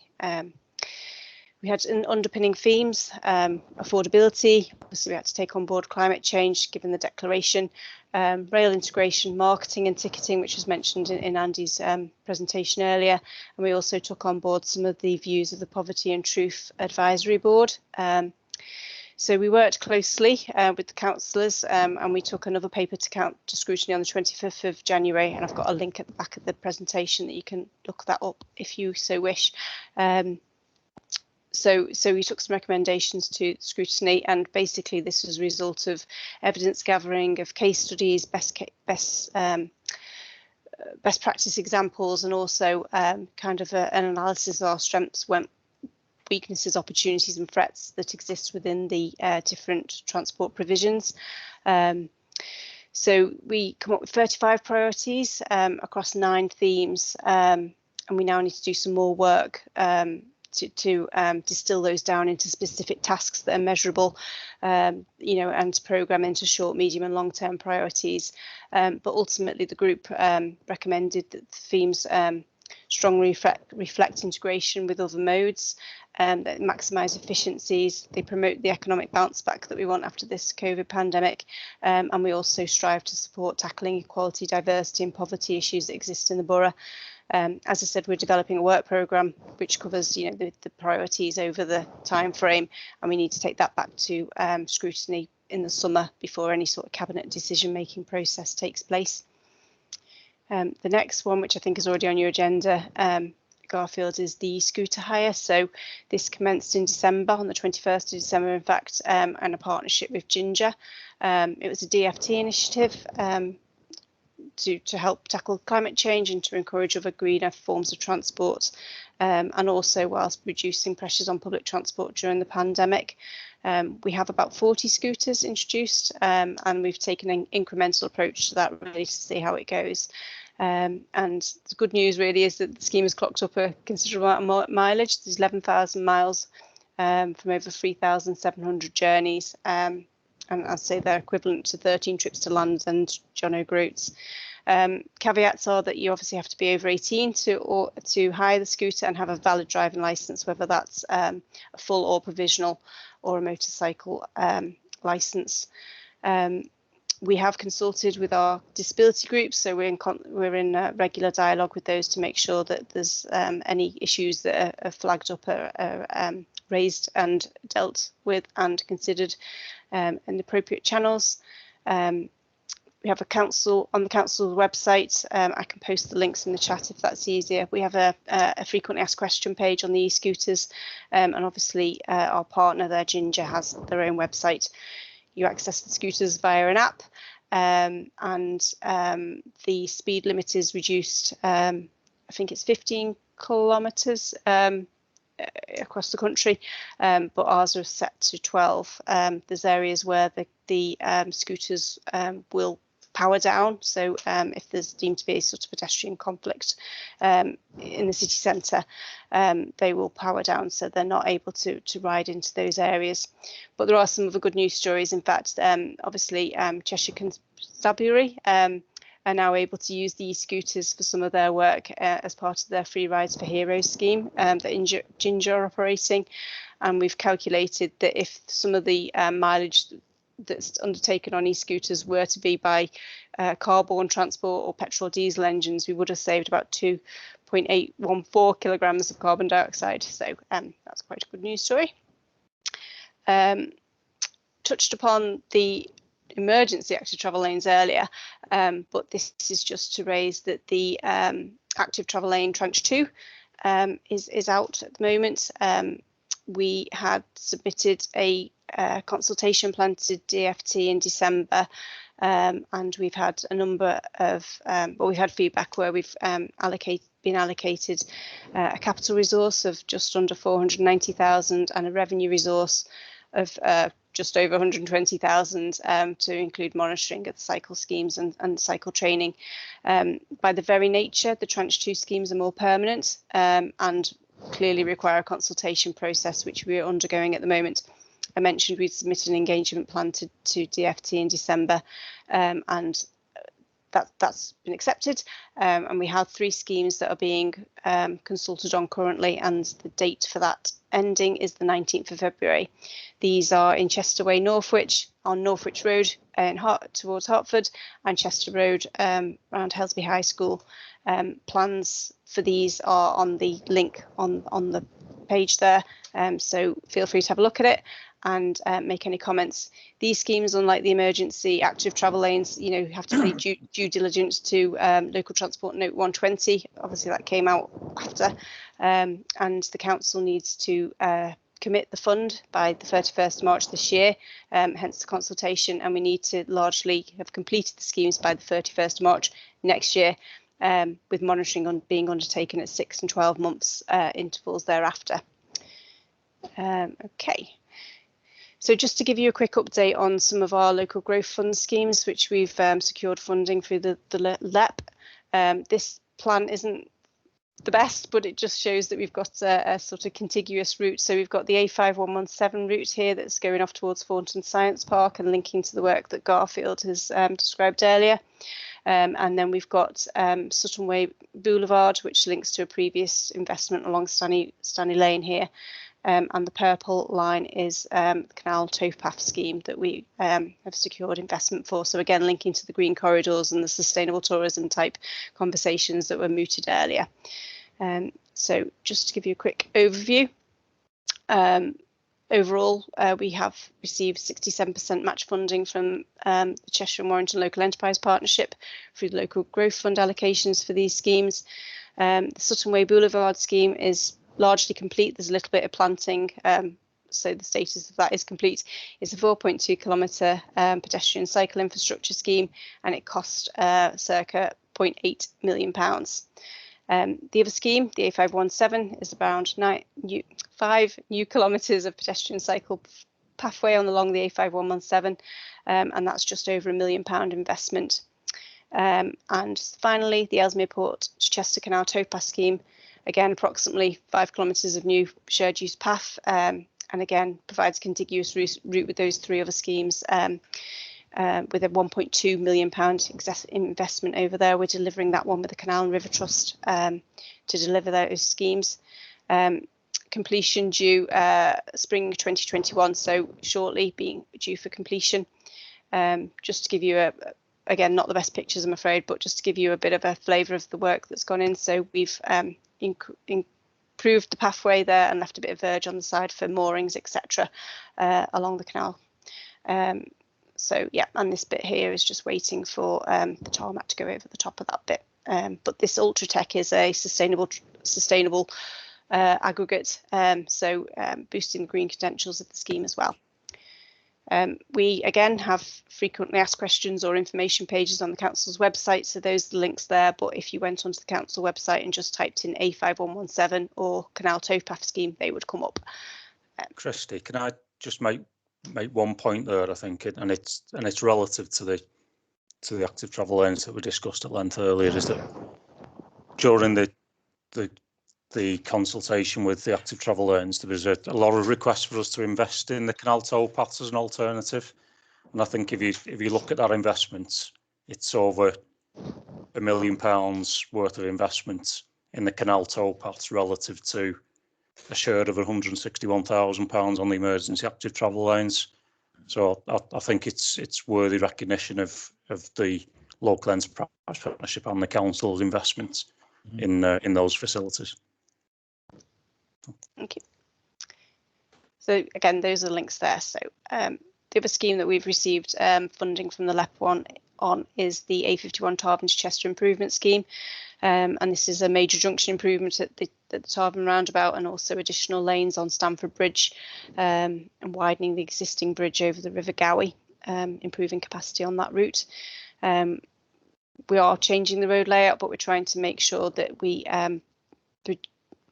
We had underpinning themes, affordability, obviously we had to take on board climate change given the declaration, rail integration, marketing and ticketing, which was mentioned in Andy's presentation earlier. And we also took on board some of the views of the Poverty and Truth Advisory Board. So we worked closely with the councillors and we took another paper to scrutiny on the 25th of January, and I've got a link at the back of the presentation that you can look that up if you so wish. So we took some recommendations to scrutiny, and basically this was a result of evidence gathering, of case studies, best practice examples, and also kind of an analysis of our strengths, weaknesses, opportunities and threats that exist within the different transport provisions. So we come up with 35 priorities across 9 themes. we now need to do some more work to distill those down into specific tasks that are measurable, you know, and to program into short, medium and long-term priorities. But ultimately the group recommended that the themes strongly reflect integration with other modes, that maximise efficiencies, they promote the economic bounce back that we want after this COVID pandemic, and we also strive to support tackling equality, diversity and poverty issues that exist in the borough. As I said, we're developing a work programme which covers, you know, the priorities over the time frame, and we need to take that back to scrutiny in the summer before any sort of cabinet decision making process takes place. The next one, which I think is already on your agenda, Garfield, is the scooter hire. So this commenced in December, on the 21st of December, in fact, and a partnership with Ginger. It was a DFT initiative to help tackle climate change and to encourage other greener forms of transport, and also whilst reducing pressures on public transport during the pandemic. We have about 40 scooters introduced, and we've taken an incremental approach to that, really, to see how it goes. And the good news really is that the scheme has clocked up a considerable amount of mileage. There's 11,000 miles from over 3,700 journeys, and I'd say they're equivalent to 13 trips to London and John O'Groats. Caveats are that you obviously have to be over 18 to hire the scooter and have a valid driving licence, whether that's a full or provisional or a motorcycle licence. We have consulted with our disability groups, so we're in regular dialogue with those to make sure that there's any issues that are flagged up are raised and dealt with and considered in the appropriate channels. We have a council on the council's website. I can post the links in the chat if that's easier. We have a frequently asked question page on the e-scooters, and obviously our partner there, Ginger, has their own website. You access the scooters via an app, and the speed limit is reduced. I think it's 15 kilometres across the country, but ours are set to 12. There's areas where the scooters will power down, so if there's deemed to be a sort of pedestrian conflict in the city centre, they will power down, so they're not able to ride into those areas. But there are some other good news stories. In fact, obviously Cheshire Constabulary are now able to use the e-scooters for some of their work as part of their Free Rides for Heroes scheme that Ginger are operating, and we've calculated that if some of the mileage that's undertaken on e-scooters were to be by car-borne transport or petrol diesel engines, we would have saved about 2.814 kilograms of carbon dioxide. So that's quite a good news story. Touched upon the emergency active travel lanes earlier, but this is just to raise that the active travel lane tranche 2 is out at the moment. We had submitted a consultation plan to DFT in December, and we've had a number of, well, we've had feedback where we've been allocated a capital resource of just under 490,000 and a revenue resource of just over 120,000 to include monitoring of the cycle schemes and cycle training. By the very nature, the tranche 2 schemes are more permanent and clearly require a consultation process, which we are undergoing at the moment. I mentioned we'd submitted an engagement plan to DFT in December, and that's been accepted, and we have 3 schemes that are being consulted on currently, and the date for that ending is the 19th of February. These are in Chester Way, Northwich, on Northwich Road towards Hertford, and Chester Road around Helsby High School. Plans for these are on the link on the page there, so feel free to have a look at it and make any comments. These schemes, unlike the emergency active travel lanes, you have to pay due diligence to Local Transport Note 120. Obviously that came out after, and the council needs to commit the fund by the 31st of March this year, hence the consultation, and we need to largely have completed the schemes by the 31st of March next year, with monitoring being undertaken at 6 and 12 months intervals thereafter. Okay. So just to give you a quick update on some of our local growth fund schemes, which we've secured funding through the LEP. This plan isn't the best, but it just shows that we've got a sort of contiguous route. So we've got the A5117 route here that's going off towards Thornton Science Park and linking to the work that Garfield has described earlier. And then we've got Sutton Way Boulevard, which links to a previous investment along Stanley Lane here. And the purple line is the Canal Towpath scheme that we have secured investment for. So again, linking to the green corridors and the sustainable tourism type conversations that were mooted earlier. So just to give you a quick overview, overall, we have received 67% match funding from the Cheshire and Warrington Local Enterprise Partnership through the Local Growth Fund allocations for these schemes. The Sutton Way Boulevard scheme is largely complete. There's a little bit of planting, so the status of that is complete. It's a 4.2 kilometre pedestrian cycle infrastructure scheme, and it cost circa £0.8 million. The other scheme, the A517, is around 5 new kilometres of pedestrian cycle pathway along the A5117, and that's just over £1 million investment. And finally, the Ellesmere Port to Chester Canal Towpath scheme, again, approximately 5 kilometres of new shared use path, and again, provides contiguous route with those 3 other schemes. With a £1.2 million investment over there. We're delivering that one with the Canal and River Trust to deliver those schemes. Completion due spring 2021, so shortly being due for completion. Just to give you again, not the best pictures, I'm afraid, but just to give you a bit of a flavour of the work that's gone in. So we've improved the pathway there and left a bit of verge on the side for moorings, etc., along the canal. So yeah, and this bit here is just waiting for the tarmac to go over the top of that bit. But this Ultratech is a sustainable aggregate, so boosting the green credentials of the scheme as well. We again have frequently asked questions or information pages on the council's website, so those are the links there. But if you went onto the council website and just typed in A5117 or Canal Towpath scheme, they would come up. Christy, can I just make one point there? I think, and it's relative to the active travel lanes that we discussed at length earlier. Is that during the consultation with the active travel lanes, there was a lot of requests for us to invest in the canal towpaths as an alternative. And I think if you look at that investment, it's over £1 million worth of investment in the canal towpaths relative to a share of £161,000 on the emergency active travel lanes. So I think it's worthy recognition of the local enterprise partnership and the council's investments in those facilities. Thank you. So again, those are the links there. So the other scheme that we've received funding from the LEP one on is the A51 Tarvin to Chester Improvement Scheme. And this is a major junction improvement at the Tarvin roundabout, and also additional lanes on Stamford Bridge, and widening the existing bridge over the River Gowie, improving capacity on that route. We are changing the road layout, but we're trying to make sure that we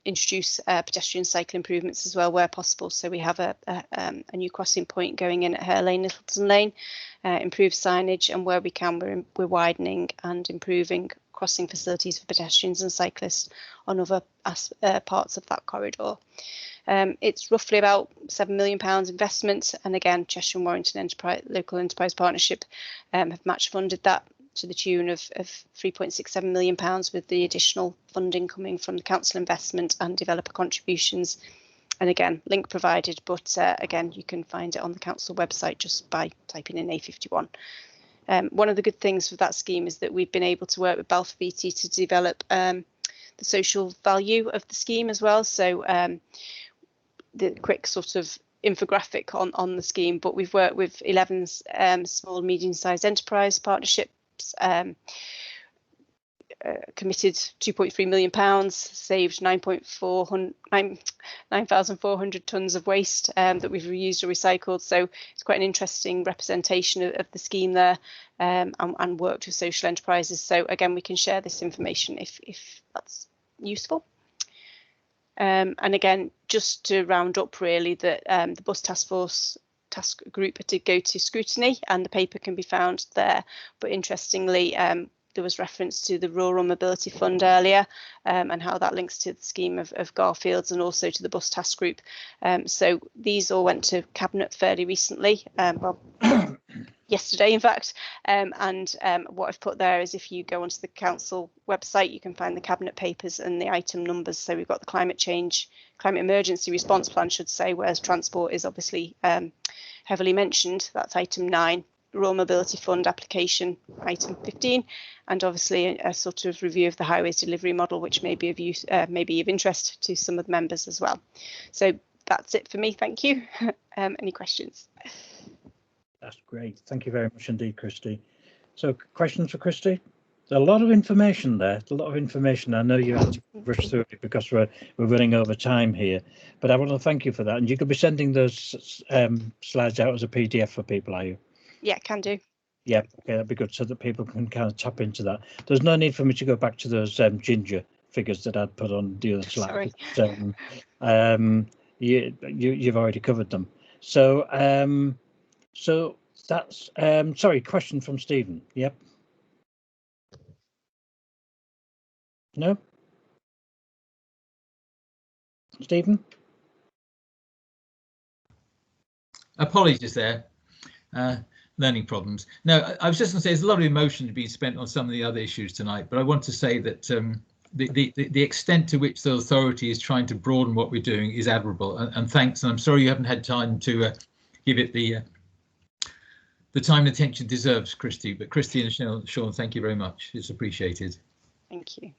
introduce pedestrian cycle improvements as well where possible. So we have a new crossing point going in at Hare Lane, Littleton Lane, improved signage, and where we can, we're widening and improving crossing facilities for pedestrians and cyclists on other parts of that corridor. It's roughly about £7 million investment, and again, Cheshire and Warrington Local Enterprise Partnership have match funded that to the tune of £3.67 million, with the additional funding coming from the council investment and developer contributions. And again, link provided, but again, you can find it on the council website just by typing in A51. One of the good things with that scheme is that we've been able to work with Balfour Beatty to develop the social value of the scheme as well. So the quick sort of infographic on the scheme, but we've worked with 11 small and medium-sized enterprise partnerships, committed £2.3 million, saved 9,400 tonnes of waste that we've reused or recycled. So it's quite an interesting representation of the scheme there, and worked with social enterprises. So again, we can share this information if that's useful. And again, just to round up really, that the Bus Task Force task group did go to scrutiny, and the paper can be found there. But interestingly, there was reference to the Rural Mobility Fund earlier, and how that links to the scheme of Garfield's and also to the bus task group. So these all went to Cabinet fairly recently, well, yesterday in fact, and what I've put there is if you go onto the council website, you can find the Cabinet papers and the item numbers. So we've got the climate emergency response plan, should say, whereas transport is obviously heavily mentioned. That's item 9. Rural Mobility Fund application, item 15, and obviously a sort of review of the highways delivery model, which may be of use, maybe of interest to some of the members as well. So that's it for me. Thank you. Any questions? That's great. Thank you very much indeed, Christy. So questions for Christy? There's a lot of information there. A lot of information. I know you have to rush through it because we're running over time here, but I want to thank you for that. And you could be sending those slides out as a PDF for people, are you? Yeah, can do. Yeah, okay, that'd be good so that people can kind of tap into that. There's no need for me to go back to those ginger figures that I'd put on the other slide. You've already covered them. So so that's sorry, question from Stephen. Yep. No? Stephen? Apologies there. Learning problems. No, I was just going to say there's a lot of emotion to be spent on some of the other issues tonight, but I want to say that the extent to which the authority is trying to broaden what we're doing is admirable, and thanks. And I'm sorry you haven't had time to give it the time and attention it deserves, Christy. But Christy and Sean, thank you very much. It's appreciated. Thank you.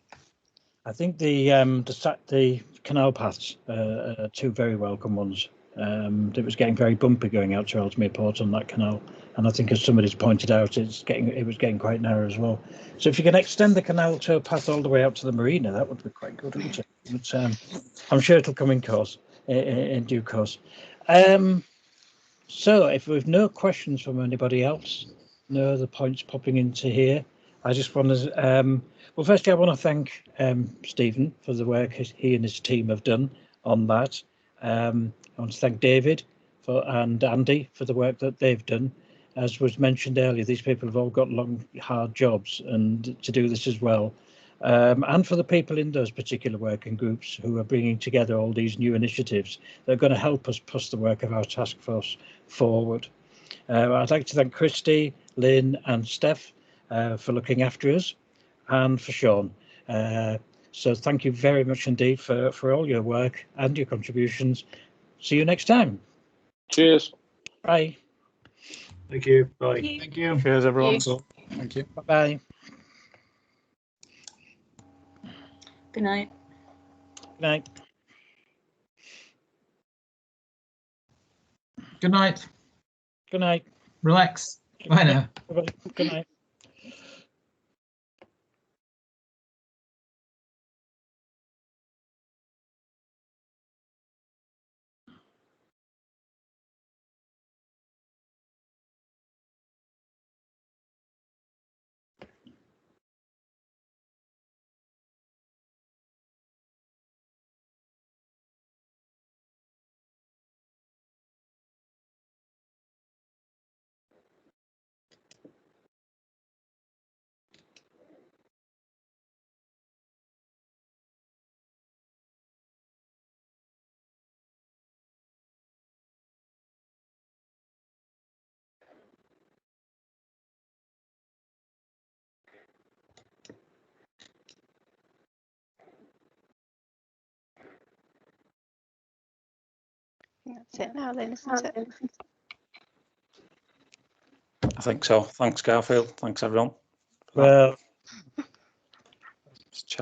I think the canal paths are two very welcome ones. It was getting very bumpy going out to Ellesmere Port on that canal, and I think, as somebody's pointed out, it was getting quite narrow as well. So if you can extend the canal tow path all the way out to the marina, that would be quite good, wouldn't it? But I'm sure it'll come in due course. So if we've no questions from anybody else, no other points popping into here, I just want to well, firstly, I want to thank Stephen for the work he and his team have done on that. I want to thank David and Andy for the work that they've done. As was mentioned earlier, these people have all got long, hard jobs, and to do this as well. And for the people in those particular working groups who are bringing together all these new initiatives that are going to help us push the work of our task force forward. I'd like to thank Christy, Lynn and Steph for looking after us, and for Sean. So thank you very much indeed for all your work and your contributions. See you next time. Cheers. Bye. Thank you. Bye. Thank you. Cheers, everyone. Thank you. Bye-bye. Good night. Good night. Good night. Good night. Relax. Bye now. Good night. That's it now then, isn't it? I think so. Thanks, Garfield. Thanks, everyone. Well,